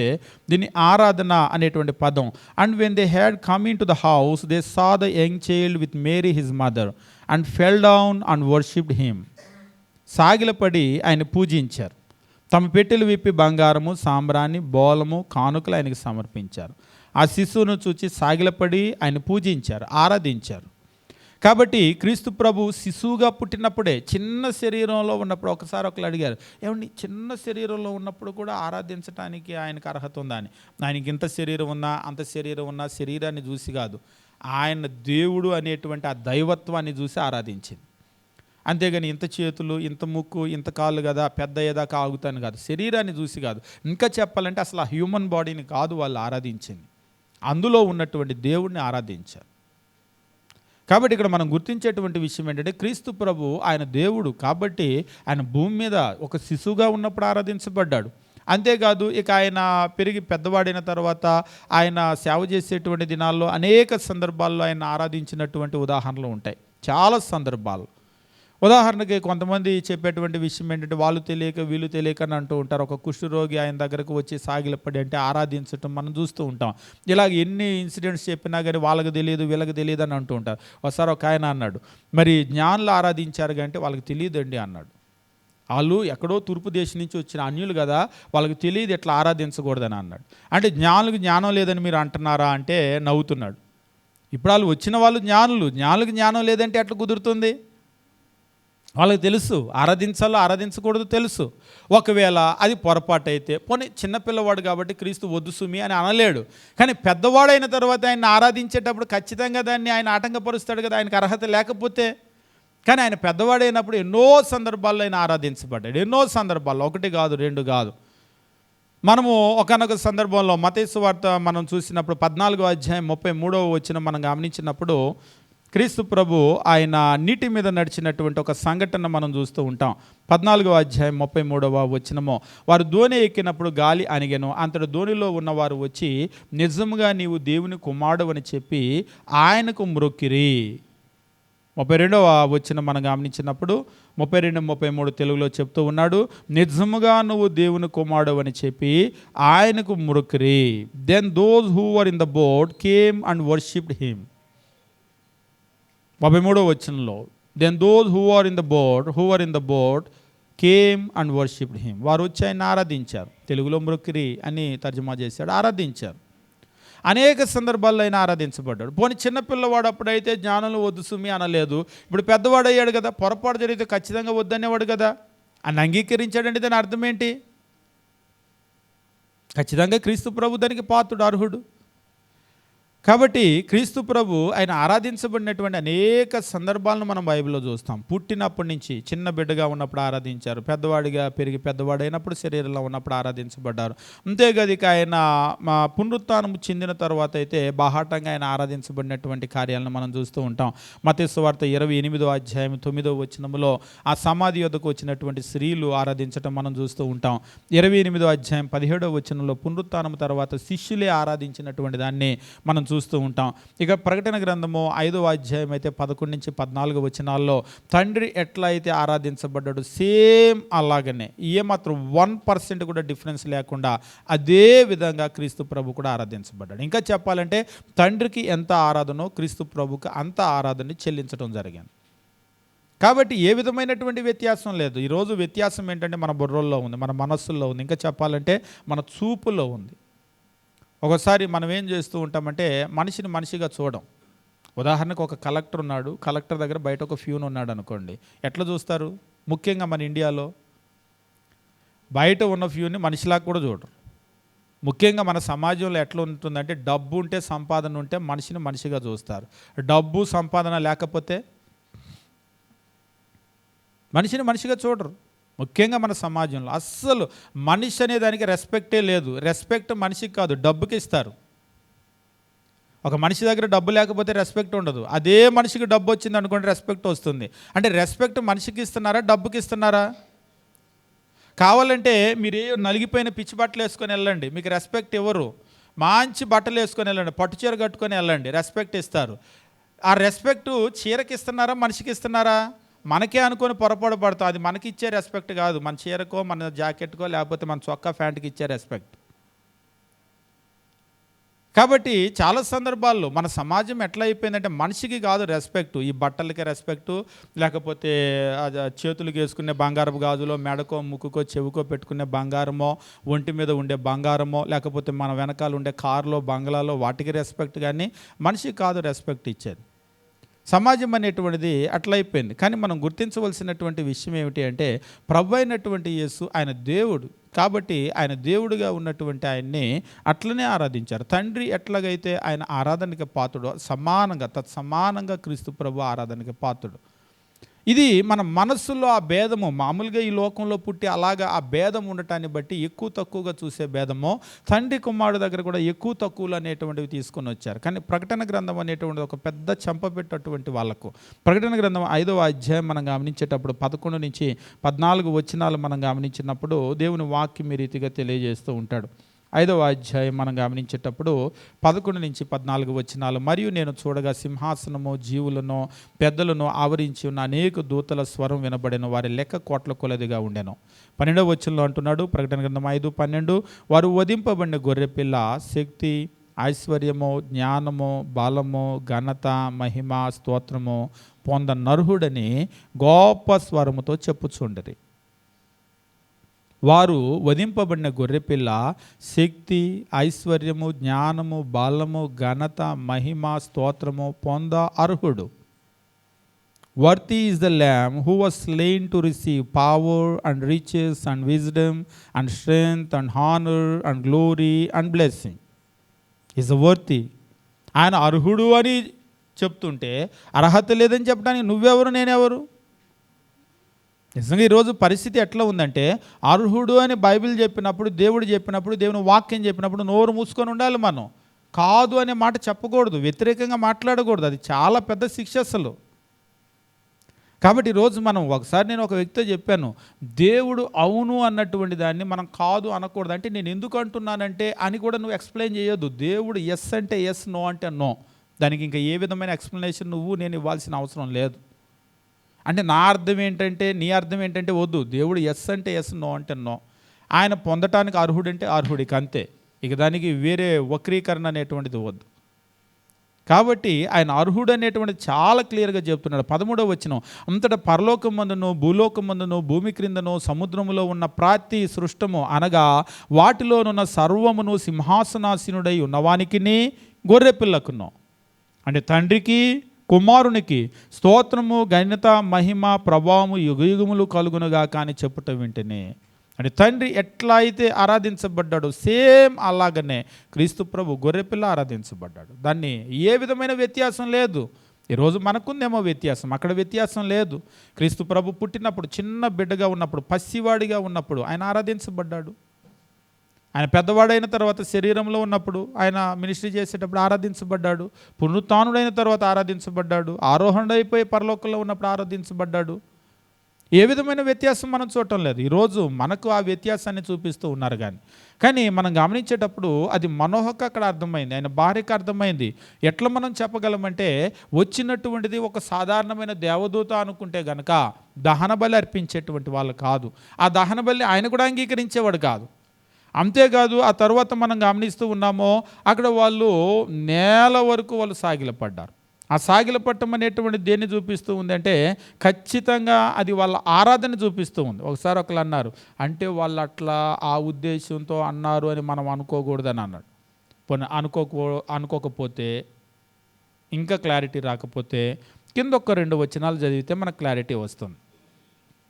S2: దీన్ని ఆరాధన అనేటువంటి పదం. And when they had come into the house they saw the young child with Mary his mother and fell down and worshipped him. సాగిలపడి ఆయన పూజించారు. తమ పెట్టెలు విప్పి బంగారము, సాంబ్రాణి, బోలము, కానుకలు ఆయనకు సమర్పించారు. ఆ శిశువును చూచి సాగిలపడి ఆయన పూజించారు, ఆరాధించారు. కాబట్టి క్రీస్తు ప్రభు శిశువుగా పుట్టినప్పుడే, చిన్న శరీరంలో ఉన్నప్పుడు ఒకరు అడిగారు, ఏమండి చిన్న శరీరంలో ఉన్నప్పుడు కూడా ఆరాధించడానికి ఆయనకు అర్హత ఉందా అని. ఆయనకి ఇంత శరీరం ఉన్నా, అంత శరీరం ఉన్నా శరీరాన్ని చూసి కాదు, ఆయన దేవుడు అనేటువంటి ఆ దైవత్వాన్ని చూసి ఆరాధించింది. అంతేగాని ఇంత చేతులు, ఇంత ముక్కు, ఇంత కాళ్ళు కదా, పెద్ద ఏదాకా ఆగుతాను కాదు, శరీరాన్ని చూసి కాదు. ఇంకా చెప్పాలంటే అసలు ఆ హ్యూమన్ బాడీని కాదు వాళ్ళు ఆరాధించింది, అందులో ఉన్నటువంటి దేవుడిని ఆరాధించారు. కాబట్టి ఇక్కడ మనం గుర్తించేటువంటి విషయం ఏంటంటే క్రీస్తు ప్రభు ఆయన దేవుడు కాబట్టి ఆయన భూమి మీద ఒక శిశువుగా ఉన్నప్పుడు ఆరాధించబడ్డాడు. అంతేకాదు ఇక ఆయన పెరిగి పెద్దవాడైన తర్వాత ఆయన సేవ చేసేటువంటి దినాల్లో అనేక సందర్భాల్లో ఆయన ఆరాధించినటువంటి ఉదాహరణలు ఉంటాయి, చాలా సందర్భాలు. ఉదాహరణకి కొంతమంది చెప్పేటువంటి విషయం ఏంటంటే వాళ్ళు తెలియక వీళ్ళు తెలియక అని అంటూ ఉంటారు. ఒక కుష్ఠరోగి ఆయన దగ్గరకు వచ్చి సాగిలపడి అంటే ఆరాధించటం మనం చూస్తూ ఉంటాం. ఇలాగ ఎన్ని ఇన్సిడెంట్స్ చెప్పినా కానీ వాళ్ళకి తెలియదు వీళ్ళకి తెలియదు అని అంటూ ఉంటారు. ఒకసారి ఒక ఆయన అన్నాడు, మరి జ్ఞానులు ఆరాధించారు అంటే వాళ్ళకి తెలియదండి అన్నాడు. వాళ్ళు ఎక్కడో తూర్పు దేశం నుంచి వచ్చిన అన్యులు కదా, వాళ్ళకి తెలియదు ఎట్లా ఆరాధించకూడదని అన్నాడు. అంటే జ్ఞానులకు జ్ఞానం లేదని మీరు అంటున్నారా అంటే నవ్వుతున్నాడు. ఇప్పుడు వాళ్ళు వచ్చిన వాళ్ళు జ్ఞానులకు జ్ఞానం లేదంటే ఎట్లా కుదురుతుంది? వాళ్ళకి తెలుసు ఆరాధించాలో ఆరాధించకూడదు తెలుసు. ఒకవేళ అది పొరపాటు అయితే పోనీ చిన్నపిల్లవాడు కాబట్టి క్రీస్తు వద్దు సుమి అని అనలేడు. కానీ పెద్దవాడైన తర్వాత ఆయన ఆరాధించేటప్పుడు ఖచ్చితంగా దాన్ని ఆయన ఆటంకపరుస్తాడు కదా, ఆయనకు అర్హత లేకపోతే. కానీ ఆయన పెద్దవాడైనప్పుడు ఎన్నో సందర్భాల్లో ఆయన ఆరాధించబడ్డాడు, ఎన్నో సందర్భాల్లో, 1 కాదు 2 కాదు. మనము ఒకానొక సందర్భంలో మత్తయి సువార్త మనం చూసినప్పుడు 14వ అధ్యాయం 33వ వచనం మనం గమనించినప్పుడు క్రీస్తు ప్రభు ఆయన నీటి మీద నడిచినటువంటి ఒక సంఘటన మనం చూస్తూ ఉంటాం. 14వ అధ్యాయం 33వ వచనము, వారు దోణి ఎక్కినప్పుడు గాలి అణిగెను, అంతటి దోణిలో ఉన్నవారు వచ్చి నిజముగా నీవు దేవుని కుమారుడు అని చెప్పి ఆయనకు మ్రొక్కిరి. 32వ వచనం మనం గమనించినప్పుడు 32, 33 తెలుగులో చెప్తూ ఉన్నాడు, నిజముగా నువ్వు దేవుని కుమారుడు అని చెప్పి ఆయనకు మ్రొక్కిరి. Then those who were in the boat came and worshipped him. 33వ వచనంలో then those who are in the boat came and worshipped him. వారు వచ్చి ఆయన ఆరాధించారు. తెలుగులో మ్రొక్కిరి అని తర్జుమా చేశాడు, ఆరాధించారు. అనేక సందర్భాల్లో ఆయన ఆరాధించబడ్డాడు. పోనీ చిన్నపిల్లవాడు అప్పుడైతే జ్ఞానులు వద్దు సుమి అనలేదు. ఇప్పుడు పెద్దవాడు అయ్యాడు కదా, పొరపాటు జరిగితే ఖచ్చితంగా వద్దనేవాడు కదా, అని అంగీకరించాడంటే దాని అర్థం ఏంటి? ఖచ్చితంగా క్రీస్తు ప్రభు దానికి పాత్రుడు, అర్హుడు. కాబట్టి క్రీస్తు ప్రభు ఆయన ఆరాధించబడినటువంటి అనేక సందర్భాలను మనం బైబిల్లో చూస్తాం. పుట్టినప్పటి నుంచి చిన్న బిడ్డగా ఉన్నప్పుడు ఆరాధించారు, పెద్దవాడిగా పెరిగి పెద్దవాడైనప్పుడు శరీరంలో ఉన్నప్పుడు ఆరాధించబడ్డారు. అంతేకాదు ఇక ఆయన పునరుత్థానం చెందిన తర్వాత అయితే బాహాటంగా ఆయన ఆరాధించబడినటువంటి కార్యాలను మనం చూస్తూ ఉంటాం. మత్తయి సువార్త 28వ అధ్యాయం 9వ వచనంలో ఆ సమాధి యొద్దకు వచ్చినటువంటి స్త్రీలు ఆరాధించడం మనం చూస్తూ ఉంటాం. 28వ అధ్యాయం 17వ వచనంలో పునరుత్థానం తర్వాత శిష్యులే ఆరాధించినటువంటి దాన్ని మనం చూస్తూ ఉంటాం. ఇక ప్రకటన గ్రంథము 5వ అధ్యాయం అయితే 11 నుంచి 14 వచనాల్లో తండ్రి ఎట్లా అయితే ఆరాధించబడ్డాడు సేమ్ అలాగనే ఏమాత్రం 1% కూడా డిఫరెన్స్ లేకుండా అదే విధంగా క్రీస్తు ప్రభు కూడా ఆరాధించబడ్డాడు. ఇంకా చెప్పాలంటే తండ్రికి ఎంత ఆరాధనో క్రీస్తు ప్రభుకి అంత ఆరాధన చెల్లించడం జరిగింది. కాబట్టి ఏ విధమైనటువంటి వ్యత్యాసం లేదు. ఈరోజు వ్యత్యాసం ఏంటంటే మన బుర్రల్లో ఉంది, మన మనస్సుల్లో ఉంది, ఇంకా చెప్పాలంటే మన చూపులో ఉంది. ఒకసారి మనం ఏం చేస్తూ ఉంటామంటే మనిషిని మనిషిగా చూడం. ఉదాహరణకు ఒక కలెక్టర్ ఉన్నాడు, కలెక్టర్ దగ్గర బయట ఒక ఫ్యూన్ ఉన్నాడు అనుకోండి, ఎట్లా చూస్తారు? ముఖ్యంగా మన ఇండియాలో బయట ఉన్న ఫ్యూన్ని మనిషిలాగా కూడా చూడరు. ముఖ్యంగా మన సమాజంలో ఎట్లా ఉంటుందంటే డబ్బు ఉంటే సంపాదన ఉంటే మనిషిని మనిషిగా చూస్తారు. డబ్బు సంపాదన లేకపోతే మనిషిని మనిషిగా చూడరు. ముఖ్యంగా మన సమాజంలో అస్సలు మనిషి అనే దానికి రెస్పెక్టే లేదు. రెస్పెక్ట్ మనిషికి కాదు, డబ్బుకి ఇస్తారు. ఒక మనిషి దగ్గర డబ్బు లేకపోతే రెస్పెక్ట్ ఉండదు. అదే మనిషికి డబ్బు వచ్చింది అనుకోండి రెస్పెక్ట్ వస్తుంది. అంటే రెస్పెక్ట్ మనిషికి ఇస్తున్నారా, డబ్బుకి ఇస్తున్నారా? కావాలంటే మీరు నలిగిపోయిన పిచ్చి బట్టలు వేసుకొని వెళ్ళండి, మీకు రెస్పెక్ట్ ఇవ్వరు. మంచి బట్టలు వేసుకొని వెళ్ళండి, పట్టు చీర కట్టుకొని వెళ్ళండి, రెస్పెక్ట్ ఇస్తారు. ఆ రెస్పెక్టు చీరకి ఇస్తున్నారా, మనిషికి ఇస్తున్నారా? మనకే అనుకొని పొరపాటు పడతాం. అది మనకి ఇచ్చే రెస్పెక్ట్ కాదు, మన చీరకో మన జాకెట్కో లేకపోతే మన చొక్కా ప్యాంట్కి ఇచ్చే రెస్పెక్ట్. కాబట్టి చాలా సందర్భాల్లో మన సమాజం ఎట్లా అయిపోయిందంటే మనిషికి కాదు రెస్పెక్ట్, ఈ బట్టలకే రెస్పెక్టు, లేకపోతే చేతులకు వేసుకునే బంగారపు గాజులో, మెడకో ముక్కుకో చెవుకో పెట్టుకునే బంగారమో, ఒంటి మీద ఉండే బంగారమో, లేకపోతే మన వెనకాల ఉండే కారులో బంగ్లాలో వాటికి రెస్పెక్ట్, కానీ మనిషికి కాదు రెస్పెక్ట్ ఇచ్చేది. సమాజం అనేటువంటిది అట్లా అయిపోయింది. కానీ మనం గుర్తించవలసినటువంటి విషయం ఏమిటి అంటే ప్రభు అయినటువంటి యేసు ఆయన దేవుడు కాబట్టి ఆయన దేవుడిగా ఉన్నటువంటి ఆయన్ని అట్లనే ఆరాధించారు. తండ్రి ఎట్లాగైతే ఆయన ఆరాధనకి పాత్రుడో తత్సమానంగా క్రీస్తు ప్రభు ఆరాధనకి పాత్రుడు. ఇది మన మనస్సులో ఆ భేదము, మామూలుగా ఈ లోకంలో పుట్టి అలాగా ఆ భేదం ఉండటాన్ని బట్టి ఎక్కువ తక్కువగా చూసే భేదము తండ్రి కుమారుడు దగ్గర కూడా ఎక్కువ తక్కువలు అనేటువంటివి తీసుకొని వచ్చారు. కానీ ప్రకటన గ్రంథం అనేటువంటిది ఒక పెద్ద చెంపపెట్టేటువంటి వాళ్ళకు. ప్రకటన గ్రంథం 5వ అధ్యాయం మనం గమనించేటప్పుడు 11 నుంచి 14 వచనాలు మనం గమనించినప్పుడు దేవుని వాక్యం ఈ రీతిగా తెలియజేస్తూ ఉంటాడు. 5వ అధ్యాయం మనం గమనించేటప్పుడు 11 నుంచి 14 వచనాలు. మరియు నేను చూడగా సింహాసనము, జీవులను, పెద్దలను ఆవరించి ఉన్న అనేక దూతల స్వరం వినబడెను. వారి లెక్క కోట్ల కొలదిగా ఉండెను. 12వ వచనంలో అంటున్నాడు, ప్రకటన గ్రంథం 5:12, వారు వధింపబడిన గొర్రెపిల్ల శక్తి, ఐశ్వర్యము, జ్ఞానము, బలము, ఘనత, మహిమ, స్తోత్రము పొంద నర్హుడని గొప్ప స్వరముతో చెప్పుచుండరి. వారు వధింపబడిన గొర్రెపిల్ల శక్తి, ఐశ్వర్యము, జ్ఞానము, బలము, ఘనత, మహిమ, స్తోత్రము పొంద అర్హుడు. Worthy is the Lamb who was slain to receive power and riches and wisdom and strength and honor and glory and blessing. Is worthy. ఆయన అర్హుడు అని చెప్తుంటే అర్హత లేదని చెప్పడానికి నువ్వెవరు, నేనెవరు? నిజంగా ఈరోజు పరిస్థితి ఎట్లా ఉందంటే అర్హుడు అని బైబిల్ చెప్పినప్పుడు, దేవుడు చెప్పినప్పుడు, దేవుని వాక్యం చెప్పినప్పుడు నోరు మూసుకొని ఉండాలి. మనం కాదు అనే మాట చెప్పకూడదు, వ్యతిరేకంగా మాట్లాడకూడదు. అది చాలా పెద్ద శిక్ష అసలు. కాబట్టి ఈరోజు మనం నేను ఒక వ్యక్తితో చెప్పాను, దేవుడు అవును అన్నటువంటి దాన్ని మనం కాదు అనకూడదు. అంటే నేను ఎందుకు అంటున్నానంటే అని కూడా నువ్వు ఎక్స్ప్లెయిన్ చేయొద్దు. దేవుడు ఎస్ అంటే ఎస్, నో అంటే నో. దానికి ఇంకా ఏ విధమైన ఎక్స్ప్లెనేషన్ నేను ఇవ్వాల్సిన అవసరం లేదు. అంటే నా అర్థం ఏంటంటే, నీ అర్థం ఏంటంటే వద్దు. దేవుడు ఎస్ అంటే ఎస్, నో అంటే నో. ఆయన పొందటానికి అర్హుడంటే అర్హుడికి అంతే. ఇక దానికి వేరే వక్రీకరణ అనేటువంటిది వద్దు. కాబట్టి ఆయన అర్హుడు అనేటువంటిది చాలా క్లియర్గా చెప్తున్నాడు. 13వ వచనం, అంతటా పరలోకమందును, భూలోకమందును, భూమి క్రిందను, సముద్రములో ఉన్న ప్రతి సృష్టము అనగా వాటిలోనున్న సర్వమును సింహాసనాసీనుడై ఉన్నవానికిని గొర్రెపిల్లకును, అంటే తండ్రికి కుమారునికి స్తోత్రము, ఘనత, మహిమ, ప్రభావము యుగయుగములు కలుగునుగా కానీ చెప్పుట వింటనే. అంటే తండ్రి ఎట్లా అయితే ఆరాధించబడ్డాడు సేమ్ అలాగనే క్రీస్తు ప్రభు గొర్రెపిల్ల ఆరాధించబడ్డాడు. దాన్ని ఏ విధమైన వ్యత్యాసం లేదు. ఈరోజు మనకుందేమో వ్యత్యాసం, అక్కడ వ్యత్యాసం లేదు. క్రీస్తు ప్రభు పుట్టినప్పుడు, చిన్న బిడ్డగా ఉన్నప్పుడు, పసివాడిగా ఉన్నప్పుడు ఆయన ఆరాధించబడ్డాడు. ఆయన పెద్దవాడైన తర్వాత శరీరంలో ఉన్నప్పుడు ఆయన మినిస్ట్రీ చేసేటప్పుడు ఆరాధించబడ్డాడు. పునరుత్థానుడైన తర్వాత ఆరాధించబడ్డాడు. ఆరోహణుడైపోయి పరలోకంలో ఉన్నప్పుడు ఆరాధించబడ్డాడు. ఏ విధమైన వ్యత్యాసం మనం చూడటం లేదు. ఈరోజు మనకు ఆ వ్యత్యాసాన్ని చూపిస్తూ ఉన్నారు కానీ మనం గమనించేటప్పుడు అది మనోహకు అక్కడ అర్థమైంది, ఆయన భార్యకు అర్థమైంది. ఎట్లా మనం చెప్పగలమంటే వచ్చినటువంటిది ఒక సాధారణమైన దేవదూత అనుకుంటే గనక దహన బలి అర్పించేటువంటి వాళ్ళు కాదు. ఆ దహన బలి ఆయన కూడా అంగీకరించేవాడు కాదు. అంతేకాదు ఆ తర్వాత మనం గమనిస్తూ ఉన్నామో అక్కడ వాళ్ళు నేల వరకు వాళ్ళు సాగిలపడ్డారు. ఆ సాగిలపట్టం అనేటువంటి దేన్ని చూపిస్తూ ఉంది అంటే ఖచ్చితంగా అది వాళ్ళ ఆరాధన చూపిస్తూ ఉంది. ఒకసారి ఒకళ్ళు అన్నారు, అంటే వాళ్ళు అట్లా ఆ ఉద్దేశంతో అన్నారు అని మనం అనుకోకూడదని అన్నాడు. అనుకోకపోతే ఇంకా క్లారిటీ రాకపోతే కింద ఒక 2 వచనాలు చదివితే మనకు క్లారిటీ వస్తుంది.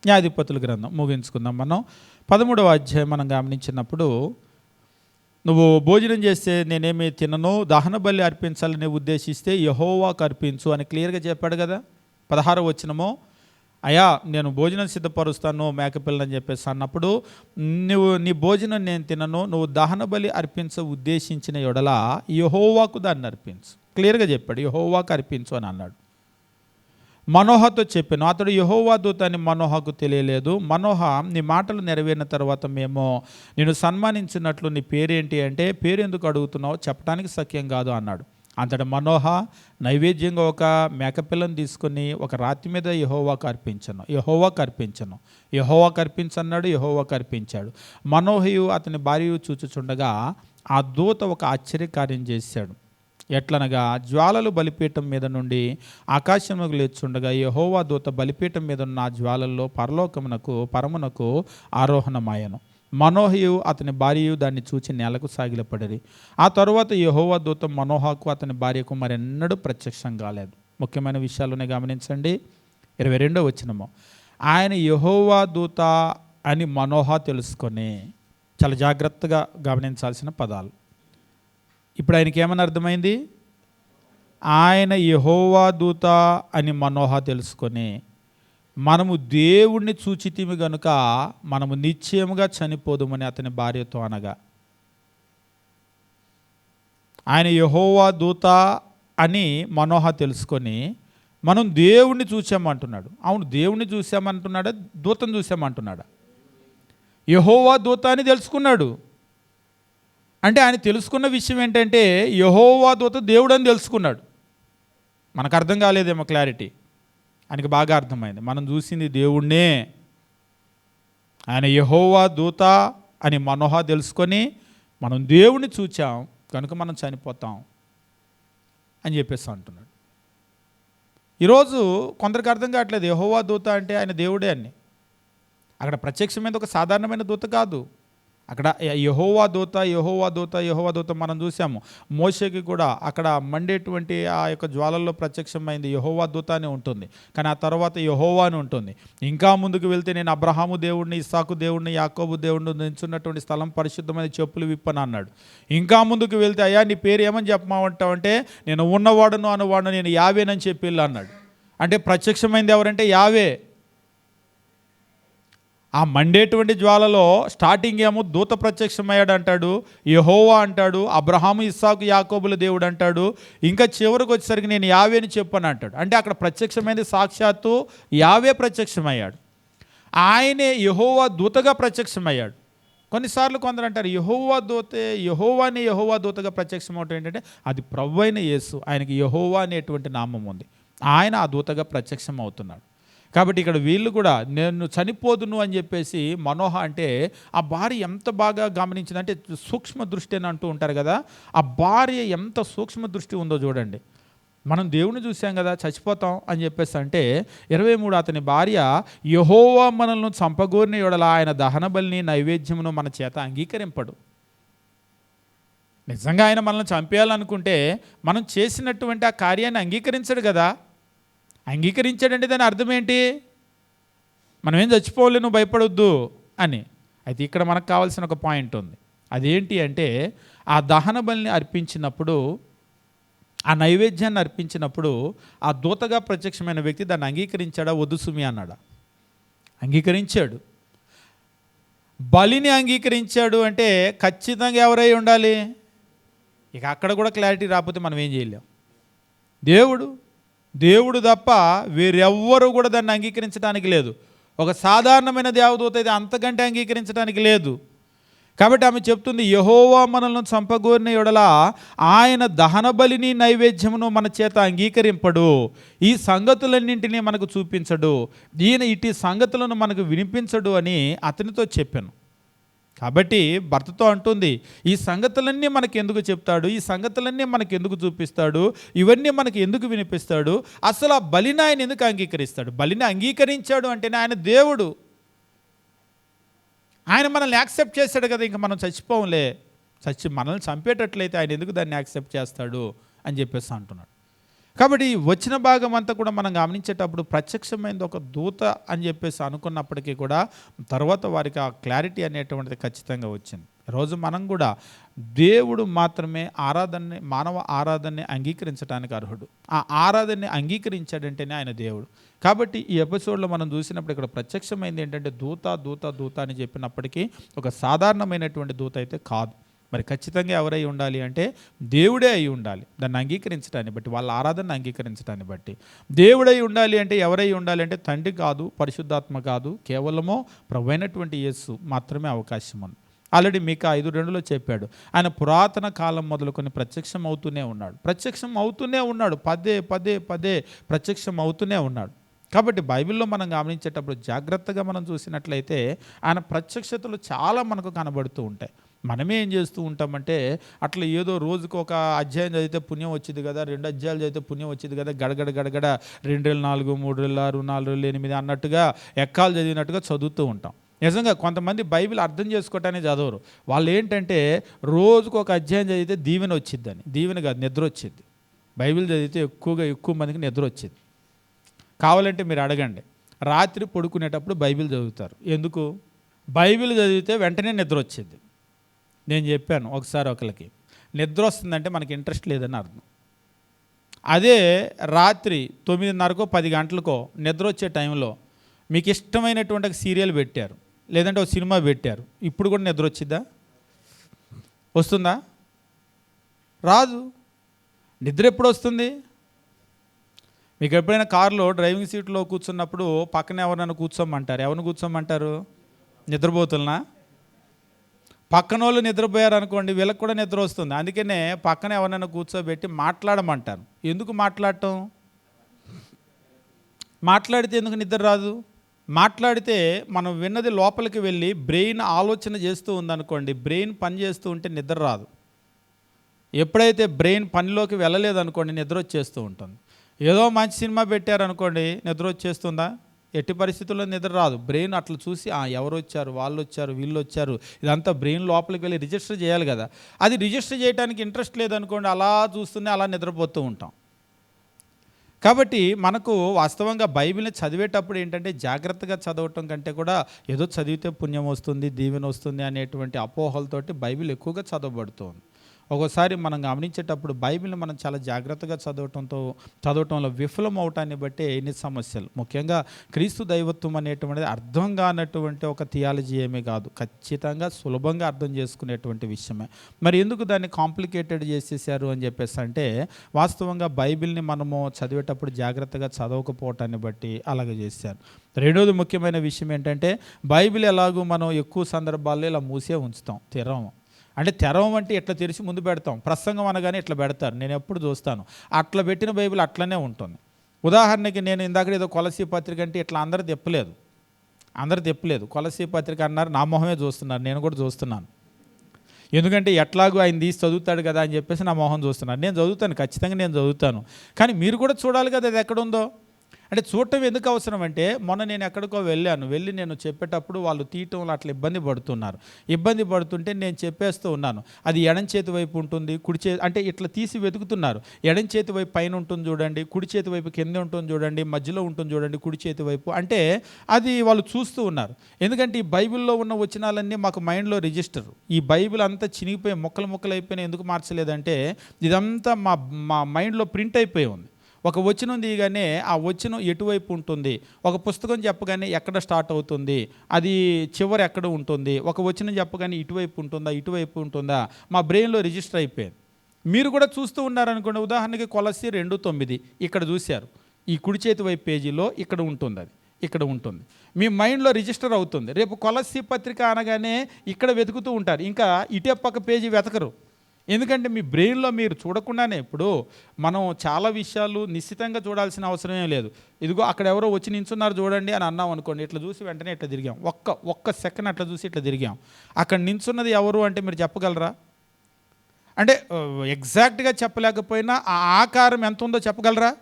S2: న్యాయాధిపతుల గ్రంథం ముగించుకుందాం. మనం 13వ అధ్యాయం మనం గమనించినప్పుడు, నువ్వు భోజనం చేస్తే నేనేమి తినను, దహన బలి అర్పించాలని ఉద్దేశిస్తే యెహోవాకు అర్పించు అని క్లియర్గా చెప్పాడు కదా. 16వ వచనము, అయ్యా నేను భోజనం సిద్ధపరుస్తాను మేకపిల్లని చెప్పేసి అన్నప్పుడు, నీ భోజనం నేను తినను, నువ్వు దహన బలి ఉద్దేశించిన యెడల యెహోవాకు దాన్ని అర్పించు. క్లియర్గా చెప్పాడు, యెహోవాకు అర్పించు అని అన్నాడు. మనోహతో చెప్పాను, అతడు యెహోవా దూత అని మనోహకు తెలియలేదు. మనోహ, నీ మాటలు నెరవేరిన తర్వాత మేము నేను సన్మానించినట్లు నీ పేరేంటి అంటే, పేరు ఎందుకు అడుగుతున్నావు, చెప్పడానికి సఖ్యం కాదు అన్నాడు. అంతటి మనోహ నైవేద్యంగా ఒక మేకపిల్లని తీసుకొని ఒక రాతి మీద యెహోవాకు అర్పించను అర్పించన్నాడు. యెహోవాకు అర్పించాడు. మనోహయు అతని భార్యయు చూచుచుండగా ఆ దూత ఒక ఆశ్చర్యకార్యం చేశాడు. ఎట్లనగా జ్వాలలు బలిపీఠం మీద నుండి ఆకాశమునకు లేచుండగా యెహోవా దూత బలిపీఠం మీద ఉన్న ఆ జ్వాలల్లో పరమునకు ఆరోహణమాయను. మనోహయు అతని భార్యయు దాన్ని చూచి నేలకు సాగిలపడిరి. ఆ తరువాత యెహోవా దూత మనోహకు అతని భార్యకు మరెన్నడూ ప్రత్యక్షం కాలేదు. ముఖ్యమైన విషయాలునే గమనించండి. 22వ వచనము, ఆయన యెహోవా దూత అని మనోహ తెలుసుకొని, చాలా జాగ్రత్తగా గమనించాల్సిన పదాలు. ఇప్పుడు ఆయనకి ఏమని అర్థమైంది? ఆయన యెహోవా దూత అని మనోహ తెలుసుకొని, మనము దేవుణ్ణి చూచితిమి గనుక మనము నిశ్చయముగా చనిపోదుమని అతని భార్యతో అనగా, ఆయన యెహోవా దూత అని మనోహ తెలుసుకొని మనం దేవుణ్ణి చూసామంటున్నాడు. అవును, దేవుణ్ణి చూసామంటున్నాడా, దూతను చూసామంటున్నాడా? యెహోవా దూత అని తెలుసుకున్నాడు. అంటే ఆయన తెలుసుకున్న విషయం ఏంటంటే యెహోవా దూత దేవుడు అని తెలుసుకున్నాడు. మనకు అర్థం కాలేదేమో క్లారిటీ, ఆయనకి బాగా అర్థమైంది. మనం చూసింది దేవుణ్ణే. ఆయన యెహోవా దూత అని మనోహ తెలుసుకొని మనం దేవుణ్ణి చూచాం కనుక మనం చనిపోతాం అని చెప్పేసి అంటున్నాడు. ఈరోజు కొందరికి అర్థం కావట్లేదు, యెహోవా దూత అంటే ఆయన దేవుడే అని. అక్కడ ప్రత్యక్షమైన ఒక సాధారణమైన దూత కాదు. అక్కడ యెహోవా దూత మనం చూసాము. మోషేకి కూడా అక్కడ మండేటువంటి ఆ యొక్క జ్వాలల్లో ప్రత్యక్షమైంది యెహోవా దూత అని ఉంటుంది. కానీ ఆ తర్వాత యెహోవా అని ఉంటుంది. ఇంకా ముందుకు వెళ్తే నేను అబ్రహాము దేవుడిని, ఇస్సాకు దేవుడిని, యాకోబు దేవుడిని నిల్చున్నటువంటి స్థలం పరిశుద్ధమైన చెప్పులు విప్పని అన్నాడు. ఇంకా ముందుకు వెళ్తే అయ్యా నీ పేరు ఏమని చెప్పమంటావు అంటే, నేను ఉన్నవాడును అనువాడును, నేను యావేనని చెప్పి అన్నాడు. అంటే ప్రత్యక్షమైంది ఎవరంటే యావే. ఆ మండేటువంటి జ్వాలలో స్టార్టింగ్ ఏమో దూత ప్రత్యక్షమయ్యాడు అంటాడు, యెహోవా అంటాడు, అబ్రహాము ఇస్సాకు యాకోబుల దేవుడు అంటాడు. ఇంకా చివరికి వచ్చేసరికి నేను యావేని చెప్పని అంటాడు. అంటే అక్కడ ప్రత్యక్షమైంది సాక్షాత్తు యావే ప్రత్యక్షమయ్యాడు. ఆయనే యెహోవా దూతగా ప్రత్యక్షమయ్యాడు. కొన్నిసార్లు కొందరు అంటారు యెహోవా దూతగా ప్రత్యక్షం అవటం ఏంటంటే అది ప్రభువైన యేసు, ఆయనకి యెహోవా అనేటువంటి నామం ఉంది. ఆయన ఆ దూతగా ప్రత్యక్షం అవుతున్నాడు. కాబట్టి ఇక్కడ వీళ్ళు కూడా నేను చనిపోదును అని చెప్పేసి మనోహ అంటే ఆ భార్య ఎంత బాగా గమనించిందంటే, సూక్ష్మ దృష్టి అని అంటూ ఉంటారు కదా, ఆ భార్య ఎంత సూక్ష్మ దృష్టి ఉందో చూడండి. మనం దేవుని చూసాం కదా, చచ్చిపోతాం అని చెప్పేసి అంటే 23 అతని భార్య యెహోవా మనల్ని చంపగోరిన యెడల ఆయన దహన బలిని నైవేద్యమును మన చేత అంగీకరింపడు. నిజంగా ఆయన మనల్ని చంపేయాలనుకుంటే మనం చేసినటువంటి ఆ కార్యాన్ని అంగీకరించడు కదా. అంగీకరించాడంటే దాని అర్థం ఏంటి? మనం ఏం చచ్చిపోలే, నువ్వు భయపడొద్దు అని. అయితే ఇక్కడ మనకు కావాల్సిన ఒక పాయింట్ ఉంది. అదేంటి అంటే ఆ దహన బలిని అర్పించినప్పుడు, ఆ నైవేద్యాన్ని అర్పించినప్పుడు ఆ దూతగా ప్రత్యక్షమైన వ్యక్తి దాన్ని అంగీకరించాడా, వద్దు సుమి అన్నాడా? అంగీకరించాడు. బలిని అంగీకరించాడు అంటే ఖచ్చితంగా ఎవరై ఉండాలి? ఇక అక్కడ కూడా క్లారిటీ రాకపోతే మనం ఏం చేయలేం. దేవుడు తప్ప వేరెవ్వరూ కూడా దాన్ని అంగీకరించడానికి లేదు. ఒక సాధారణమైన దేవదూత అయితే అంతకంటే అంగీకరించడానికి లేదు. కాబట్టి ఆమె చెప్తుంది, యెహోవా మనల్ని చంపగోరిన యెడల ఆయన దహన బలిని నైవేద్యమును మన చేత అంగీకరింపడు, ఈ సంగతులన్నింటినీ మనకు చూపించడు, ఈయన ఇటు సంగతులను మనకు వినిపించడు అని అతనితో చెప్పాను. కాబట్టి భర్తతో అంటుంది, ఈ సంగతులన్నీ మనకు ఎందుకు చెప్తాడు, ఈ సంగతులన్నీ మనకు ఎందుకు చూపిస్తాడు, ఇవన్నీ మనకు ఎందుకు వినిపిస్తాడు, అసలు ఆ బలిని ఆయన ఎందుకు అంగీకరిస్తాడు? బలిని అంగీకరించాడు అంటేనే ఆయన దేవుడు, ఆయన మనల్ని యాక్సెప్ట్ చేశాడు కదా, ఇంకా మనం చచ్చిపోంలే, మనల్ని చంపేటట్లయితే ఆయన ఎందుకు దాన్ని యాక్సెప్ట్ చేస్తాడు అని చెప్పేసి అంటున్నాడు. కాబట్టి వచ్చిన భాగం అంతా కూడా మనం గమనించేటప్పుడు ప్రత్యక్షమైనది ఒక దూత అని చెప్పేసి అనుకున్నప్పటికీ కూడా తర్వాత వారికి ఆ క్లారిటీ అనేటువంటిది ఖచ్చితంగా వచ్చింది. రోజు మనం కూడా దేవుడు మాత్రమే మానవ ఆరాధనని అంగీకరించడానికి అర్హుడు. ఆ ఆరాధనని అంగీకరించాడంటేనే ఆయన దేవుడు. కాబట్టి ఈ ఎపిసోడ్లో మనం చూసినప్పుడు ఇక్కడ ప్రత్యక్షమైంది ఏంటంటే దూత అని చెప్పినప్పటికీ ఒక సాధారణమైనటువంటి దూత అయితే కాదు. మరి ఖచ్చితంగా ఎవరై ఉండాలి అంటే దేవుడే అయి ఉండాలి, దాన్ని అంగీకరించడాన్ని బట్టి, వాళ్ళ ఆరాధనను అంగీకరించడాన్ని బట్టి. దేవుడై ఉండాలి అంటే ఎవరై ఉండాలి అంటే తండ్రి కాదు, పరిశుద్ధాత్మ కాదు, కేవలమో ప్రభువైనటువంటి యేసు మాత్రమే అవకాశం ఉంది. ఆల్రెడీ మీకు 5:2 చెప్పాడు, ఆయన పురాతన కాలం మొదలుకొని ప్రత్యక్షం అవుతూనే ఉన్నాడు, పదే ప్రత్యక్షం అవుతూనే ఉన్నాడు. కాబట్టి బైబిల్లో మనం గమనించేటప్పుడు జాగ్రత్తగా మనం చూసినట్లయితే ఆయన ప్రత్యక్షతలు చాలా మనకు కనబడుతూ ఉంటాయి. మనమే ఏం చేస్తూ ఉంటామంటే అట్లా ఏదో రోజుకు ఒక అధ్యాయం చదివితే పుణ్యం వచ్చింది కదా, 2 అధ్యాయాలు చదివితే పుణ్యం వచ్చింది కదా, గడగడ 2 4 3 6 4 8 అన్నట్టుగా ఎక్కాలు చదివినట్టుగా చదువుతూ ఉంటాం. నిజంగా కొంతమంది బైబిల్ అర్థం చేసుకోవటానికి చదవరు. వాళ్ళు ఏంటంటే రోజుకు ఒక అధ్యాయం చదివితే దీవెన వచ్చిద్దని, దీవెన కాదు, నిద్ర వచ్చింది. బైబిల్ చదివితే ఎక్కువ మందికి నిద్ర వచ్చింది. కావాలంటే మీరు అడగండి, రాత్రి పడుకునేటప్పుడు బైబిల్ చదువుతారు ఎందుకు? బైబిల్ చదివితే వెంటనే నిద్ర వచ్చింది. నేను చెప్పాను ఒకసారి ఒకరికి, నిద్ర వస్తుందంటే మనకి ఇంట్రెస్ట్ లేదని అర్థం. అదే రాత్రి 9:30కో 10 గంటలకో నిద్ర వచ్చే టైంలో మీకు ఇష్టమైనటువంటి సీరియల్ పెట్టారు, లేదంటే ఒక సినిమా పెట్టారు, ఇప్పుడు కూడా నిద్ర వచ్చిద్దా? వస్తుందా? రాదు. నిద్ర ఎప్పుడు వస్తుంది? మీకు ఎప్పుడైనా కారులో డ్రైవింగ్ సీట్లో కూర్చున్నప్పుడు పక్కన ఎవరైనా కూర్చోమంటారు, ఎవరిని కూర్చోమంటారు? నిద్రపోతున్నా? పక్కన వాళ్ళు నిద్రపోయారు అనుకోండి, వీళ్ళకి కూడా నిద్ర వస్తుంది. అందుకనే పక్కన ఎవరైనా కూర్చోబెట్టి మాట్లాడమంటారు. ఎందుకు మాట్లాడటం? మాట్లాడితే ఎందుకు నిద్ర రాదు? మాట్లాడితే మనం విన్నది లోపలికి వెళ్ళి బ్రెయిన్ ఆలోచన చేస్తూ ఉందనుకోండి, బ్రెయిన్ పని చేస్తూ ఉంటే నిద్ర రాదు. ఎప్పుడైతే బ్రెయిన్ పనిలోకి వెళ్ళలేదనుకోండి నిద్ర వచ్చేస్తూ ఉంటుంది. ఏదో మంచి సినిమా పెట్టారనుకోండి, నిద్ర వచ్చేస్తుందా? ఎట్టి పరిస్థితుల్లో నిద్ర రాదు. బ్రెయిన్ అట్లా చూసి ఎవరు వచ్చారు, వాళ్ళు వచ్చారు, వీళ్ళు వచ్చారు, ఇదంతా బ్రెయిన్ లోపలికి వెళ్ళి రిజిస్టర్ చేయాలి కదా. అది రిజిస్టర్ చేయడానికి ఇంట్రెస్ట్ లేదనుకోండి, అలా చూస్తూనే అలా నిద్రపోతూ ఉంటాం. కాబట్టి మనకు వాస్తవంగా బైబిల్ని చదివేటప్పుడు ఏంటంటే జాగ్రత్తగా చదవటం కంటే కూడా ఏదో చదివితే పుణ్యం వస్తుంది, దీవెన వస్తుంది అనేటువంటి అపోహలతోటి బైబిల్ ఎక్కువగా చదవబడుతుంది. ఒక్కోసారి మనం గమనించేటప్పుడు బైబిల్ని మనం చాలా జాగ్రత్తగా చదవటంలో విఫలం అవటాన్ని బట్టి ఎన్ని సమస్యలు. ముఖ్యంగా క్రీస్తు దైవత్వం అనేటువంటిది అర్థం కానటువంటి ఒక థియాలజీ ఏమీ కాదు, ఖచ్చితంగా సులభంగా అర్థం చేసుకునేటువంటి విషయమే. మరి ఎందుకు దాన్ని కాంప్లికేటెడ్ చేసేసారు అని చెప్పేసి అంటే, వాస్తవంగా బైబిల్ని మనము చదివేటప్పుడు జాగ్రత్తగా చదవకపోవటాన్ని బట్టి అలాగే చేశారు. రెండోది ముఖ్యమైన విషయం ఏంటంటే, బైబిల్ ఎలాగూ మనం ఎక్కువ సందర్భాల్లో ఇలా మూసే ఉంచుతాం, తెరవం. అంటే తెరవం అంటే ఇట్లా తెరిచి ముందు పెడతాం, ప్రసంగం అనగానే ఇట్లా పెడతారు, నేను ఎప్పుడు చూస్తాను. అట్లా పెట్టిన బైబిల్ అట్లనే ఉంటుంది. ఉదాహరణకి నేను ఇందాక ఏదో కొలసీ పత్రిక అంటే ఇట్లా అందరు తెప్పలేదు. కొలసీ పత్రిక అన్నారు, నా మొహమే చూస్తున్నారు, నేను కూడా చూస్తున్నాను. ఎందుకంటే ఎట్లాగూ ఆయన తీసి చదువుతాడు కదా అని చెప్పేసి నా మొహం చూస్తున్నాను. నేను చదువుతాను, ఖచ్చితంగా నేను చదువుతాను. కానీ మీరు కూడా చూడాలి కదా అది ఎక్కడుందో. అంటే చూడటం ఎందుకు అవసరం అంటే, మొన్న నేను ఎక్కడికో వెళ్ళి నేను చెప్పేటప్పుడు వాళ్ళు తీయటంలో అట్లా ఇబ్బంది పడుతుంటే నేను చెప్పేస్తూ ఉన్నాను, అది ఎడం చేతి వైపు ఉంటుంది, కుడి చేతి అంటే ఇట్లా తీసి వెతుకుతున్నారు. ఎడం చేతి వైపు పైన ఉంటుంది చూడండి, కుడి చేతి వైపు కింద ఉంటుంది చూడండి, మధ్యలో ఉంటుంది చూడండి కుడి చేతి వైపు, అంటే అది వాళ్ళు చూస్తూ ఉన్నారు. ఎందుకంటే ఈ బైబిల్లో ఉన్న వచనాలన్నీ మాకు మైండ్లో రిజిస్టర్. ఈ బైబిల్ అంతా చినిగిపోయి ముక్కలు అయిపోయినా ఎందుకు మార్చలేదంటే, ఇదంతా మా మైండ్లో ప్రింట్ అయిపోయి ఉంది. ఒక వచనం తీయగానే ఆ వచనం ఎటువైపు ఉంటుంది, ఒక పుస్తకం చెప్పగానే ఎక్కడ స్టార్ట్ అవుతుంది, అది చివరి ఎక్కడ ఉంటుంది, ఒక వచనం చెప్పగానే ఇటువైపు ఉంటుందా, మా బ్రెయిన్లో రిజిస్టర్ అయిపోయింది. మీరు కూడా చూస్తూ ఉన్నారనుకోండి, ఉదాహరణకి కొలస్సీ 2:9 ఇక్కడ చూశారు, ఈ కుడి చేతి వైపు పేజీలో ఇక్కడ ఉంటుంది, అది ఇక్కడ ఉంటుంది. మీ మైండ్లో రిజిస్టర్ అవుతుంది. రేపు కొలస్సీ పత్రిక అనగానే ఇక్కడ వెతుకుతూ ఉంటారు, ఇంకా ఇటే పక్క పేజీ వెతకరు. ఎందుకంటే మీ బ్రెయిన్లో మీరు చూడకుండానే, ఇప్పుడు మనం చాలా విషయాలు నిశ్చితంగా చూడాల్సిన అవసరమే లేదు. ఇదిగో అక్కడ ఎవరో వచ్చి నించున్నారు చూడండి అని అన్నాం అనుకోండి, ఇట్లా చూసి వెంటనే ఇట్లా తిరిగాం, ఒక్క సెకండ్ అట్లా చూసి ఇట్లా తిరిగాం. అక్కడ నించున్నది ఎవరు అంటే మీరు చెప్పగలరా? అంటే ఎగ్జాక్ట్గా చెప్పలేకపోయినా ఆ ఆకారం ఎంత ఉందో చెప్పగలరా?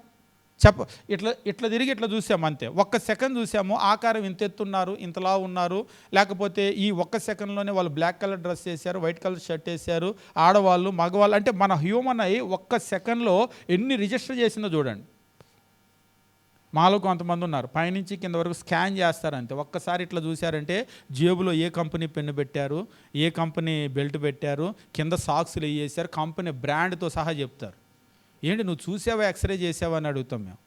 S2: ఇట్లా తిరిగి ఇట్లా చూసాము అంతే. ఒక్క సెకండ్ చూసాము, ఆకారం ఇంత ఎత్తున్నారు, ఇంతలా ఉన్నారు. లేకపోతే ఈ ఒక్క సెకండ్లోనే వాళ్ళు బ్లాక్ కలర్ డ్రెస్ వేశారు, వైట్ కలర్ షర్ట్ వేశారు, ఆడవాళ్ళు మగవాళ్ళు. అంటే మన హ్యూమన్ అయ్యి ఒక్క సెకండ్లో ఎన్ని రిజిస్టర్ చేసిందో చూడండి. మాలో కొంతమంది ఉన్నారు, పైనుంచి కింద వరకు స్కాన్ చేస్తారంతే. ఒక్కసారి ఇట్లా చూశారంటే జేబులో ఏ కంపెనీ పెన్ను పెట్టారు, ఏ కంపెనీ బెల్ట్ పెట్టారు, కింద సాక్స్లు వేసారు, కంపెనీ బ్రాండ్తో సహా చెప్తారు. ఏంటి నువ్వు చూసావా, ఎక్స్రే చేసావా అని అడుగుతాం మేము.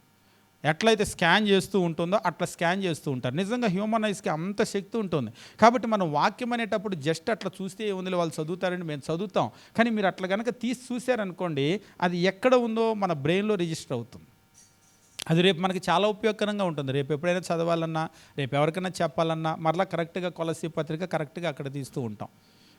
S2: ఎట్లయితే స్కాన్ చేస్తూ ఉంటుందో అట్లా స్కాన్ చేస్తూ ఉంటారు. నిజంగా హ్యూమన్ ఐస్కి అంత శక్తి ఉంటుంది. కాబట్టి మనం వాక్యం అనేటప్పుడు జస్ట్ అట్లా చూస్తే ఏముంది, వాళ్ళు చదువుతారని మేము చదువుతాం. కానీ మీరు అట్లా కనుక తీసి చూశారనుకోండి, అది ఎక్కడ ఉందో మన బ్రెయిన్లో రిజిస్టర్ అవుతుంది. అది రేపు మనకి చాలా ఉపయోగకరంగా ఉంటుంది. రేపు ఎప్పుడైనా చదవాలన్నా, రేపు ఎవరికైనా చెప్పాలన్నా మరలా కరెక్ట్గా కొలస్సీ పత్రిక కరెక్ట్గా అక్కడ తీస్తూ ఉంటాం.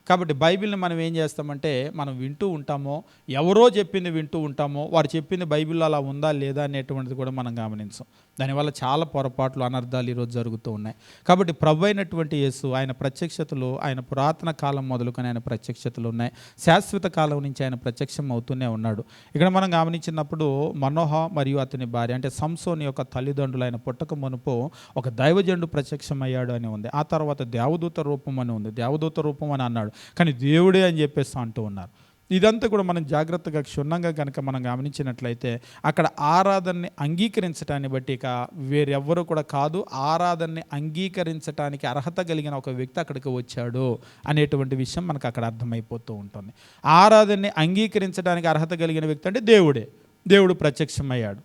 S2: కాబట్టి బైబిల్ని మనం ఏం చేస్తామంటే, మనం వింటూ ఉంటామో, ఎవరో చెప్పింది వింటూ ఉంటామో, వారు చెప్పింది బైబిల్లో అలా ఉందా లేదా అనేటువంటిది కూడా మనం గమనించాం. దానివల్ల చాలా పొరపాట్లు, అనర్థాలు ఈరోజు జరుగుతూ ఉన్నాయి. కాబట్టి ప్రభు అయినటువంటి యేసు, ఆయన ప్రత్యక్షతలు ఆయన పురాతన కాలం మొదలుకొని ఆయన ప్రత్యక్షతలు ఉన్నాయి. శాశ్వత కాలం నుంచి ఆయన ప్రత్యక్షం అవుతూనే ఉన్నాడు. ఇక్కడ మనం గమనించినప్పుడు మనోహ మరియు అతని భార్య అంటే సంసోని యొక్క తల్లిదండ్రులు ఆయన పుట్టక మునుపు ఒక దైవజనుడు ప్రత్యక్షమయ్యాడు అని ఉంది. ఆ తర్వాత దేవదూత రూపం అని ఉంది, దేవదూత రూపం అని అన్నాడు, కానీ దేవుడే అని చెప్పేసి అంటూ ఉన్నారు. ఇదంతా కూడా మనం జాగ్రత్తగా క్షుణ్ణంగా కనుక మనం గమనించినట్లయితే, అక్కడ ఆరాధనని అంగీకరించడాన్ని బట్టి ఇక వేరెవ్వరూ కూడా కాదు, ఆరాధనని అంగీకరించడానికి అర్హత కలిగిన ఒక వ్యక్తి అక్కడికి వచ్చాడు అనేటువంటి విషయం మనకు అక్కడ అర్థమైపోతూ ఉంటుంది. ఆరాధనని అంగీకరించడానికి అర్హత కలిగిన వ్యక్తి అంటే దేవుడే. దేవుడు ప్రత్యక్షమయ్యాడు.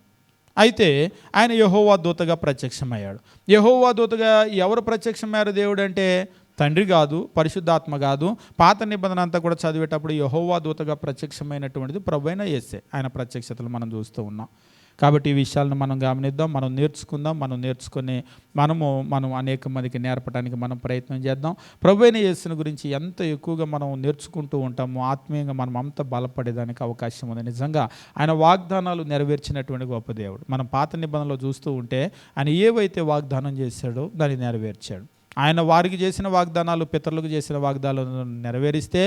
S2: అయితే ఆయన యెహోవా దూతగా ప్రత్యక్షమయ్యాడు. యెహోవా దూతగా ఎవరు ప్రత్యక్షమయ్యారు? దేవుడు అంటే తండ్రి కాదు, పరిశుద్ధాత్మ కాదు. పాత నిబంధన అంతా కూడా చదివేటప్పుడు యెహోవా దూతగా ప్రత్యక్షమైనటువంటిది ప్రభువైన యేసే. ఆయన ప్రత్యక్షతలు మనం చూస్తూ ఉన్నాం. కాబట్టి ఈ విషయాలను మనం గమనిద్దాం, మనం నేర్చుకుందాం. మనం నేర్చుకుని మనం అనేక మందికి నేర్పడానికి మనం ప్రయత్నం చేద్దాం. ప్రభువైన యేసుని గురించి ఎంత ఎక్కువగా మనం నేర్చుకుంటూ ఉంటామో, ఆత్మీయంగా మనం అంత బలపడేదానికి అవకాశం ఉంది. నిజంగా ఆయన వాగ్దానాలు నెరవేర్చినటువంటి గొప్ప దేవుడు. మనం పాత నిబంధనలో చూస్తూ ఉంటే ఆయన ఏవైతే వాగ్దానం చేశాడో దాన్ని నెరవేర్చాడు. ఆయన వారికి చేసిన వాగ్దానాలు, పితరులకు చేసిన వాగ్దానాలను నెరవేరిస్తే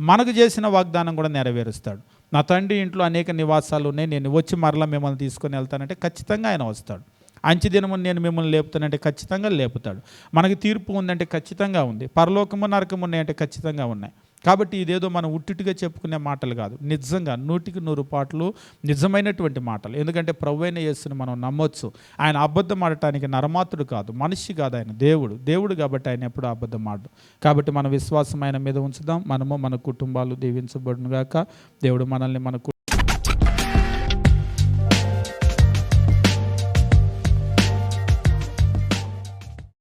S2: మనకు చేసిన వాగ్దానం కూడా నెరవేరుస్తాడు. నా తండ్రి ఇంట్లో అనేక నివాసాలు ఉన్నాయి, నేను వచ్చి మరలా మిమ్మల్ని తీసుకొని వెళ్తానంటే ఖచ్చితంగా ఆయన వస్తాడు. అంచెదినము నేను మిమ్మల్ని లేపుతానంటే ఖచ్చితంగా లేపుతాడు. మనకి తీర్పు ఉందంటే ఖచ్చితంగా ఉంది. పరలోకము నరకము ఉన్నాయంటే ఖచ్చితంగా ఉన్నాయి. కాబట్టి ఇదేదో మనం ఉట్టిగా చెప్పుకునే మాటలు కాదు, నిజంగా 100% పాటలు నిజమైనటువంటి మాటలు. ఎందుకంటే ప్రభువైన యేసుని మనం నమ్మొచ్చు. ఆయన అబద్ధం ఆడటానికి నరమాతుడు కాదు, మనిషి కాదు, ఆయన దేవుడు కాబట్టి ఆయన ఎప్పుడు అబద్ధం ఆడు. కాబట్టి మన విశ్వాసం ఆయన మీద ఉంచుదాం. మనము మన కుటుంబాలు దీవించబడును గాక. దేవుడు మనల్ని మన